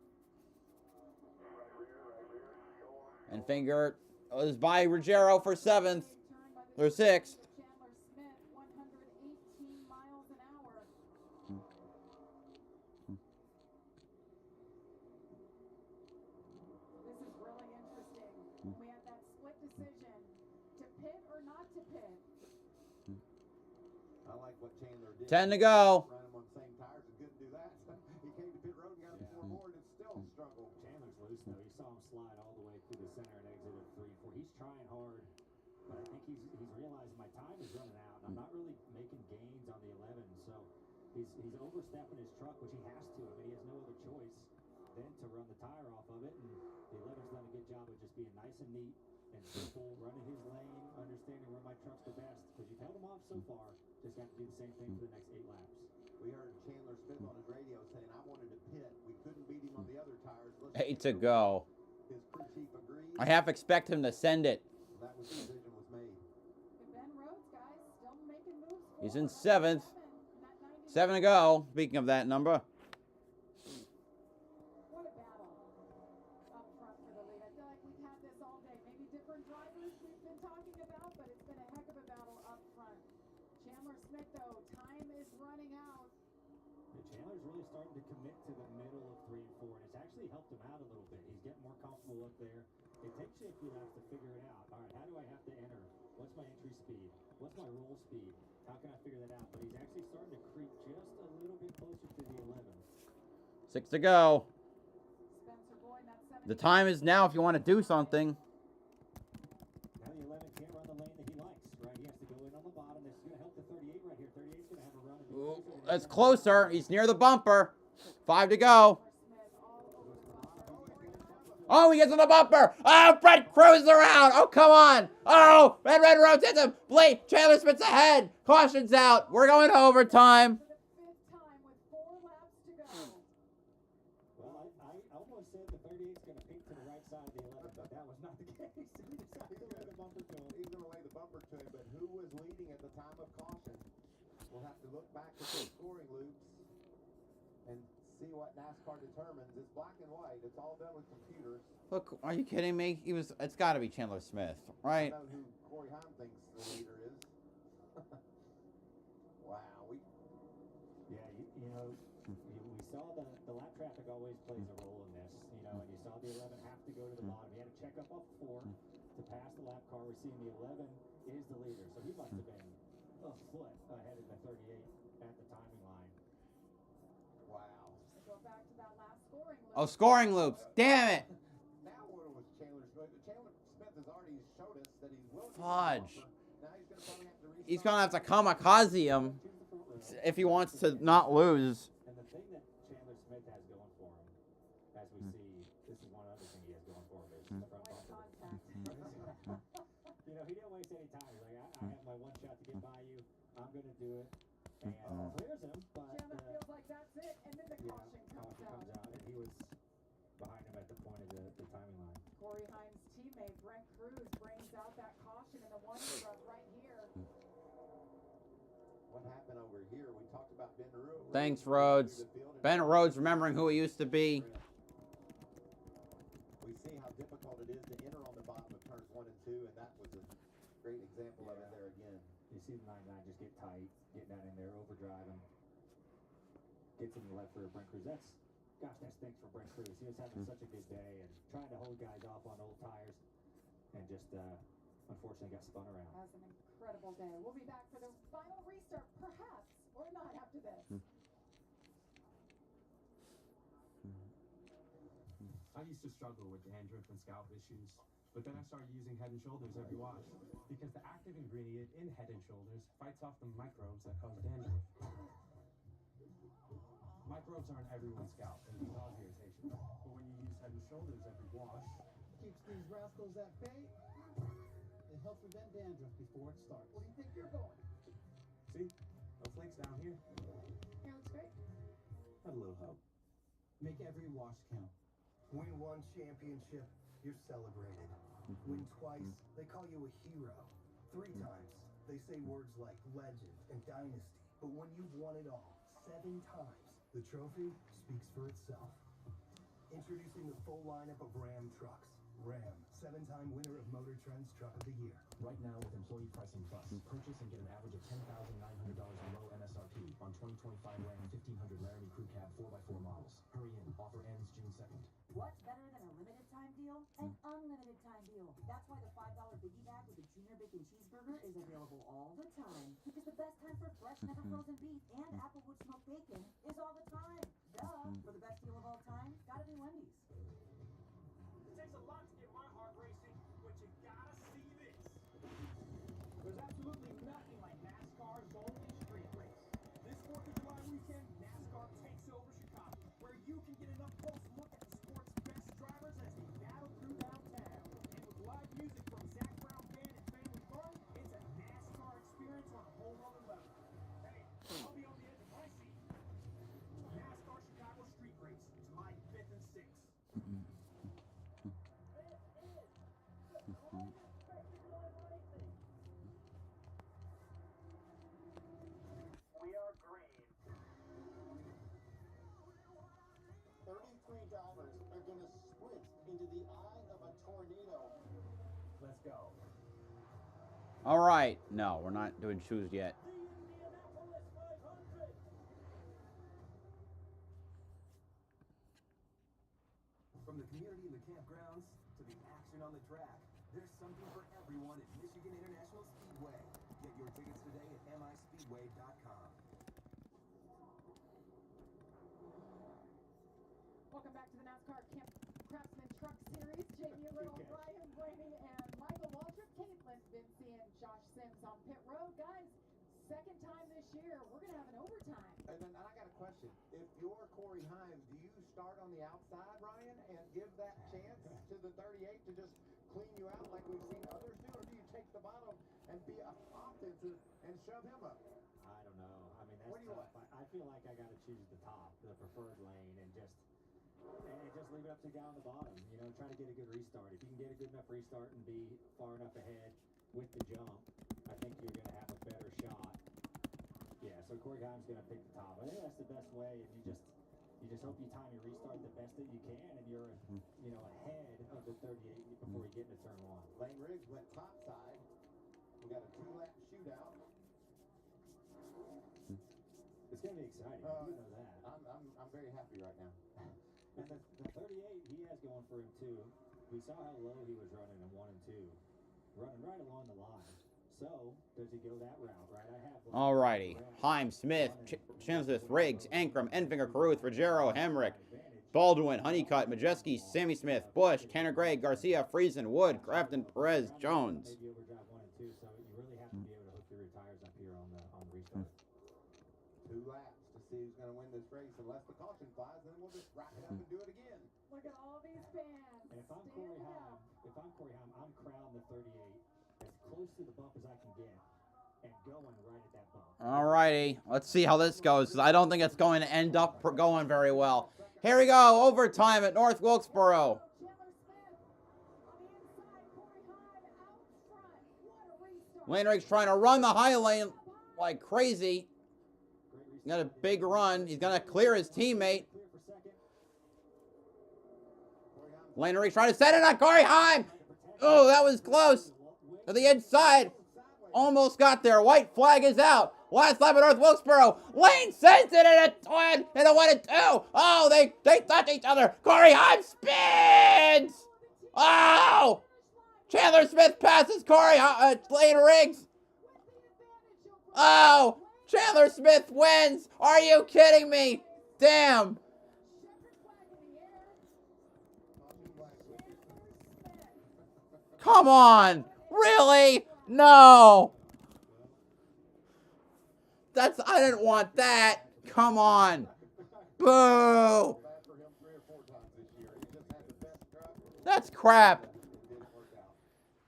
And Finger is by Ruggiero for 7th or 6th. Chandler Smith, 118 miles an hour. This is really interesting. We had that split decision to pit or not to pit. I like what Chandler did. 10 to go. Ran him on the same tires and couldn't do that. He came to pit road and got him 4 more and it's still a struggle. Chandler's loose, though. You saw him slide all the way through the center and exit of 3-4. He's trying hard, but I think he's realizing my time is running out, and I'm not really making gains on the 11. So he's overstepping his truck, which he has to. I mean, he has no other choice than to run the tire off of it. And the 11's done a good job of just being nice and neat and simple, running his lane, understanding where my truck's the best. Because you've held him off so far, just got to do the same thing for the next 8 laps. We heard Chandler Smith on his radio saying, I wanted to pit. We couldn't beat him on the other tires. 8 to go. His crew chief agreed. I half expect him to send it. That was the decision was made. Ben Rhodes, guys, still making moves. He's in 7th. 7 to go. Speaking of that number. What a battle up front for the lead. I feel like we've had this all day. Maybe different drivers we've been talking about, but it's been a heck of a battle up front. Chandler Smith, though, time is running out. Chandler's really starting to commit to the middle of 3 and 4, and it's actually helped him out a little bit. He's getting more comfortable up there. It takes you a few laps to figure it out. All right, how do I have to enter? What's my entry speed? What's my roll speed? How can I figure that out? But he's actually starting to creep just a little bit closer to the 11. 6 to go. Spencer Boyd, that's 7. The time is now if you want to do something. Now the 11 can't run the lane that he likes, right? He has to go in on the bottom. This is going to help the 38 right here. 38's going to have a run. That's closer. He's near the bumper. 5 to go. Oh, he gets on the bumper. Oh, Brent cruises around. Oh, come on. Oh, Red Rhodes hits him. Blake, Chandler Smith's ahead. Caution's out. We're going to overtime. Well, I almost said the 38's going to peek to the right side of the 11, but that was not the case. He decided to lay the bumper to him. He's going to lay the bumper to him, but who was leading at the time of caution? We'll have to look back at the scoring loops and see what NASCAR determines. It's black and white. It's all done with computers. Look, are you kidding me? It's got to be Chandler Smith, right? I know who Corey Heim thinks the leader is. Wow. Yeah, you know, we saw the lap traffic always plays a role in this, you know, and you saw the 11 have to go to the bottom. He had to check up off 4 to pass the lap car. We're seeing the 11 is the leader, so he must have been a foot ahead of the 38 at the timing line. Wow. Go back to that last scoring loop. Oh, scoring loops. Damn it. Now what was Chandler Smith? Chandler Smith has already showed us that he's willing to Fudge. now he's going to probably have to restart. He's going to have to kamikaze him if he wants to not lose. And the thing that Chandler Smith has going for him, as we see, this is one other thing he has going for him, is the front bumper. You know, he didn't waste any time. He's like, I have my one shot to get by you. I'm going to do it. And clears him, but Chandler feels like that's it, and then the caution comes out. and he was behind him at the point of the timing line. Corey Heim's teammate, Brent Cruz, brings out that caution in the one truck right here. What happened over here? We talked about Ben Rhodes. Thanks, Rhodes. Ben Rhodes remembering who he used to be. We see how difficult it is to enter on the bottom of turns 1 and 2, and that was a great example of it there again. You see the 99 just get tight, get down in there, overdriving. Gets in the left rear, Brent Cruz. That stinks for Brent Cruz. He was having such a good day and trying to hold guys off on old tires and just unfortunately got spun around. That was an incredible day. We'll be back for the final restart, perhaps, or not after this. I used to struggle with dandruff and scalp issues, but then I started using Head & Shoulders every wash because the active ingredient in Head & Shoulders fights off the microbes that cause dandruff. Microbes are on everyone's scalp and can cause irritation, but when you use Head & Shoulders every wash, Keeps these rascals at bay. It helps prevent dandruff before it starts. What do you think you're going? see, no flakes down here. Here looks great. Had a little help. Make every wash count. Win 1 championship, you're celebrated. Win twice, they call you a hero. 3 times, they say words like legend and dynasty. But when you've won it all 7 times, the trophy speaks for itself. Introducing the full lineup of Ram trucks. Ram, 7-time winner of Motor Trend's Truck of the Year. Right now with Employee Pricing Plus, purchase and get an average of $10,900 below MSRP on 2025 Ram 1500 Laramie Crew Cab 4x4 models. Hurry in, offer ends June 2nd. What's better than a limited time deal? An unlimited time deal. That's why the $5 biggie bag with a Junior Bacon Cheeseburger is available all the time. Because the best time for fresh, never frozen beef and Applewood smoked bacon is all the time. Duh. For the best deal of all time, gotta be Wendy's. It takes a lot All right. No, we're not doing shoes yet. From the community in the campgrounds to the action on the track, there's something for everyone at Michigan International Speedway. Get your tickets today at mispeedway.com. Welcome back to the NASCAR Craftsman Truck Series. Jamie Little, Brian Blaney, and Michael Waltrip, Caitlin Vinci, and Josh Sims on pit road. Guys, second time this year, we're going to have an overtime. And then I got a question. If you're Corey Heim, do you start on the outside, Ryan, and give that chance to the 38 to just clean you out like we've seen others do? Or do you take the bottom and be offensive and shove him up? I don't know. I mean, that's What do you tough. I feel like I got to choose the top, the preferred lane, and just leave it up to the guy on the bottom. You know, try to get a good restart. If you can get a good enough restart and be far enough ahead with the jump, I think you're going to have a better shot. Yeah, so Corey Heim's going to pick the top. I think that's the best way. And you just hope you time your restart the best that you can, and you're ahead of the 38 before you get into turn one. Lane Riggs went top side. We got a 2-lap shootout. It's going to be exciting. You know that. I'm very happy right now. And the 38, he has going for him too. We saw how low he was running in 1 and 2, running right along the line. So does he go that route, right? All righty. Heim, Smith, Chemsmith, Riggs, Ankrum, Enfinger, Caruth, Ruggiero, Hemrick, Baldwin, Honeycutt, Majeski, Sammy Smith, Bush, Tanner Gray, Garcia, Friesen, Wood, Crafton, Perez, Jones. Maybe overdrive 1 and 2, so you really have to be able to hook your tires up here on the restart. 2 laps to see who's going to win this race. Unless the caution flies, then we'll just wrap it up and do it again. Look at all these fans. And if I'm Corey Heim, I'm crowding the 38 as close to the bump as I can get and going right at that bump. All righty. Let's see how this goes, because I don't think it's going to end up going very well. Here we go. Overtime at North Wilkesboro. Lane Riggs trying to run the high lane like crazy. He got a big run. He's going to clear his teammate. Lane Riggs trying to set it on Corey Heim. Oh, that was close. To the inside. Almost got there. White flag is out. Last lap at North Wilkesboro. Lane sends it in a 1 and 2. Oh, they touch each other. Corey Heim spins. Oh! Chandler Smith passes Lane Riggs. Oh! Chandler Smith wins. Are you kidding me? Damn. Come on. Really? No. I didn't want that. Come on. Boo. That's crap.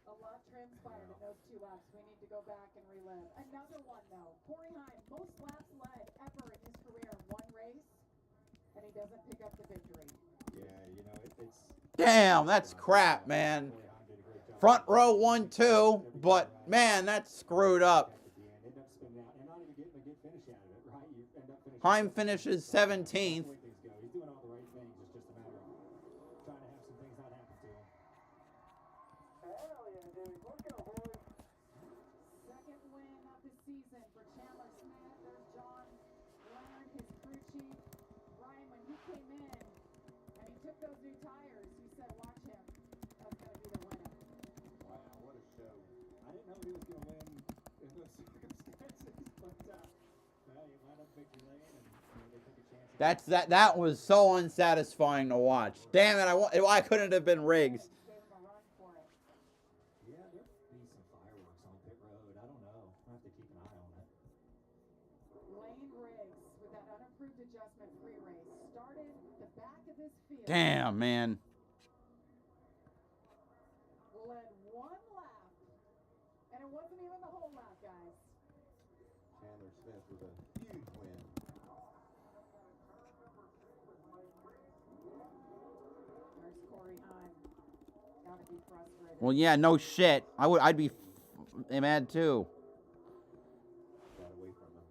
A lot transpired in those 2 laps. We need to go back and relive. Another one, though. Corey Heim, most laps led ever in his career in one race, and he doesn't pick up the victory. Yeah, it's... Damn, that's crap, man. Front row 1-2, but, man, that's screwed up. Heim finishes 17th. He's doing all the right things. It's just a matter of trying to have some things not happen to him. Second win of the season for Chandler Smith. There's John Leonard, his crew chief. Ryan, when he came in and he took those new tires, he said, watch him. That's going to be the winner. Wow, what a show. I didn't know he was going to win in those circumstances, but he wound up victory lane, and they took a chance. That was so unsatisfying to watch. Damn it! Why couldn't it have been Riggs? Yeah, there'd be some fireworks on pit road. I don't know. I have to keep an eye on it. Lane Riggs with that unapproved adjustment free race started the back of this field. Damn, man. Led 1 lap, and it wasn't even the whole lap, guys. Chandler Smith with a huge win. There's Corey Heim. Gotta be frustrated. Well, yeah, no shit. I'd be mad too. Got away from him.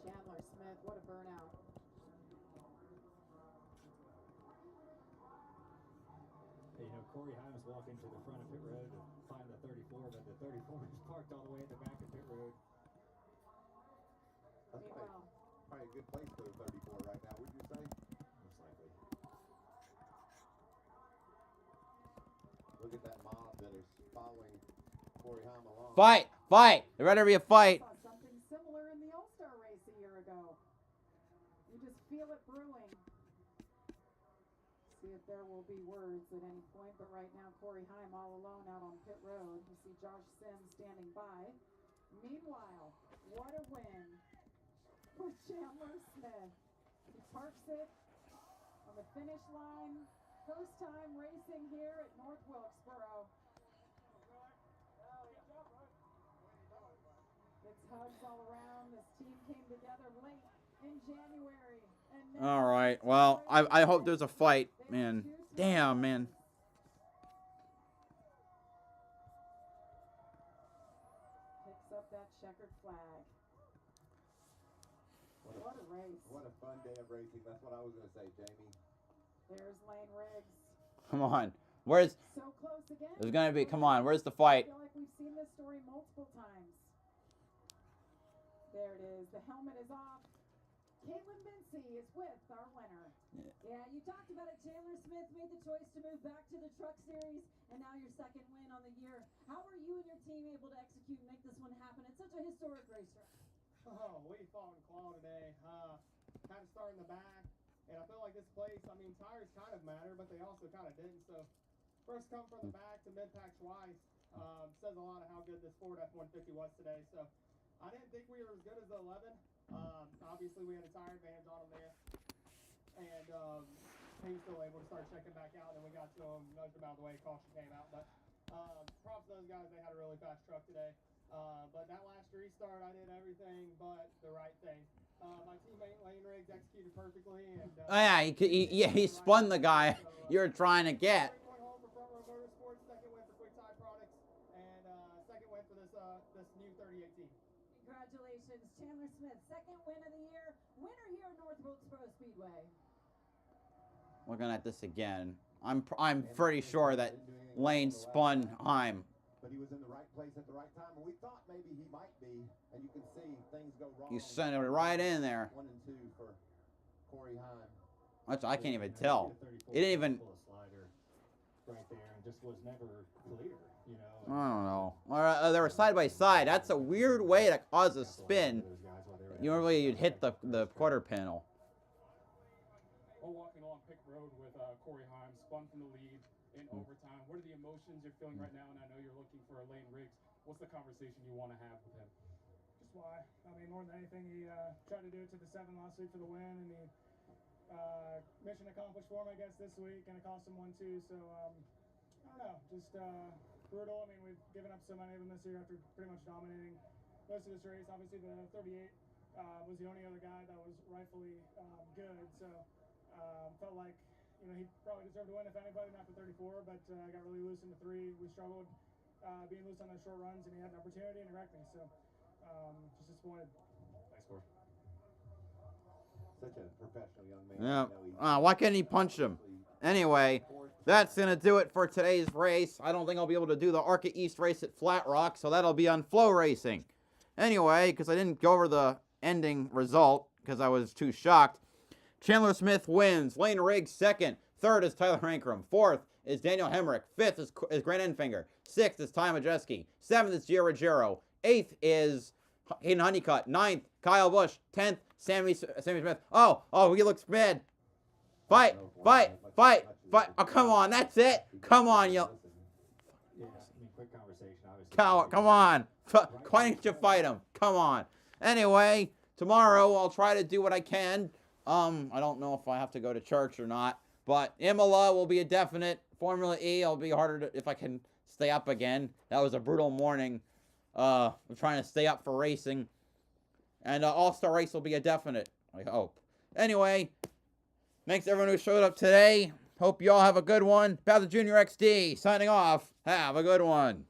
Chandler Smith, what a burnout. Corey Himes walking to the front of pit road to find the 34, but the 34 is parked all the way at the back of pit road. That's probably a good place for the 34 right now, would you say? Most likely. Look at that mob that is following Corey Haim along. Fight! Fight! There better be a fight. Saw something similar in the All-Star race a year ago. You just feel it brewing. See if there will be words at any point, but right now Corey Haim all alone out on pit road. You see Josh Sims standing by. Meanwhile, what a win for Chandler Smith. He parks it on the finish line. First time racing here at North Wilkesboro. It's hugs all around. This team came together late in January. And All right. Well, I hope there's a fight, man. Damn, man. Picks up that checkered flag. What a race. What a fun day of racing. That's what I was going to say, Jamie. There's Lane Riggs. Come on. Where's... So close again. There's going to be... Come on. Where's the fight? I feel like we've seen this story multiple times. There it is. The helmet is off. Caitlin Mincy is with our winner. Yeah, you talked about it. Chandler Smith made the choice to move back to the Truck Series, and now your second win on the year. How were you and your team able to execute and make this one happen? It's such a historic racetrack. Oh, we fought and clawed today. Had to start in the back, and I feel like this place, I mean, tires kind of matter, but they also kind of didn't. So first come from the back to mid-pack twice says a lot of how good this Ford F-150 was today. So I didn't think we were as good as the 11. Obviously, we had a tire advantage on him there, and he was still able to start checking back out. And then we got to him, nudged him out of the way, caution came out. But props to those guys; they had a really fast truck today. But that last restart, I did everything but the right thing. My teammate Lane Riggs executed perfectly, and he spun the guy you're trying to get. Going home for Front Row Motorsports, second win for Quick Tie Products, and second win for this new 3018. Congratulations, Chandler Smith, second win of the year, winner here at North Wilkesboro Speedway. Looking at this again, I'm pretty sure that Lane spun Haim. But he was in the right place at the right time, and we thought maybe he might be, and you can see things go wrong. You sent it right in there. 1 and 2 for Corey Haim. I can't even tell. It didn't even... Slider right there, and just was never clear, you know. I don't know. They were side by side. That's a weird way to cause a spin. Normally you'd hit the quarter panel. We're walking along Pick Road with Corey Haim, spun from the lead in overtime. What are the emotions you're feeling right now? And I know you're looking for a Lane Riggs. What's the conversation you want to have with him? Just why. I mean, more than anything, he tried to do it to the 7 last week for the win, and he mission accomplished for him, I guess, this week, and it cost him 1 too. So I don't know, just brutal. I mean, we've given up so many of them this year after pretty much dominating most of this race. Obviously, the 38 was the only other guy that was rightfully good. So felt like, you know, he probably deserved to win if anybody, not the 34, but got really loose in the 3. We struggled being loose on those short runs, and he had an opportunity and it wrecked me. So just disappointed. Thanks, Corey. Such a professional young man. Yeah. Why can't he punch him? Anyway, that's going to do it for today's race. I don't think I'll be able to do the Arca East race at Flat Rock, so that'll be on Flow Racing. Anyway, because I didn't go over the ending result because I was too shocked. Chandler Smith wins. Lane Riggs second. Third is Tyler Ankrum. Fourth is Daniel Hemrick. Fifth is Grant Enfinger. Sixth is Ty Majeski. Seventh is Gio Ruggiero. Eighth is Hayden Honeycutt. Ninth, Kyle Busch. 10th, Sammy Smith. Oh, he looks mad. Fight. Oh, come on. That's it. Come on, you. Yeah, I mean, quick conversation, obviously. Come on. Why didn't you fight him? Come on. Anyway, tomorrow I'll try to do what I can. I don't know if I have to go to church or not, but Imola will be a definite. Formula E, it'll be harder if I can stay up again. That was a brutal morning. I'm trying to stay up for racing. And All-Star race will be a definite, I hope. Anyway, thanks to everyone who showed up today. Hope you all have a good one. BowserJrXD signing off. Have a good one.